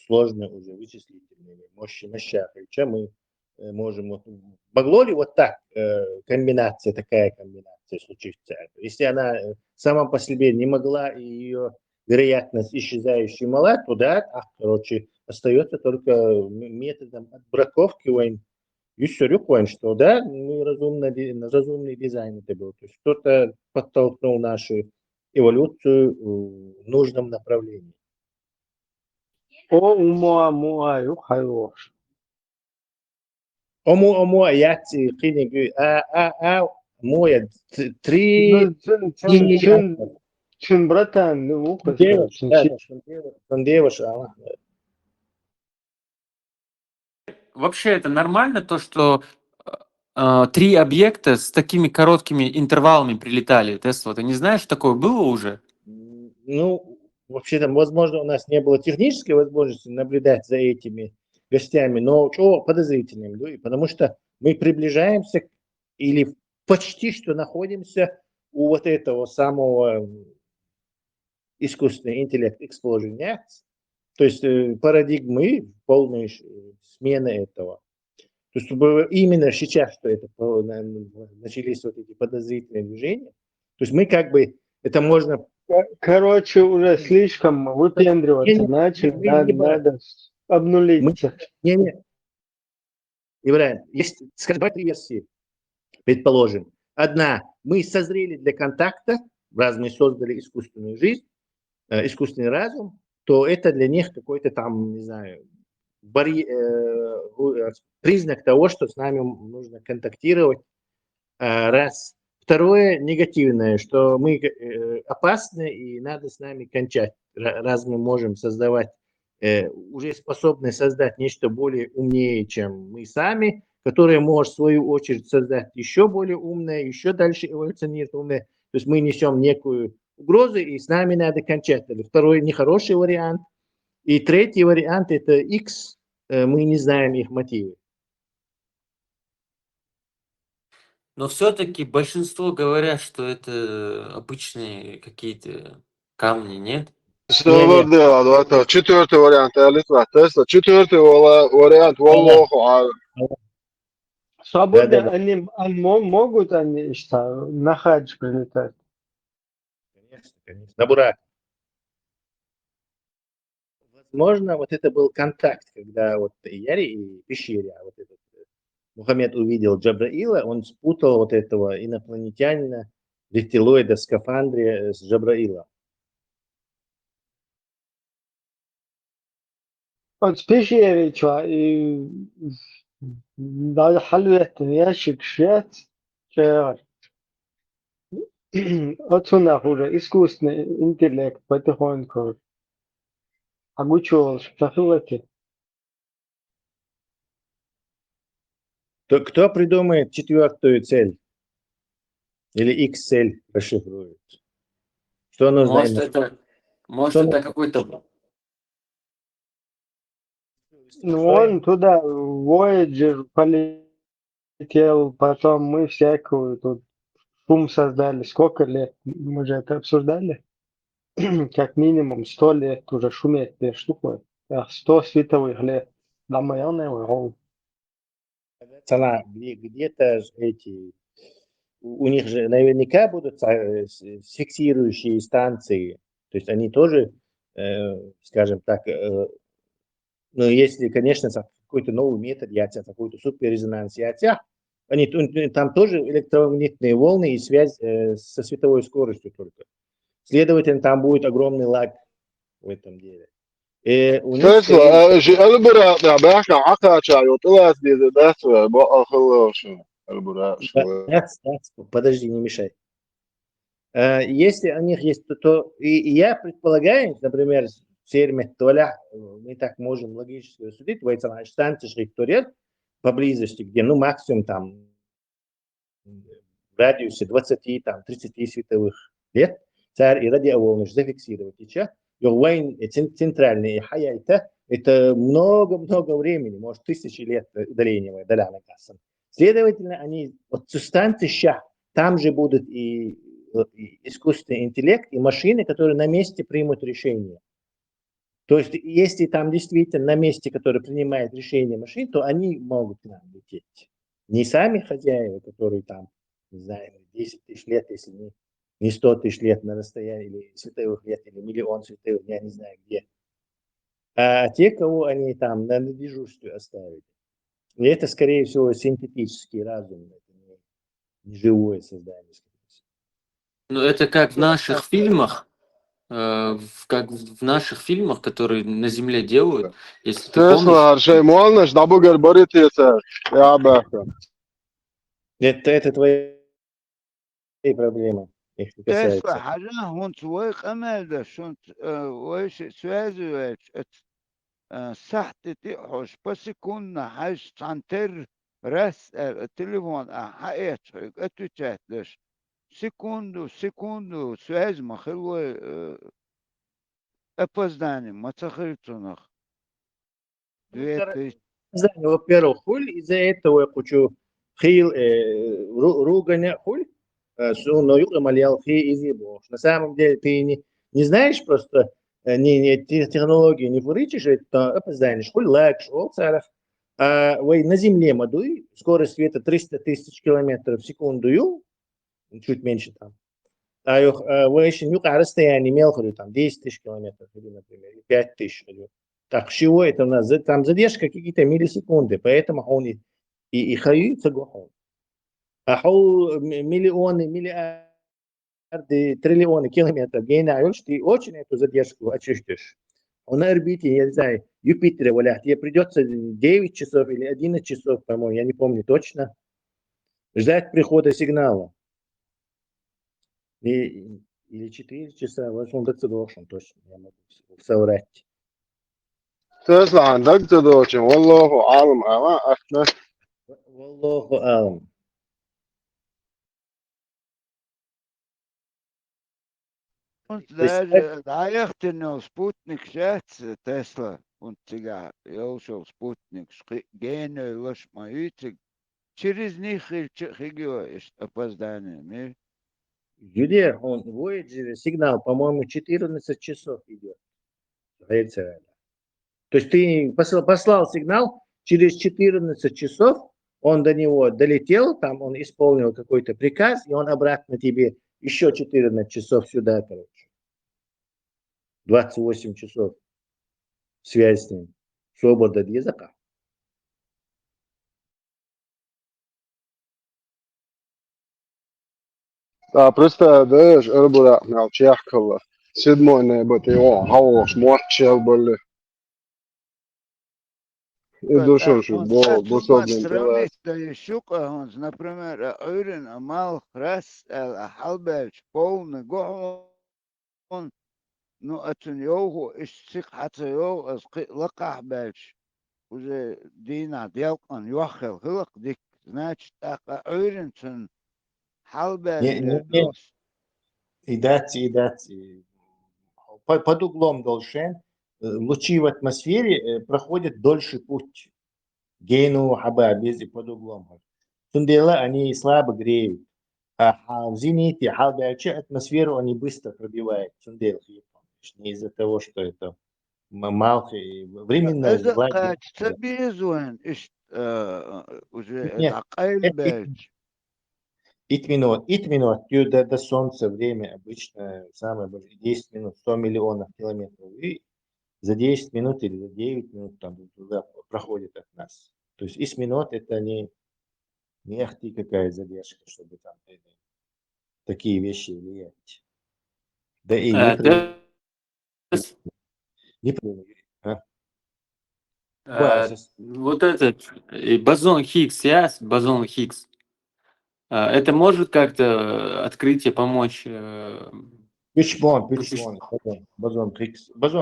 сложные уже вычислительные мощах, чем мы можем, могло ли вот так такая комбинация случиться? Если она сама по себе не могла, и ее вероятность исчезающей мала, то да, остается только методом отбраковки, и все рукой, что да, мы разумный дизайн это был. То есть кто-то подтолкнул нашу эволюцию в нужном направлении. Я книгу моя три
Чин, братан, ну,
Вообще это нормально, то, что 3 объекта с такими короткими интервалами прилетали? Тесла, ты не знаешь, такое было уже?
Ну, вообще-то, возможно, у нас не было технической возможности наблюдать за этими гостями, но чего подозрительным, да? Потому что мы приближаемся или почти что находимся у вот этого самого искусственного интеллекта Explosion X, то есть парадигмы полной смены этого. То есть именно сейчас, что это начались вот эти подозрительные движения, то есть мы как бы, это можно...
Короче, уже слишком выпендриваться начали, надо обнулиться.
Ибрahim, есть, скажем, 2 версии, предположим. Одна, мы созрели для контакта, раз мы создали искусственную жизнь, искусственный разум, то это для них какой-то там, не знаю, признак того, что с нами нужно контактировать. Раз. Второе, негативное, что мы опасны и надо с нами кончать, раз мы можем создавать, уже способны создать нечто более умнее, чем мы сами, которое может в свою очередь создать еще более умное, еще дальше эволюционирует умное. То есть мы несем некую угрозу, и с нами надо кончать. Это второй нехороший вариант. И третий вариант – это X, мы не знаем их мотивы.
Но все-таки большинство говорят, что это обычные какие-то камни, нет?
Это 4-й вариант, Тесла. 4-й вариант, Валлаху алям.
Свободно они могут они что, на хадж прилетать?
Конечно, на Бурак. Возможно, вот это был контакт, когда вот Яри и Пещере, вот этот Мухаммед увидел Джабраила, он спутал вот этого инопланетянина, рептилоида в скафандре с Джабраилом.
Вот Пещере, что, и даже حلوة ящик швец, что отсюда уже искусственный интеллект потихоньку обучивался, шахлоки.
Кто придумает 4-ю цель? Или X-цель расшифрует? Что нужно?
Может, это какой-то...
Ну, он туда, Voyager полетел, потом мы всякую тут шум создали. Сколько лет? Мы же это обсуждали. Как минимум 100 лет уже шуметь этой штукой. 100 световых лет. Да,
где-то эти... У них же наверняка будут фиксирующие станции. То есть они тоже, скажем так, ну, если, конечно, какой-то новый метод, какой-то суперрезонанс, они там тоже электромагнитные волны и связь со световой скоростью только. Следовательно, там будет огромный лаг в этом деле.
Тесла, البراق بحكي عقد شاي وطلعت دي داتوا بقى خلصوا البراق
Подожди, не мешай. Если у них есть, то и я предполагаю, например, мы так можем логически рассудить, станция шрифторет, поблизости, где, ну, максимум там в радиусе 20, там, 30 световых лет, царь и радиоволны зафиксировать. Центральные хаяйта, это много-много времени, может, тысячи лет удаления Даляна Касан. Следовательно, они, вот субстанции ща, там же будут и искусственный интеллект, и машины, которые на месте примут решение. То есть, если там действительно на месте, который принимает решение машин, то они могут к нам лететь. Не сами хозяева, которые там, не знаю, 10 тысяч лет, если не 100 тысяч лет на расстоянии, или световых лет, или миллион световых, я не знаю где. А те, кого они там на дежурстве оставили. И это, скорее всего, синтетический разум, это не живое создание.
Ну, это как в наших фильмах, как в наших фильмах, которые на Земле делают, если ты помнишь.
Tesla ar šeit molnaši dabu gar barīties, jābēka.
Это твои проблемы. Их не
تسلا
касается.
حاجة هون سويق أمل شنت ويش سوازي سحت تحوش بس يكون حاج تنتر رس التليفون حقيقة اتوتشات لش سكوندو سواز ما خلوه أبوزداني ما تخيلتونخ
Во-первых, хуль, из-за этого я хочу хил ругань хуль, но юг малял хи из его. На самом деле ты не знаешь просто не технологии не фуричишь, это опоздаешь хуль лак шел царах. Вы на земле мадуй, скорость света 300 тысяч километров в секунду, чуть меньше там. Вы еще не расстояние мелкое, там 10 тысяч километров, или, например, 5 тысяч. Так, чего это у нас? Там задержка какие-то миллисекунды, поэтому он и хаюется гохом. А миллионы, миллиарды, триллионы километров генаешь, ты очень эту задержку очистишь. На орбите, я не знаю, Юпитера, валя, тебе придется 9 часов или 11 часов, по-моему, я не помню точно, ждать прихода сигнала. Или 4 часа, в общем, так должен точно, я могу соврать.
Tesla عندك تدوشن والله أعلم أنا أحنا
والله أعلم.
Und da noch Sputnik schätzt Tesla und sogar auch Sputnik gene los маюцик через них есть опоздание.
Юлия, он Voyager сигнал, по-моему, 14 часов идет. То есть ты послал сигнал, через 14 часов он до него долетел, там он исполнил какой-то приказ, и он обратно тебе еще 14 часов сюда, короче. 28 часов связь с ним. Свобода от языка.
Tā представляешь, Эрбура Мелчехкала. Седьмой быть его хауш морчел были. И душу, что был
сравнить щука, например, Ойрен Амал Храс Халберч полный гон, ну это его из цикхата его лаках бельч уже дина делкан юахел хилак дик значит Ойрен Халберч.
И под углом должен лучи в атмосфере проходят дольше путь. Гену хаба без под углом. Тундела они слабо греют. А в зените халбяча атмосферу они быстро пробивают. Тундел не из-за того, что это малко временно.
уже
Итминут, до солнца время обычно самое большое, 10 минут, 100 миллионов километров. И за 10 минут или за 9 минут там туда проходит от нас. То есть исминут это не ахти какая задержка, чтобы там такие вещи влиять. Да и
вот этот бозон Хиггс, бозон Хиггс. Это может как-то открытие помочь?
Бозон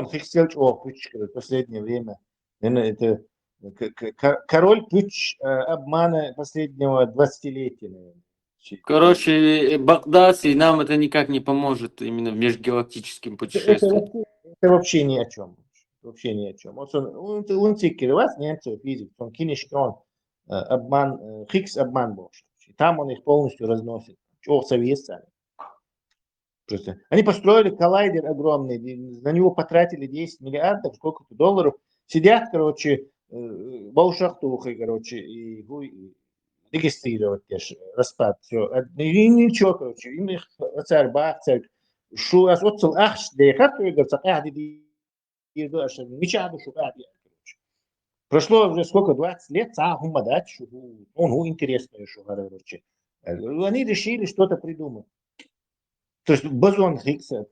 Хиггс в последнее время это король ключ обмана последнего 20-летия, наверное.
Короче, Багдад, и нам это никак не поможет именно в межгалактическим
Это
путешествиям.
вообще ни о чем. Вообще ни о чем. Вот он цикл вас, немцев, физик, он кинешки, он обман, Хиггс обман был. И там он их полностью разносит. Чего совет сами. Просто. Они построили коллайдер огромный, на него потратили 10 миллиардов, сколько-то долларов. Сидят, короче, баушахтухой, короче, и регистрировать распад. Все. И ничего, короче, им их царь бах, царь. Шо аз отцел ахш, да я как говорится, прошло уже сколько, 20 лет, он интересно, что короче. Они решили что-то придумать. То есть бозон Хиггса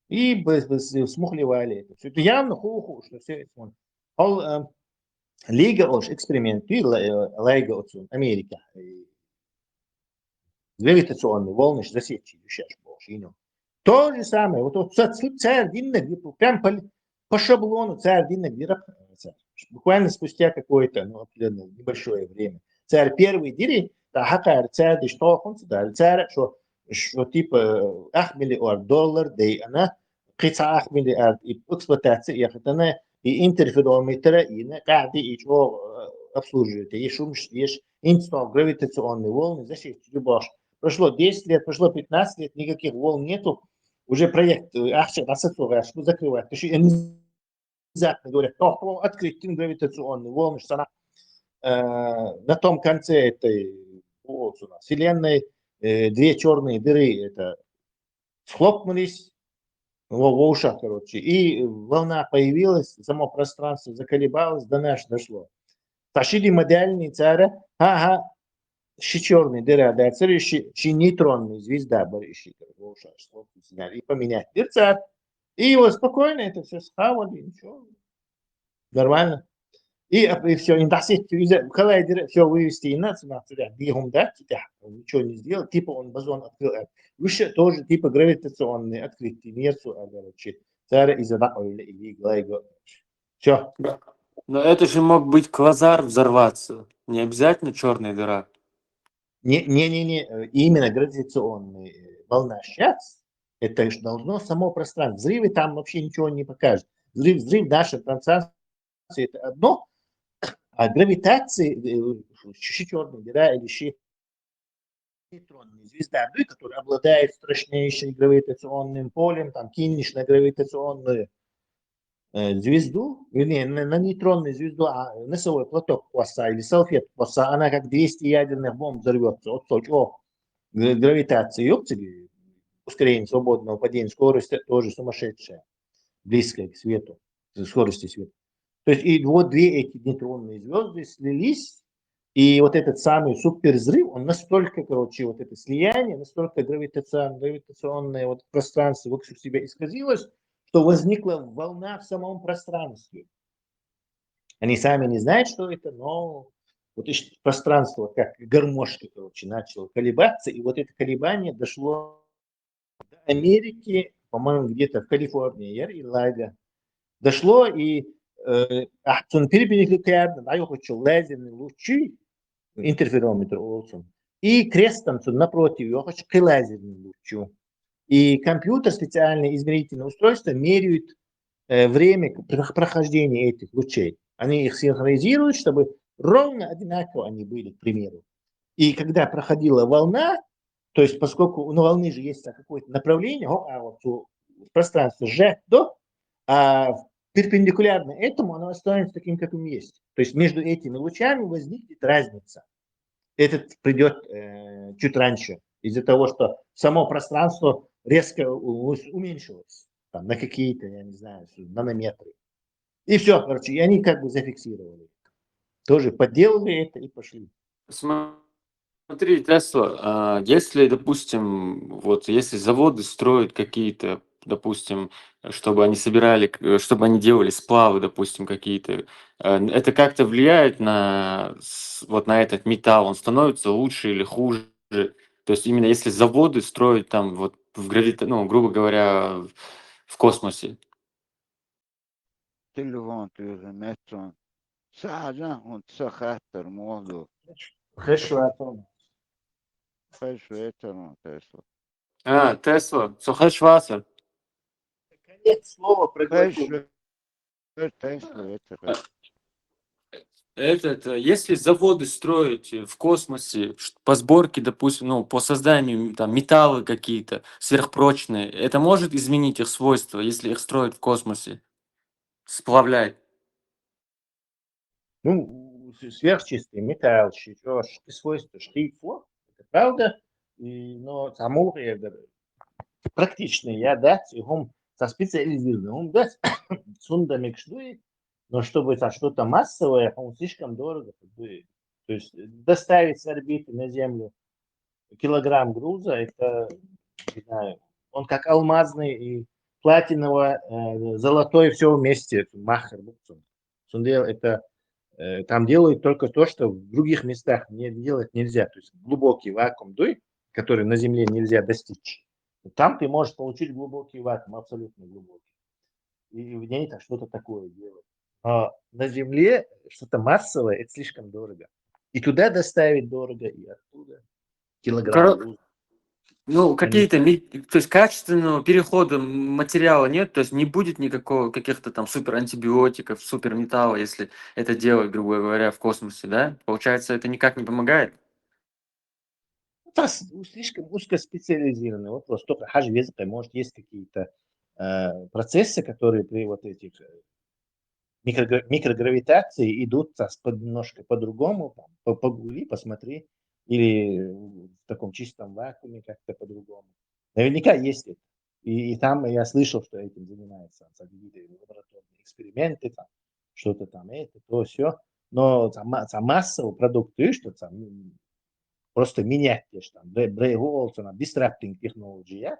и смухлевали это. Все это явно хуху, что все это. Лига уж эксперимент, Лига от Америка. Гравитационные волны засечили сейчас больше. То же самое. Вот царь Диннек, прям по шаблону царь Диннек, буквально спустя какое-то небольшое время. Царь первый дири, царь, что он царь, что типа $1 миллиард, да она $1 миллиард и эксплуатация яхтана и интерферометра и на каждый и что обслуживает. И шум, есть инстинкт гравитационные волны, защитить любовь. Прошло 10 лет, прошло 15 лет, никаких волн нету. Уже проект закрывать. Внезапно говорят, открыть гравитационные волны, что она на том конце этой Вселенной две черные дыры это схлопнулись в ушах, короче, и волна появилась, само пространство заколебалось, до нас дошло. Пошли модельные царя, черный дыра, да, царь, нейтронная звезда, и поменять дырцар. И его спокойно это все схавали, ничего, нормально. И все, коллайдер все вывести и ничего не сделал, типа он бозон открыл. Выше тоже типа гравитационные открытие, нету, короче, царь из-за или все.
Но это же мог быть квазар взорваться, не обязательно черная дыра.
Не, именно гравитационная волна сейчас, это должно само пространство. Взрывы там вообще ничего не покажет. Взрыв наше пространство это одно, а гравитация, черная дыра или нейтронная звезда, которая обладает страшнейшим гравитационным полем, там кинешь на гравитационную звезду, или на нейтронную звезду, носовой платок хвоста или салфетку хвоста, она как 200 ядерных бомб взорвется. Гравитация, ускорение свободного падения, скорость тоже сумасшедшая, близкая к свету, скорости света. То есть и вот две эти нейтронные звезды слились, и вот этот самый супервзрыв, он настолько, короче, вот это слияние, настолько гравитационное вот пространство вокруг себя исказилось, что возникла волна в самом пространстве. Они сами не знают, что это, но вот пространство, как гармошка, короче, начало колебаться, и вот это колебание дошло до Америки, по-моему, где-то в Калифорнии, Лага. Дошло, и лазерные лучи, интерферометр олsun. И крестом напротив его к лазерному лучу. И компьютер, специальное измерительное устройство, меряют время прохождения этих лучей. Они их синхронизируют, чтобы ровно одинаково они были, к примеру. И когда проходила волна, то есть поскольку на волны же есть какое-то направление, пространство сжато, а перпендикулярно этому оно останется таким, как он есть. То есть между этими лучами возникнет разница. Этот придет чуть раньше, из-за того, что само пространство резко уменьшилось там, на какие-то, я не знаю, нанометры. И все, короче, и они как бы зафиксировали. Тоже подделали это и пошли.
Смотри, Тесла, если, допустим, вот если заводы строят какие-то, допустим, чтобы они собирали, чтобы они делали сплавы, допустим, какие-то, это как-то влияет на вот на этот металл, он становится лучше или хуже? То есть именно если заводы строят там вот ну, грубо говоря, в космосе.
Телефон, ты уже метро. ساعة وتسخاتر موضوع
Хешватон.
خش ويتر تسلا
Тесла, Сухашваса.
Конец слова
خش
проглотил.
Тесла
А,
ветер
если заводы строить в космосе по сборке, допустим, ну, по созданию там металлы какие-то сверхпрочные, это может изменить их свойства, если их строят в космосе, сплавлять?
Ну, сверхчистый металл, свойства штифло, это правда. Но само практичный я дать, он со специализированным, он дать сундамик штуи, но чтобы это что-то массовое, он слишком дорого. То есть доставить с орбиты на Землю килограмм груза, это, не знаю, он как алмазный и платиновый, золотой, все вместе, махер. Это там делают только то, что в других местах не делать нельзя. То есть глубокий вакуум дуй, который на Земле нельзя достичь. Там ты можешь получить глубокий вакуум, абсолютно глубокий. И в ней что-то такое делать. А на Земле что-то массовое, это слишком дорого. И туда доставить дорого, и оттуда килограмм груза.
Ну,
Они-
какие-то, то есть качественного перехода материала нет, то есть не будет никакого каких-то там супер антибиотиков, супер металла, если это делать, грубо говоря, в космосе, да? Получается, это никак не помогает?
Это слишком узкоспециализированный вопрос. Только хажвезка, может, есть какие-то процессы, которые при вот этих микрогравитации идут немножко по-другому, там, погугли, посмотри, или в таком чистом вакууме как-то по-другому. Наверняка есть это. И там я слышал, что этим занимаются какие-то лабораторные эксперименты, там, что-то там, это, то, все. Но там массовый продукт, ты что там, просто менять те же там, disrupting technology,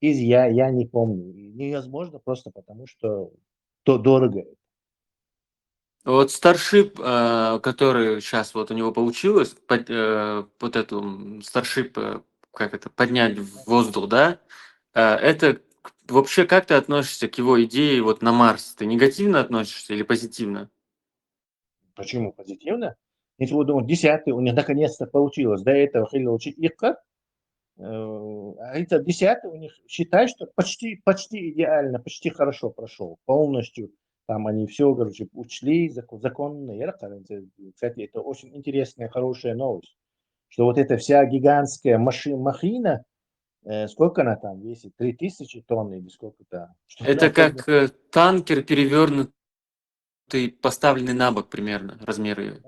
я не помню. И невозможно просто потому, что то дорого.
Вот Starship, который сейчас вот у него получилось, вот эту Starship, как это, поднять в воздух, да, это вообще как ты относишься к его идее вот на Марс? Ты негативно относишься или позитивно?
Почему позитивно? Если вы думаете, 10 у них наконец-то получилось, до этого хотели учить их как, а это 10 у них, считай, что почти идеально, почти хорошо прошел, полностью. Там они все, короче, учли, законно. Кстати, это очень интересная, хорошая новость, что вот эта вся гигантская махина, сколько она там весит, 3000 тонн или сколько-то. Что
Это
она
как танкер перевернутый, поставленный на бок примерно, размеры ее.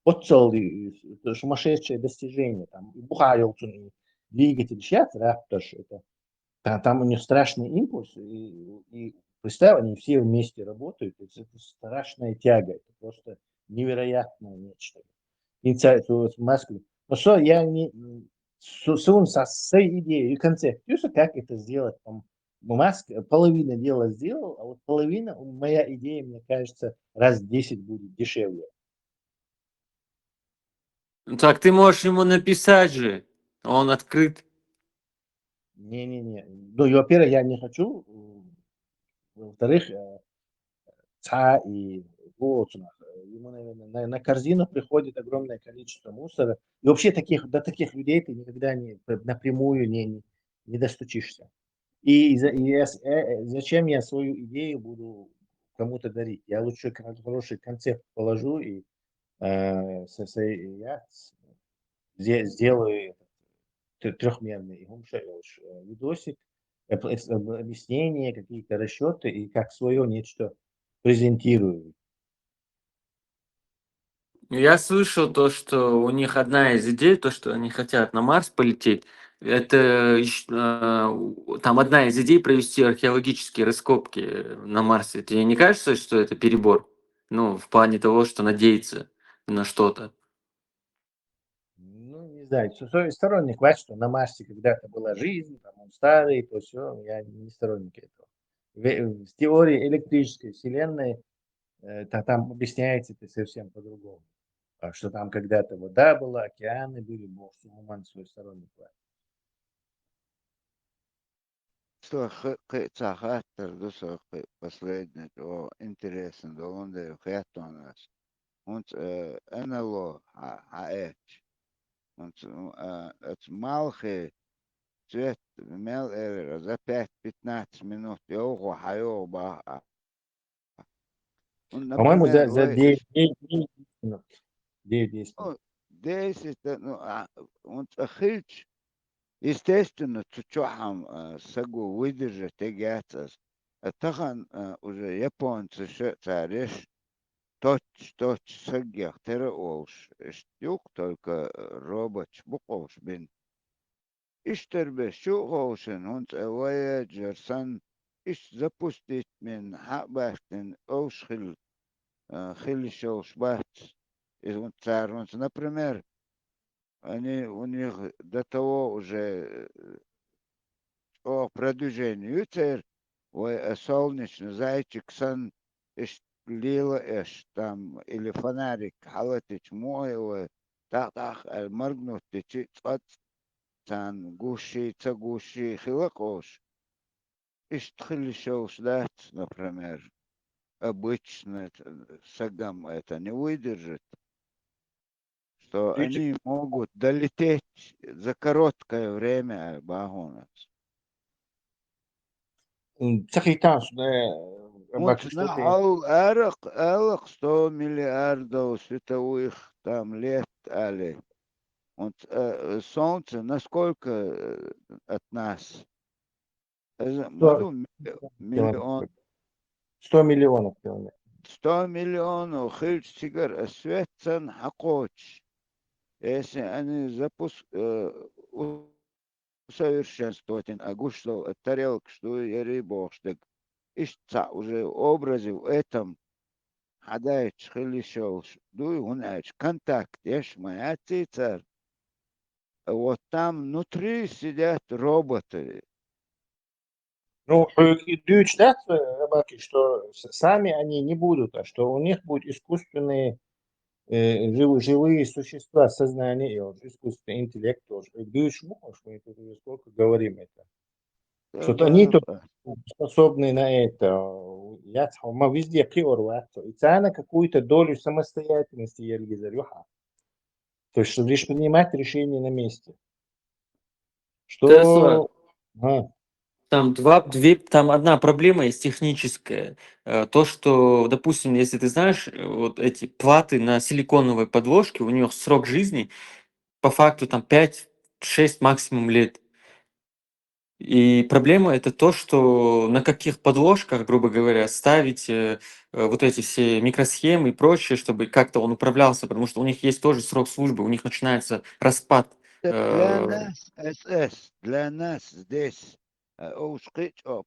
это сумасшедшее достижение. Там, и Бухарелцун, и двигатель сейчас, Раптор, это, там у них страшный импульс, и представь, они все вместе работают, то есть это страшная тяга, это просто невероятное нечто. Инициативу Москвы. Но что я не... С идеей и концепцией, как это сделать, там, Маск половина дела сделал, а вот половина, моя идея, мне кажется, раз в 10 будет дешевле.
Ну, так ты можешь ему написать же, он открыт.
Не-не-не. Ну, во-первых, я не хочу. Во-вторых, и вот, ему, наверное, на корзину приходит огромное количество мусора. И вообще до таких людей ты никогда напрямую не достучишься. И зачем я свою идею буду кому-то дарить? Я лучше хороший концепт положу и я сделаю трехмерный видосик, объяснения, какие-то расчеты и как свое нечто презентирую.
Я слышал то, что у них одна из идей, то, что они хотят на Марс полететь, это там одна из идей провести археологические раскопки на Марсе. Тебе не кажется, что это перебор? Ну, в плане того, что надеяться на что-то.
Ну, не знаю, сторонник хватит, что на Марсе когда-то была жизнь, там он старый, то все, я не сторонник этого. В теории электрической вселенной там объясняется это совсем по-другому. Что там когда-то вода была, океаны были, бог Сумуман свой сторонник хватит.
хатер досо последний, то интересно, да он да хатонас. Он НЛО, он малхи цвет мел за 5-15 минут его хайо ба.
По-моему,
Например,
за
вы
9 минут. 9-10 минут.
10, он хильч. Естественно, чучухам сагу выдержать тягаться. Тахан уже японцы цариш точь сагях тера олш. Штук только робот буколш бин. Иштербе шухолшен он Voyager сан иш запустить мен хабахтен олшхил хилишолш бат. И он царь, например, у них до того уже продвижение царь, солнечный зайчик сан лила там или фонарик халатич мой так моргнут течит цан гуши цагуши хилакош исhtхилишош дат, например, обычно сагам это не выдержит, что они могут долететь за короткое время багонас.
Цахитан,
Вот на 100 миллиардов световых там лет, али. Вот Солнце насколько от нас? Миллион.
100 миллионов километров.
100 миллионов хильч сигар светцен хакоч. Если они усовершенствовать агушло тарелок, что я рыбоштег. Ишца уже образы в этом хадайч хилишол. Дуй унач контакт, ешь моя цицар. Вот там внутри сидят роботы.
Ну, идут считать, рыбаки, что сами они не будут, а что у них будут искусственные живые существа, сознание, и искусственный интеллект тоже. Идут что мы тут уже сколько говорим это. Что они только способны на это. Мы везде приорваться. И на какую-то долю самостоятельности я реализую. То есть, лишь принимать решения на месте.
Тесла.
Что...
Там одна проблема есть техническая. То, что, допустим, если ты знаешь, вот эти платы на силиконовой подложке, у них срок жизни по факту там 5-6 максимум лет. И проблема это то, что на каких подложках, грубо говоря, ставить вот эти все микросхемы и прочее, чтобы как-то он управлялся, потому что у них есть тоже срок службы, у них начинается распад.
Для нас СС, для нас здесь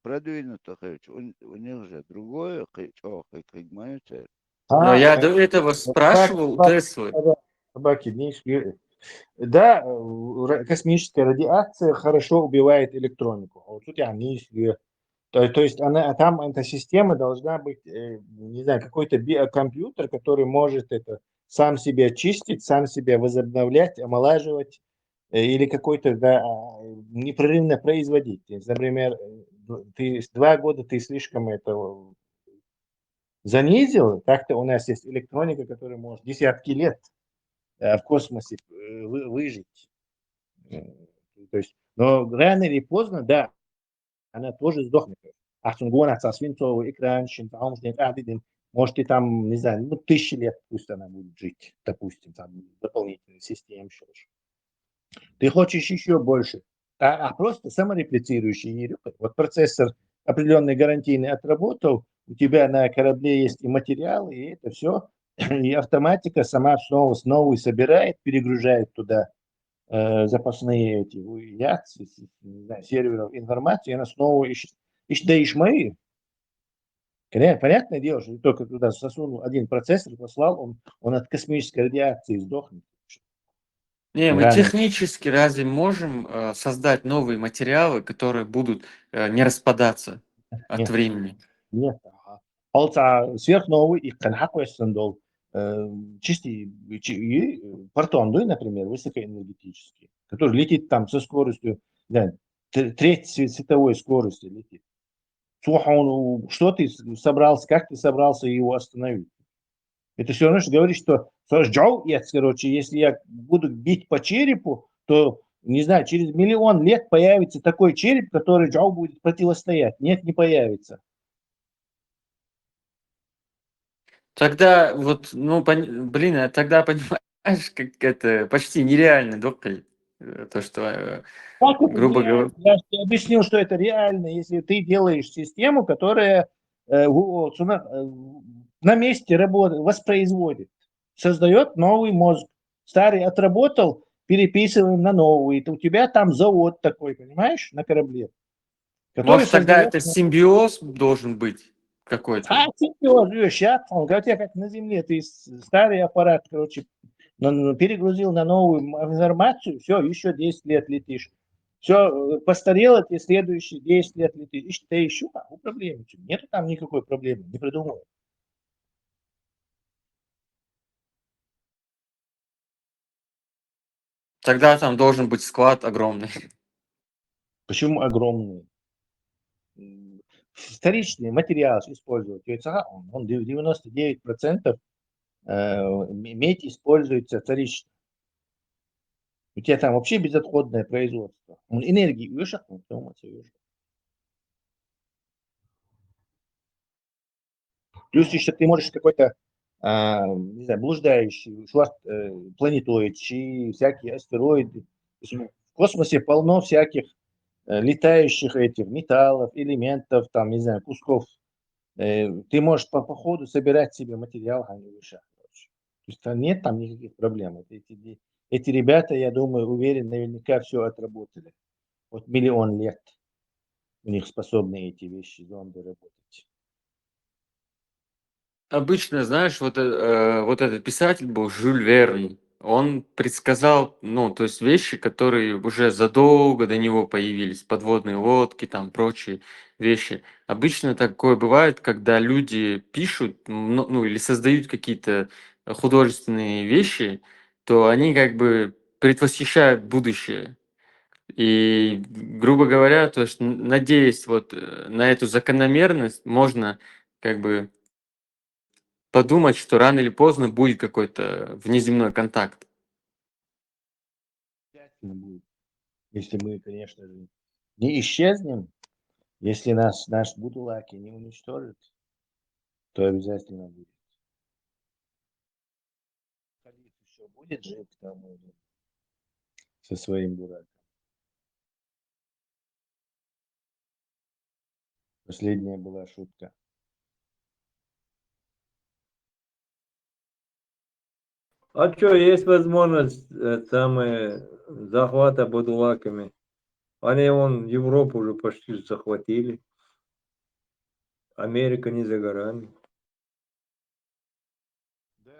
продвинутых, у них же другое, понимаете?
Я до этого спрашивал Теслы.
Да, космическая радиация хорошо убивает электронику. Вот тут то есть там эта система должна быть, не знаю, какой-то биокомпьютер, который может это сам себя чистить, сам себя возобновлять, омолаживать, или какой-то непрерывно производить. Например, 2 года ты слишком это занизил, так-то у нас есть электроника, которая может десятки лет в космосе выжить. То есть, но рано или поздно, да, она тоже сдохнет. Может, и там, не знаю, 1000 лет пусть она будет жить, допустим, там дополнительной системе. Ты хочешь еще больше, просто самореплицирующий. Вот процессор определенный гарантийный отработал, у тебя на корабле есть и материалы, и это все, и автоматика сама снова собирает, перегружает туда запасные эти серверов информации, она снова ищет мои. Понятное дело, что ты только туда засунул один процессор, послал, он от космической радиации сдохнет.
Не, мы технически разве можем создать новые материалы, которые будут не распадаться от времени?
Нет. Сверхновый и канхакуэссендол чистый протон, например, высокоэнергетический, который летит там со скоростью треть световой скорости летит. Что ты собрался, как ты собрался его остановить? Это все равно, что говоришь, что короче, если я буду бить по черепу, то, не знаю, через 1 миллион лет появится такой череп, который Джоу будет противостоять. Нет, не появится.
Тогда вот, ну, блин, а тогда понимаешь, как это почти нереально, доктор, то, что,
Как это
грубо говоря,
реально? Я же тебе объяснил, что это реально, если ты делаешь систему, которая на месте работает, воспроизводит, создает новый мозг. Старый отработал, переписываем на новый. У тебя там завод такой, понимаешь, на корабле, который
может, тогда
создает...
это симбиоз должен быть какой-то?
симбиоз, сейчас, у тебя как на Земле, ты старый аппарат, короче, перегрузил на новую информацию, все, еще 10 лет летишь. Все, постарело, тебе следующие 10 лет летишь. Ты еще проблемы. Нету там никакой проблемы, не придумывай.
Тогда там должен быть склад огромный.
Почему огромный? Вторичный материал использовать. Он 99% медь используется вторично. У тебя там вообще безотходное производство. Энергии выше, плюс еще ты можешь какой-то, не знаю, блуждающий, планетоид, всякие астероиды. В космосе полно всяких летающих этих металлов, элементов, там, не знаю, кусков. Ты можешь по ходу собирать себе материал, а не выше. То есть нет там никаких проблем. Эти ребята, я думаю, уверен, наверняка все отработали. Вот 1 миллион лет у них способны эти вещи, зонды работать.
Обычно, знаешь, вот этот писатель был Жюль Верн. Он предсказал, ну, то есть вещи, которые уже задолго до него появились, подводные лодки, там, прочие вещи. Обычно такое бывает, когда люди пишут, ну, или создают какие-то художественные вещи, то они как бы предвосхищают будущее. И, грубо говоря, то есть, надеясь вот на эту закономерность, можно как бы подумать, что рано или поздно будет какой-то внеземной контакт.
Будет. Если мы, конечно же, не исчезнем, если наш Будулаки не уничтожит, то обязательно будет. Халиф еще будет жить там со своим дураком. Последняя была шутка.
А что, есть возможность захвата будулаками? Они Европу уже почти захватили. Америка не за горами.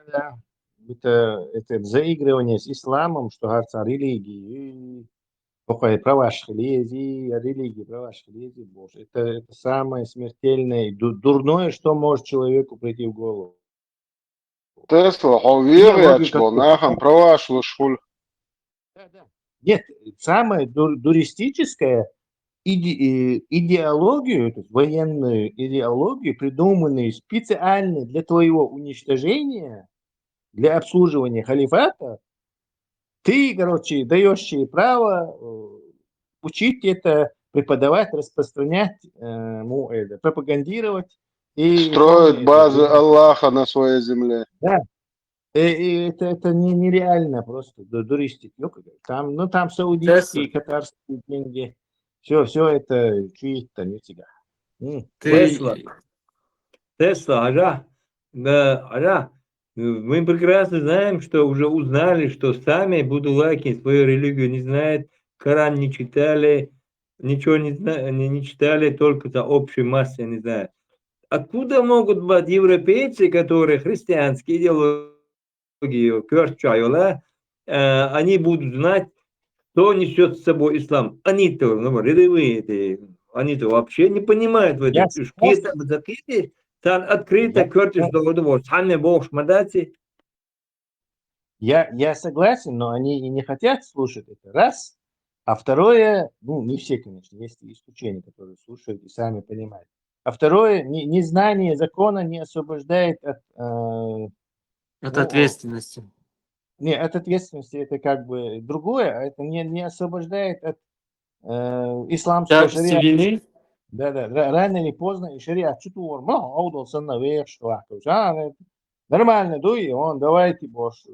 Да. Это заигрывание с исламом, что говорится о религии. Про ваши религии, про ваши религии, Боже. Это самое смертельное, дурное, что может человеку прийти в голову.
Тесла, верят, что нахам права шлышхуль.
Нет, самое дуристическое идеологию, то есть военную идеологию, придуманную специально для твоего уничтожения, для обслуживания халифата, ты, короче, даешь ей право учить это, преподавать, распространять, пропагандировать. И
строить базы Аллаха на своей земле.
Да. И это нереально просто, дуристик. Там саудитские, катарские деньги. Все это чисто нифига.
Тесла, ага. Мы прекрасно знаем, что уже узнали, что сами будулаки свою религию не знают, Коран не читали, ничего не читали, только за общей массой не знают. Откуда могут быть европейцы, которые христианские идеологию кверчают, они будут знать, что несет с собой ислам? Они-то, рядовые, они-то вообще не понимают в этом. Открыто кертиш договор. Сами бог шмадати.
Я согласен, но они и не хотят слушать это. Раз.
А второе, ну, не все, конечно, есть исключения, которые слушают и сами понимают. А второе, незнание закона не освобождает от,
От
ну,
ответственности.
не, от ответственности, это как бы другое, а это не освобождает от исламского
Тяжести
шариата.
вины?
Да, рано или поздно и шариат чутур, ну, аудался наверх, что нормально, дуй, он, давайте больше,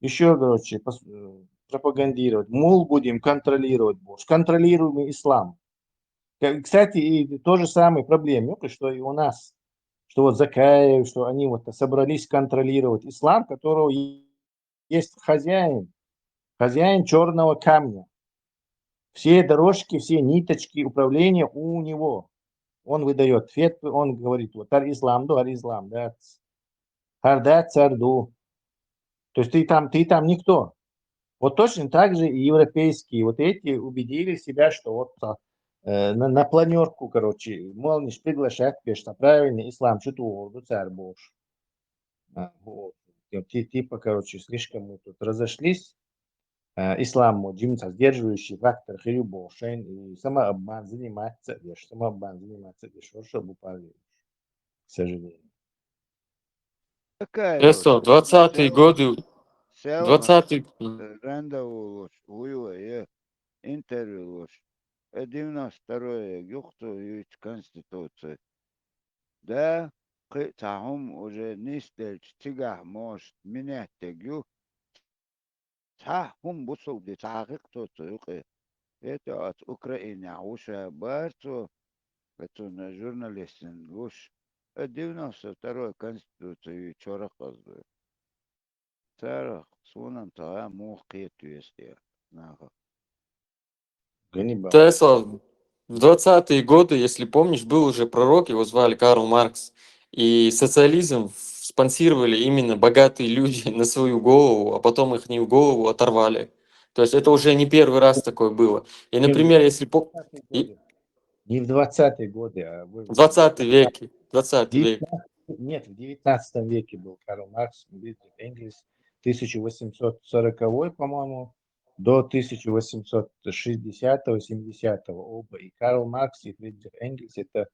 еще, короче, пропагандировать, мол, будем контролировать больше, контролируемый ислам. Кстати, и то же самое проблема, что и у нас, что вот Закаев, что они вот собрались контролировать ислам, которого есть хозяин черного камня. Все дорожки, все ниточки управления у него. Он выдает фетвы, он говорит, вот ар-ислам, да, харда царду. То есть ты там никто. Вот точно так же и европейские вот эти убедили себя, что вот на планерку, короче, мол, не приглашать, конечно, правильный ислам, что ты царь Божий. Вот. Типа, короче, слишком мы тут разошлись. Ислам, джимса, сдерживающий фактор хилюбошен и самообман заниматься, вот чтобы парень, к сожалению.
Такая вот,
Eso, 20-е годы,
Selma,
20-й...
Рандауш, Уюа, интервью, 92-е, юхту Конституция. Да, там уже не стельч, тигах может менять тегю, هم بصوا بتحقيق توثيقي это от Украины уже барцу это журналистин гуш 92-й конституции чора казбы царах сунан таа мухкет вести нахуй
Ганнибал.
Тесла в 20-е годы, если помнишь, был уже пророк, его звали Карл Маркс, и социализм спонсировали именно богатые люди на свою голову, а потом их голову оторвали. То есть это уже не первый раз такое было. И, например, если
Не в 20-е годы, а в
20 веке, 20 век.
Нет, в 19 веке был Карл Маркс, Энгельс, 1840, по-моему, до 1860-70. Оба. И Карл Маркс, и Фридрих Энгельс, это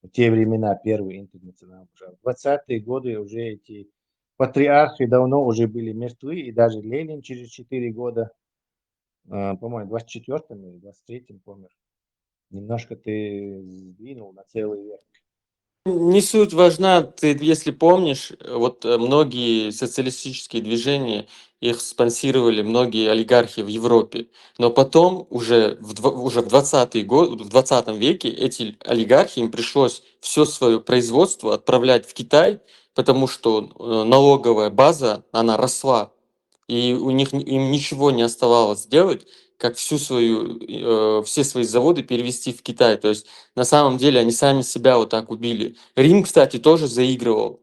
в те времена первый интернационал. В 20-е годы уже эти патриархи давно уже были мертвы, и даже Ленин через 4 года, по-моему, в 24-м или 23-м помер. Немножко ты сдвинул на целый век.
Не суть важна, ты, если помнишь, вот многие социалистические движения, их спонсировали многие олигархи в Европе. Но потом, уже в 20-е годы, в 20 веке, эти олигархи, им пришлось все свое производство отправлять в Китай, потому что налоговая база, она росла. И им ничего не оставалось делать, как все свои заводы перевести в Китай. То есть на самом деле они сами себя вот так убили. Рим, кстати, тоже заигрывал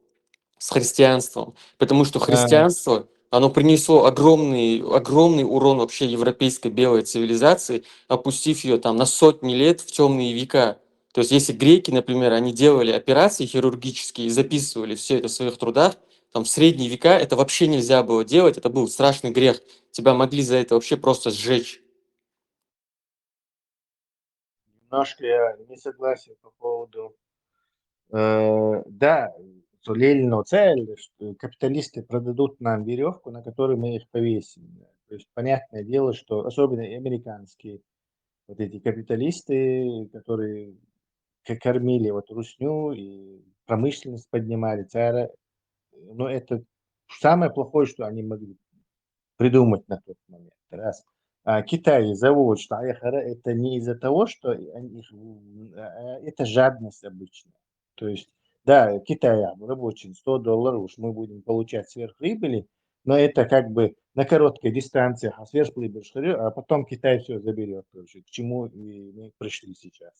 с христианством, потому что христианство, оно принесло огромный урон вообще европейской белой цивилизации, опустив ее там на сотни лет в темные века. То есть если греки, например, они делали операции хирургические и записывали все это в своих трудах, там в средние века это вообще нельзя было делать, это был страшный грех. Тебя могли за это вообще просто сжечь.
Немножко я не согласен по поводу, да, что Ленину цель, что капиталисты продадут нам веревку, на которой мы их повесим. То есть понятное дело, что особенно и американские вот эти капиталисты, которые кормили вот русню и промышленность поднимали, царя, но это самое плохое, что они могли придумать на тот момент. Раз. Китай завод, что Аяхара, это не из-за того, что это жадность обычная. То есть, да, Китай рабочий $100, уж мы будем получать сверхприбыли, но это как бы на короткой дистанции, а сверхприбыль, а потом Китай все заберет. Короче, к чему мы пришли сейчас.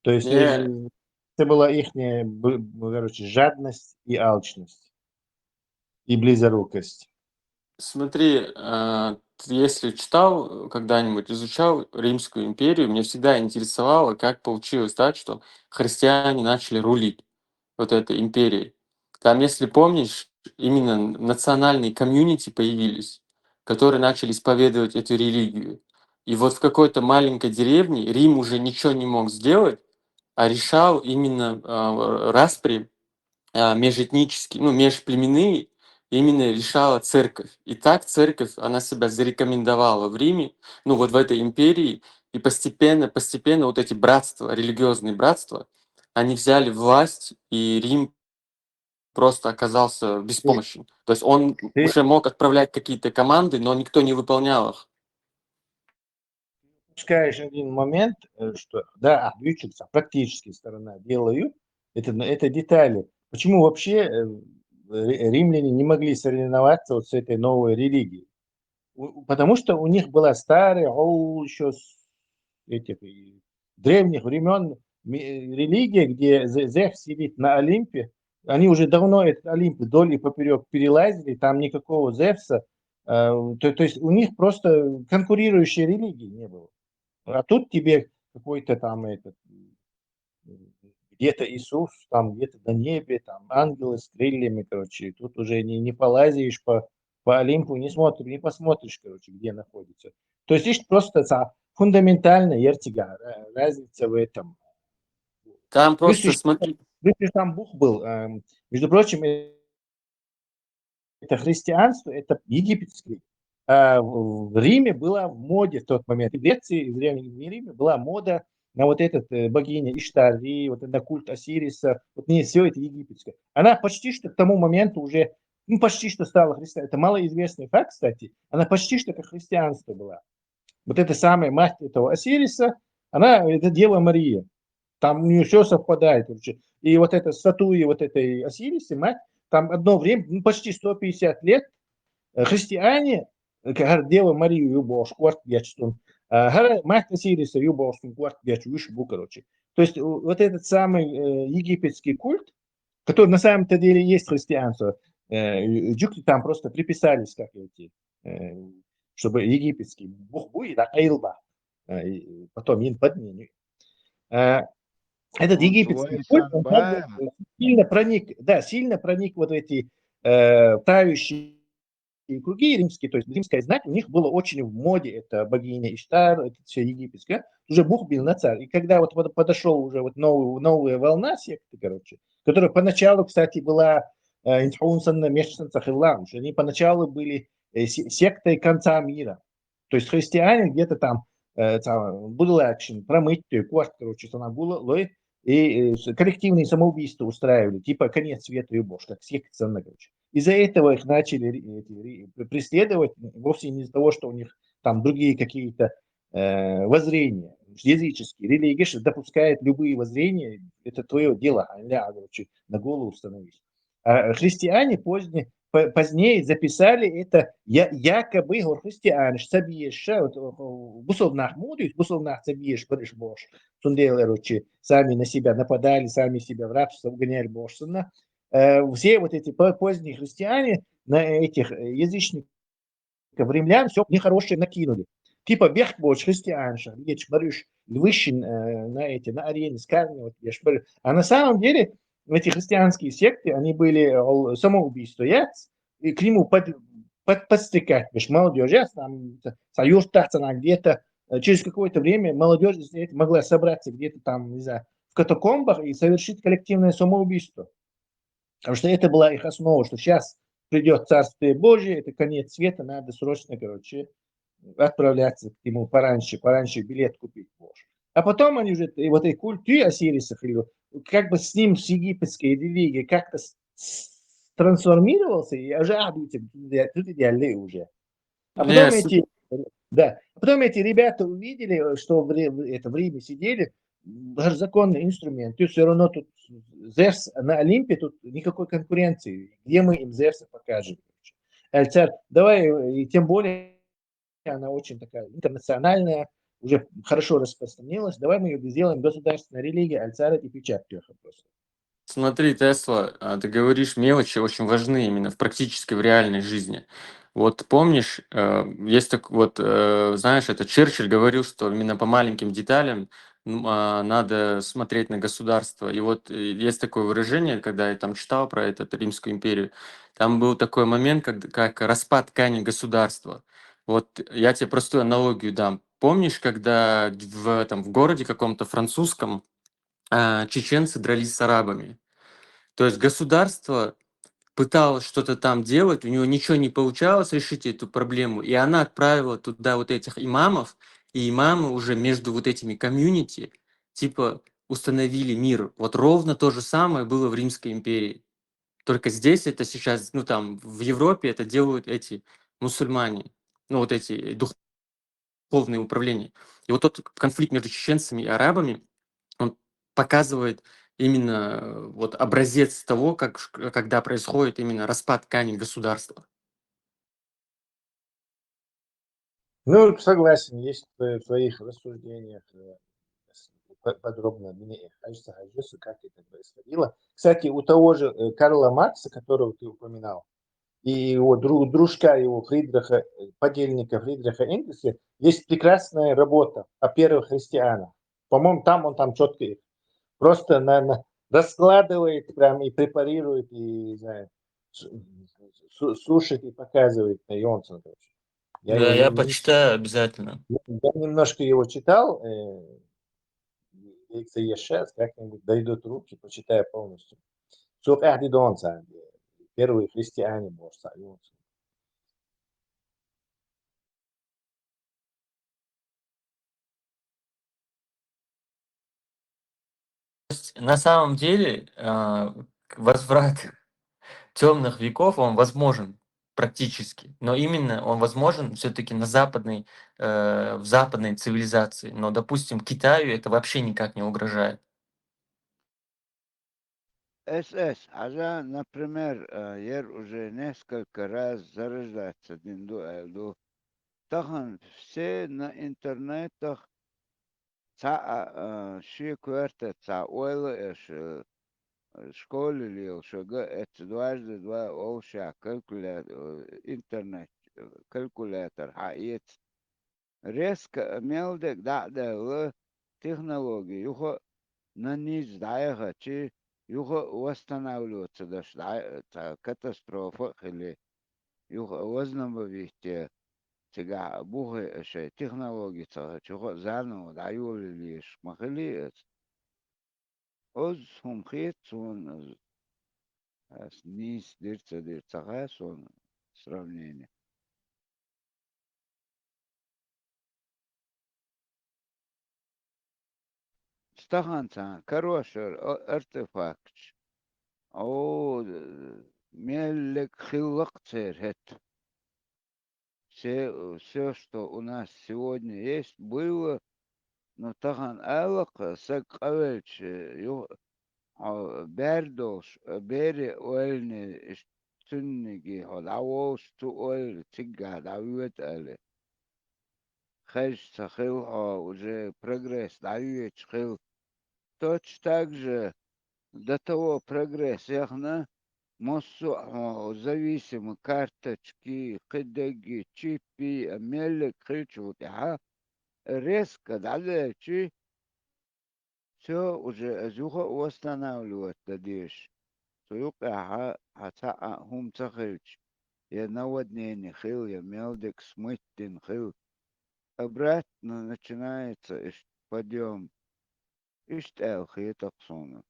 То есть это была их, короче, жадность и алчность, и близорукость.
Смотри, ты если читал когда-нибудь, изучал Римскую империю, меня всегда интересовало, как получилось так, что христиане начали рулить вот этой империей. Там, если помнишь, именно национальные комьюнити появились, которые начали исповедовать эту религию. И вот в какой-то маленькой деревне Рим уже ничего не мог сделать, а решал именно распри межэтнические, ну, межплеменные, именно решала церковь. И так церковь, она себя зарекомендовала в Риме, ну, вот в этой империи, и постепенно вот эти братства, религиозные братства, они взяли власть, и Рим просто оказался
Ты,
беспомощен. То есть он
ты
уже мог отправлять какие-то команды, но никто не выполнял их.
упускаешь один момент, что да, объективно, практически сторона делаю, это детали. Почему вообще римляне не могли соревноваться вот с этой новой религией? Потому что у них была старая, еще с этих древних времен религия, где Зевс сидит на Олимпе. Они уже давно этот Олимп вдоль и поперек перелазили, там никакого Зевса. То есть у них просто конкурирующей религии не было. А тут тебе какой-то там где-то Иисус, там где-то на небе, там ангелы с крыльями, короче. Тут уже не полазишь по Олимпу, не посмотришь, короче, где находится. То есть есть просто фундаментальная ертига, разница в этом.
Там
Плюс
просто, смотри,
там Бог был. Между прочим, это христианство, это египетский. В Риме была в моде в тот момент. В Греции, и в Древнем Риме была мода на вот этот богиня Иштар, и вот на культ Осириса. Вот не все это египетское. Она почти что к тому моменту уже, ну, почти что стала христианством. Это малоизвестный факт, кстати. Она почти что как христианство была. Вот эта самая мать этого Осириса, она, это Дева Мария. Там у нее все совпадает. Короче. И вот эта статуя вот этой Осирисы, мать, там одно время, ну, почти 150 лет, христиане, Дева Марию Юбош, Кварт Бечтун, мать Осириса Юбош, Кварт Бечтун, короче. То есть вот этот самый египетский культ, который на самом-то деле есть христианство, джукти там просто приписались, как эти, чтобы египетский бог будет, Айлба, потом ин подменю. Этот
Он
египетский
свой
культ, он
санбаем.
сильно проник вот в эти правящие круги римские, то есть римская знать, у них было очень в моде, это богиня Иштар, это все египетское, уже Бог бил на царь. И когда вот подошел уже вот новая волна секты, короче, которая поначалу, кстати, была инхунсанна мешанца хиллам, они поначалу были сектой конца мира. То есть христиане где-то там был экшен, промыть, кварт, короче, она была, и коллективные самоубийства устраивали, типа конец света и бож, как секция, короче. Из-за этого их начали преследовать, вовсе не из-за того, что у них там другие какие-то воззрения, языческие. Религия же допускает любые воззрения, это твое дело, короче, на голову становись. А христиане позднее записали это якобы христиане, сабиеш, бусовнах мудис, бусовнах сабиеш, бариш бош, короче, сами на себя нападали, сами себя в рабство вгоняли бошсона. Все вот эти поздние христиане на этих язычников римлян все нехорошее накинули. Типа бег больше христианша, видишь, бариш, львыщин на арене скармливать, а на самом деле эти христианские секты, они были самоубийство, и к нему подстекать, молодежь, там, союзтаться где-то, через какое-то время молодежь могла собраться где-то там, не знаю, в катакомбах и совершить коллективное самоубийство. Потому что это была их основа, что сейчас придет Царствие Божие, это конец света, надо срочно, короче, отправляться к нему пораньше билет купить можешь. А потом они уже, вот эти культы Осириса, как бы с ним, с египетской религией, как-то трансформировался, и уже, тут идеальный уже. А потом потом эти ребята увидели, что в Риме сидели, даже законный инструмент. То есть все равно тут Зевс на Олимпе, тут никакой конкуренции. Где мы им Зевса покажем? Царь, давай, и тем более она очень такая интернациональная, уже хорошо распространилась. Давай мы ее сделаем государственной религией, Альцара и печать просто.
смотри, Тесла, ты говоришь, мелочи очень важны именно в практической, в реальной жизни. Вот помнишь, есть так вот, знаешь, это Черчилль говорил, что именно по маленьким деталям надо смотреть на государство. И вот есть такое выражение, когда я там читал про эту Римскую империю, там был такой момент, как распад ткани государства. Вот я тебе простую аналогию дам. Помнишь, когда в городе каком-то французском чеченцы дрались с арабами? То есть государство пыталась что-то там делать, у него ничего не получалось решить эту проблему, и она отправила туда вот этих имамов, и имамы уже между вот этими комьюнити типа установили мир. Вот ровно то же самое было в Римской империи. Только здесь это сейчас, ну там в Европе это делают эти мусульмане, ну вот эти духовные управления. И вот тот конфликт между чеченцами и арабами, он показывает именно вот образец того, когда происходит именно распад ткани государства.
Ну, согласен, есть в твоих рассуждениях подробно мне кажется, как это происходило. Кстати, у того же Карла Маркса, которого ты упоминал, и его дружка, его Фридриха, подельника Фридриха Энгельса, есть прекрасная работа о первых христианах. По-моему, там он там четко их просто раскладывает прям и препарирует, и, не знаю, сушит и показывает на Йонсона. Я его
Да, я почитаю обязательно.
я немножко его читал, если есть шанс, как-нибудь дойдут руки, почитаю полностью. Суп Ахди Донца, первые христиане, может, Йонсон.
На самом деле возврат темных веков, он возможен практически, но именно он возможен все-таки в западной цивилизации. Но, допустим, Китаю это вообще никак не угрожает.
СС, например, Ер уже несколько раз зарождается Динду Элду. Тахан все на интернетах ши кварта ойла школе лил, что это дважды два олша интернет калькулятор хаит. Резко мелдек да технологии. Юхо на низ дайга чи юхо восстанавливаться катастрофа или юхо вознамовите сега бухе технологии чего заново даюли лишь махали оз хумхет сон низ дырца сон сравнение. Стаханца, хороший артефакт. О, мелек хилакцер, все, что у нас сегодня есть, было, но тахан алака сакавельч, бердош, бери уэльни, тунниги, ходавош ту уэль, тига, давид али. Хэш сахил, уже прогресс, давид хил. Точно так же до того прогресс, яхна, моссу зависимы карточки, кыдыги, чипи, мелик, хыльчут, резко дальше все уже зюха восстанавливать дадишь. Суюка хум цахыльч. Я наводнение хил, я мелдик смыттин хил. Обратно начинается подъем. Иштел хиток сона.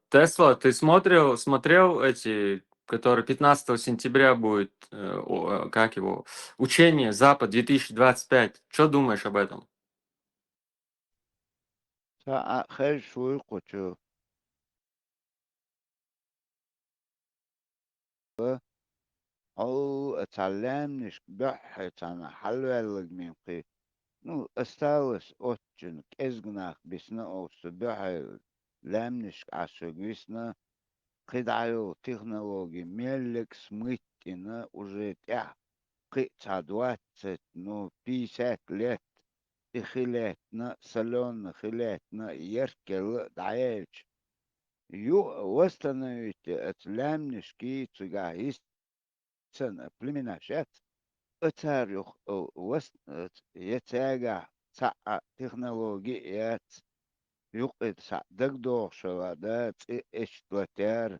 Тесла, ты смотрел эти, которые 15 сентября будет, как его, учение Запад 2025. Что думаешь об этом?
Хил шуй кучу. أو اتعلمنش بحث عن حلوة منقي ну осталось очень эзгнах бисна осы бахай лямниш ашогвисна кидаю технологии мелек смыттина уже кыца 20 ну 50 лет и хилет на солено хилет на еркел даевич восстановить от лямниш ки цуга истина племена шат التاريخ يتاجع تاع تكنولوجيات يقعد سعدك دوخ شوادات إيش تلاتير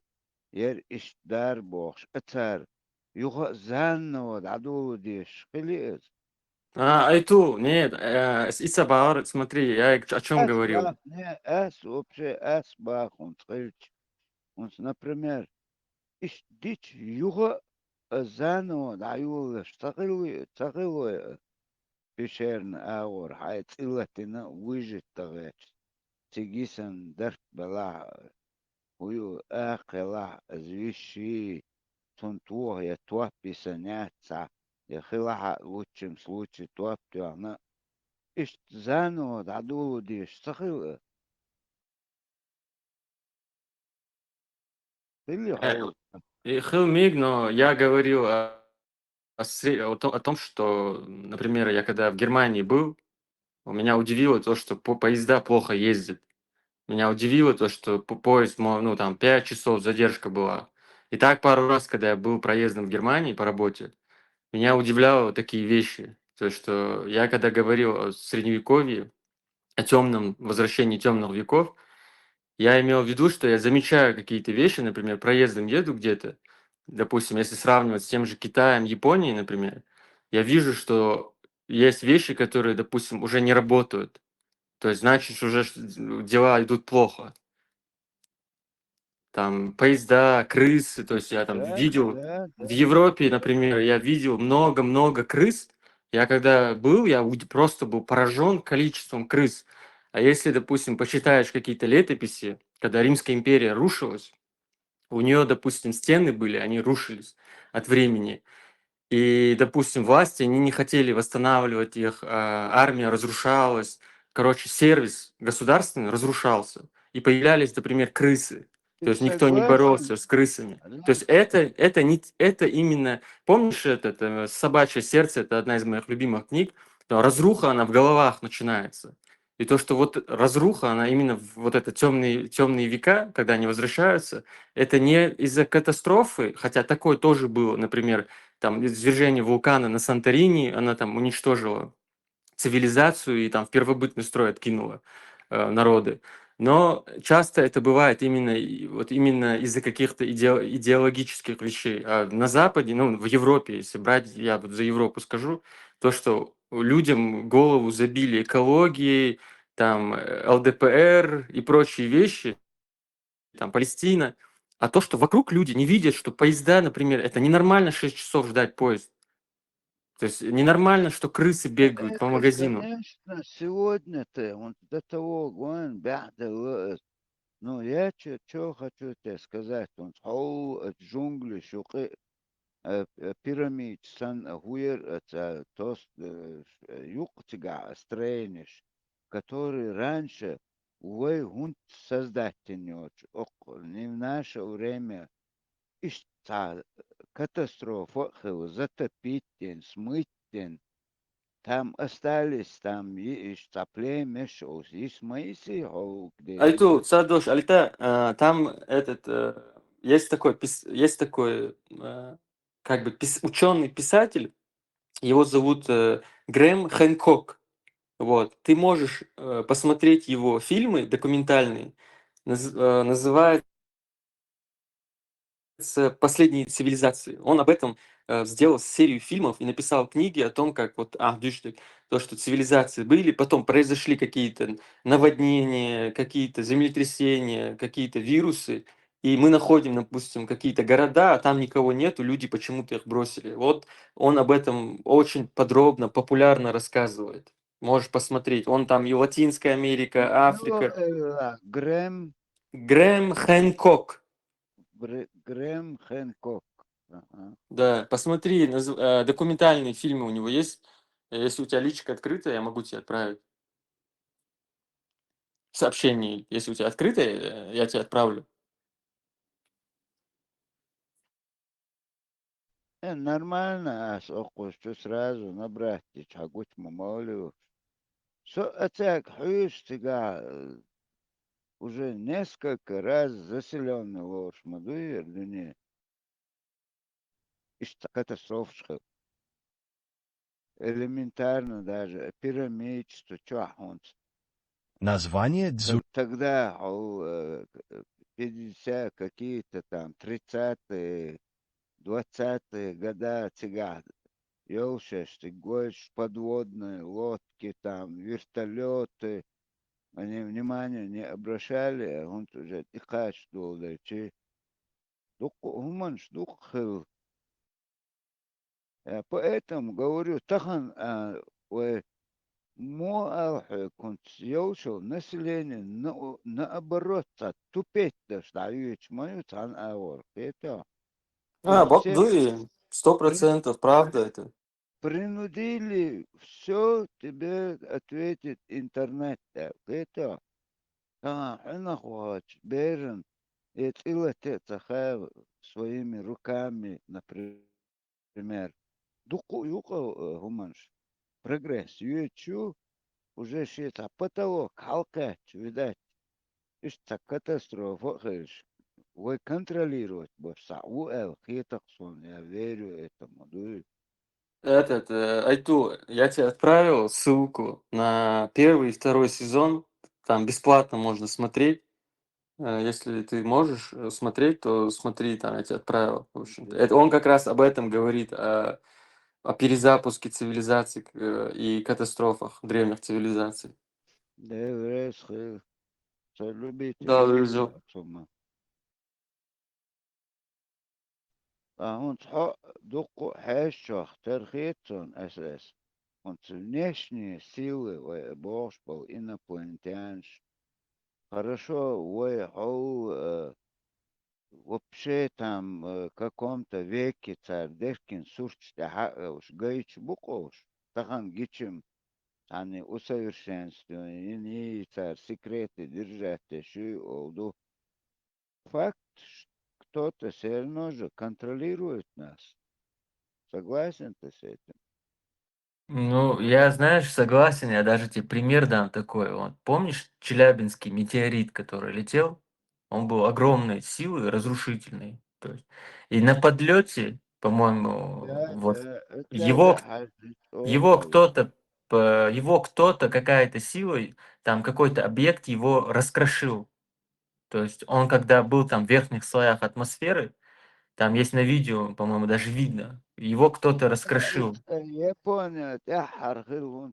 ير إيش دار بوخش أتار يوغا زان ود عدو ديش خليز
Айту, нет, Исабар, смотри, я о чем
أس
говорил.
باخ не أس вообще أس باخ он скажите он например إيش ديش يوغا زان ود عيول اشتغلوا بشيرن أور حيث إلتنا ويجت تغيش تجيسن درت بلا ويو آقلا زويشي تنتوه يتوه بسنятся يخلها лучшем случае توابتو она إيش زانو دعدو ديش تخيل اللي حول
И Хилмиг, но я говорил о том, что, например, я когда в Германии был, меня удивило то, что поезда плохо ездят. Меня удивило то, что поезд, ну, там, 5 часов задержка была. И так пару раз, когда я был проездом в Германии по работе, меня удивляло вот такие вещи. То, что я когда говорил о Средневековье, о темном возвращении темных веков, я имел в виду, что я замечаю какие-то вещи, например, проездом еду где-то, допустим, если сравнивать с тем же Китаем, Японией, например, я вижу, что есть вещи, которые, допустим, уже не работают. То есть, значит, уже дела идут плохо. Там поезда, крысы, то есть я там
да
видел
да
в
да
Европе, например, я видел много-много крыс. Я когда был, я просто был поражен количеством крыс. А если, допустим, почитаешь какие-то летописи, когда Римская империя рушилась, у нее, допустим, стены были, они рушились от времени. И, допустим, власти, они не хотели восстанавливать их, армия разрушалась. Короче, сервис государственный разрушался. И появлялись, например, крысы. То
ты
есть никто не
согласен
боролся с крысами. То
да
есть это именно... Помнишь этот «Собачье сердце»? Это одна из моих любимых книг. То разруха, она в головах начинается. И то, что вот разруха, она именно вот это темные века, когда они возвращаются, это не из-за катастрофы, хотя такое тоже было, например, там извержение вулкана на Санторини, она там уничтожила цивилизацию и там в первобытный строй откинула народы. Но часто это бывает вот именно из-за каких-то идеологических вещей. А на Западе, ну, в Европе, если брать, я вот за Европу скажу, то, что людям голову забили экологией, там ЛДПР и прочие вещи, там Палестина, а то, что вокруг люди не видят, что поезда, например, это ненормально 6 часов ждать поезд. То есть ненормально, что крысы бегают по
это
магазину.
конечно сегодня-то он до того гон бяхда ну я что хочу тебе сказать он хол джунгли шуқи пирамид сан хуер это тост юктига строениш который раньше увы гунт создательный не в наше время иш катастрофа затопить смыть там остались там иш цаплемя шоус иш моиси хоу где
Айту, Садош, Альта, там есть такой как бы ученый писатель, его зовут Грэм Хэнкок. Вот, ты можешь посмотреть его фильмы документальные, называется «Последней цивилизации». Он об этом сделал серию фильмов и написал книги о том, как вот, то, что цивилизации были, потом произошли какие-то наводнения, какие-то землетрясения, какие-то вирусы, и мы находим, допустим, какие-то города, а там никого нету, люди почему-то их бросили. Вот он об этом очень подробно, популярно рассказывает. Можешь посмотреть. Он там и Латинская Америка,
ну
Африка.
Грэм
Грэм Хэнкок.
Грэм Хэнкок ага.
Да, посмотри, документальные фильмы у него есть. Если у тебя личка открытая, я могу тебе отправить сообщение. Если у тебя открытое, я тебе отправлю.
Нормально, что сразу набрать, чагуть мамолю. Что это хуешь тебя уже несколько раз заселенный ложь мадуир, да не. И что катастрофа. Элементарно даже пирамид, что он
Название
Тогда 50 какие-то там 30-е, 20-е года тяга. Елшеш, ты говоришь, подводные лодки, там, вертолеты. Они внимания не обращали, а он уже тихач долдачи. Гуманш духил. Поэтому говорю, тахан كنت يوصل население наоборот, тупеть достаешь, мою тан авор, это. То есть все
Дуи, 100%, правда это.
принудили, все тебе ответит интернет, это. أنا хочешь, берен, это своими руками, например. Дуку юко гуманш. Прогресс, ючу, уже это потолок, халка, видать. Это катастрофа, хэш. Вы контролировать, босса, хитаксон, я верю этому, дуй.
Айту, я тебе отправил ссылку на первый и второй сезон. Там бесплатно можно смотреть. Если ты можешь смотреть, то смотри, там я тебе отправил. В общем-то. Это он как раз об этом говорит, о перезапуске цивилизаций и катастрофах древних цивилизаций.
Да, врез, любите.
Да, везет.
Он дуку хэшчах, терхитсон, СС. Он внешние силы, бог был инопланетянш. Хорошо, вообще там в каком-то веке царь Дешкин уж гаич букош, тахан гичим, они усовершенствованы, и царь секреты держат, еще олду. Факт, кто-то все равно же контролирует нас. Согласен ты с этим?
Ну, я, знаешь, согласен, я даже тебе пример дам такой. Вот, помнишь Челябинский метеорит, который летел? Он был огромной силы, разрушительной. То есть, и на подлете, по-моему,
Да,
вот
да, это
его, его
Ой,
кто-то, его кто-то, какая-то силой, там какой-то объект его раскрошил. То есть он, когда был там в верхних слоях атмосферы, там есть на видео, по-моему, даже видно, его кто-то раскрошил.
я понял, я хархил,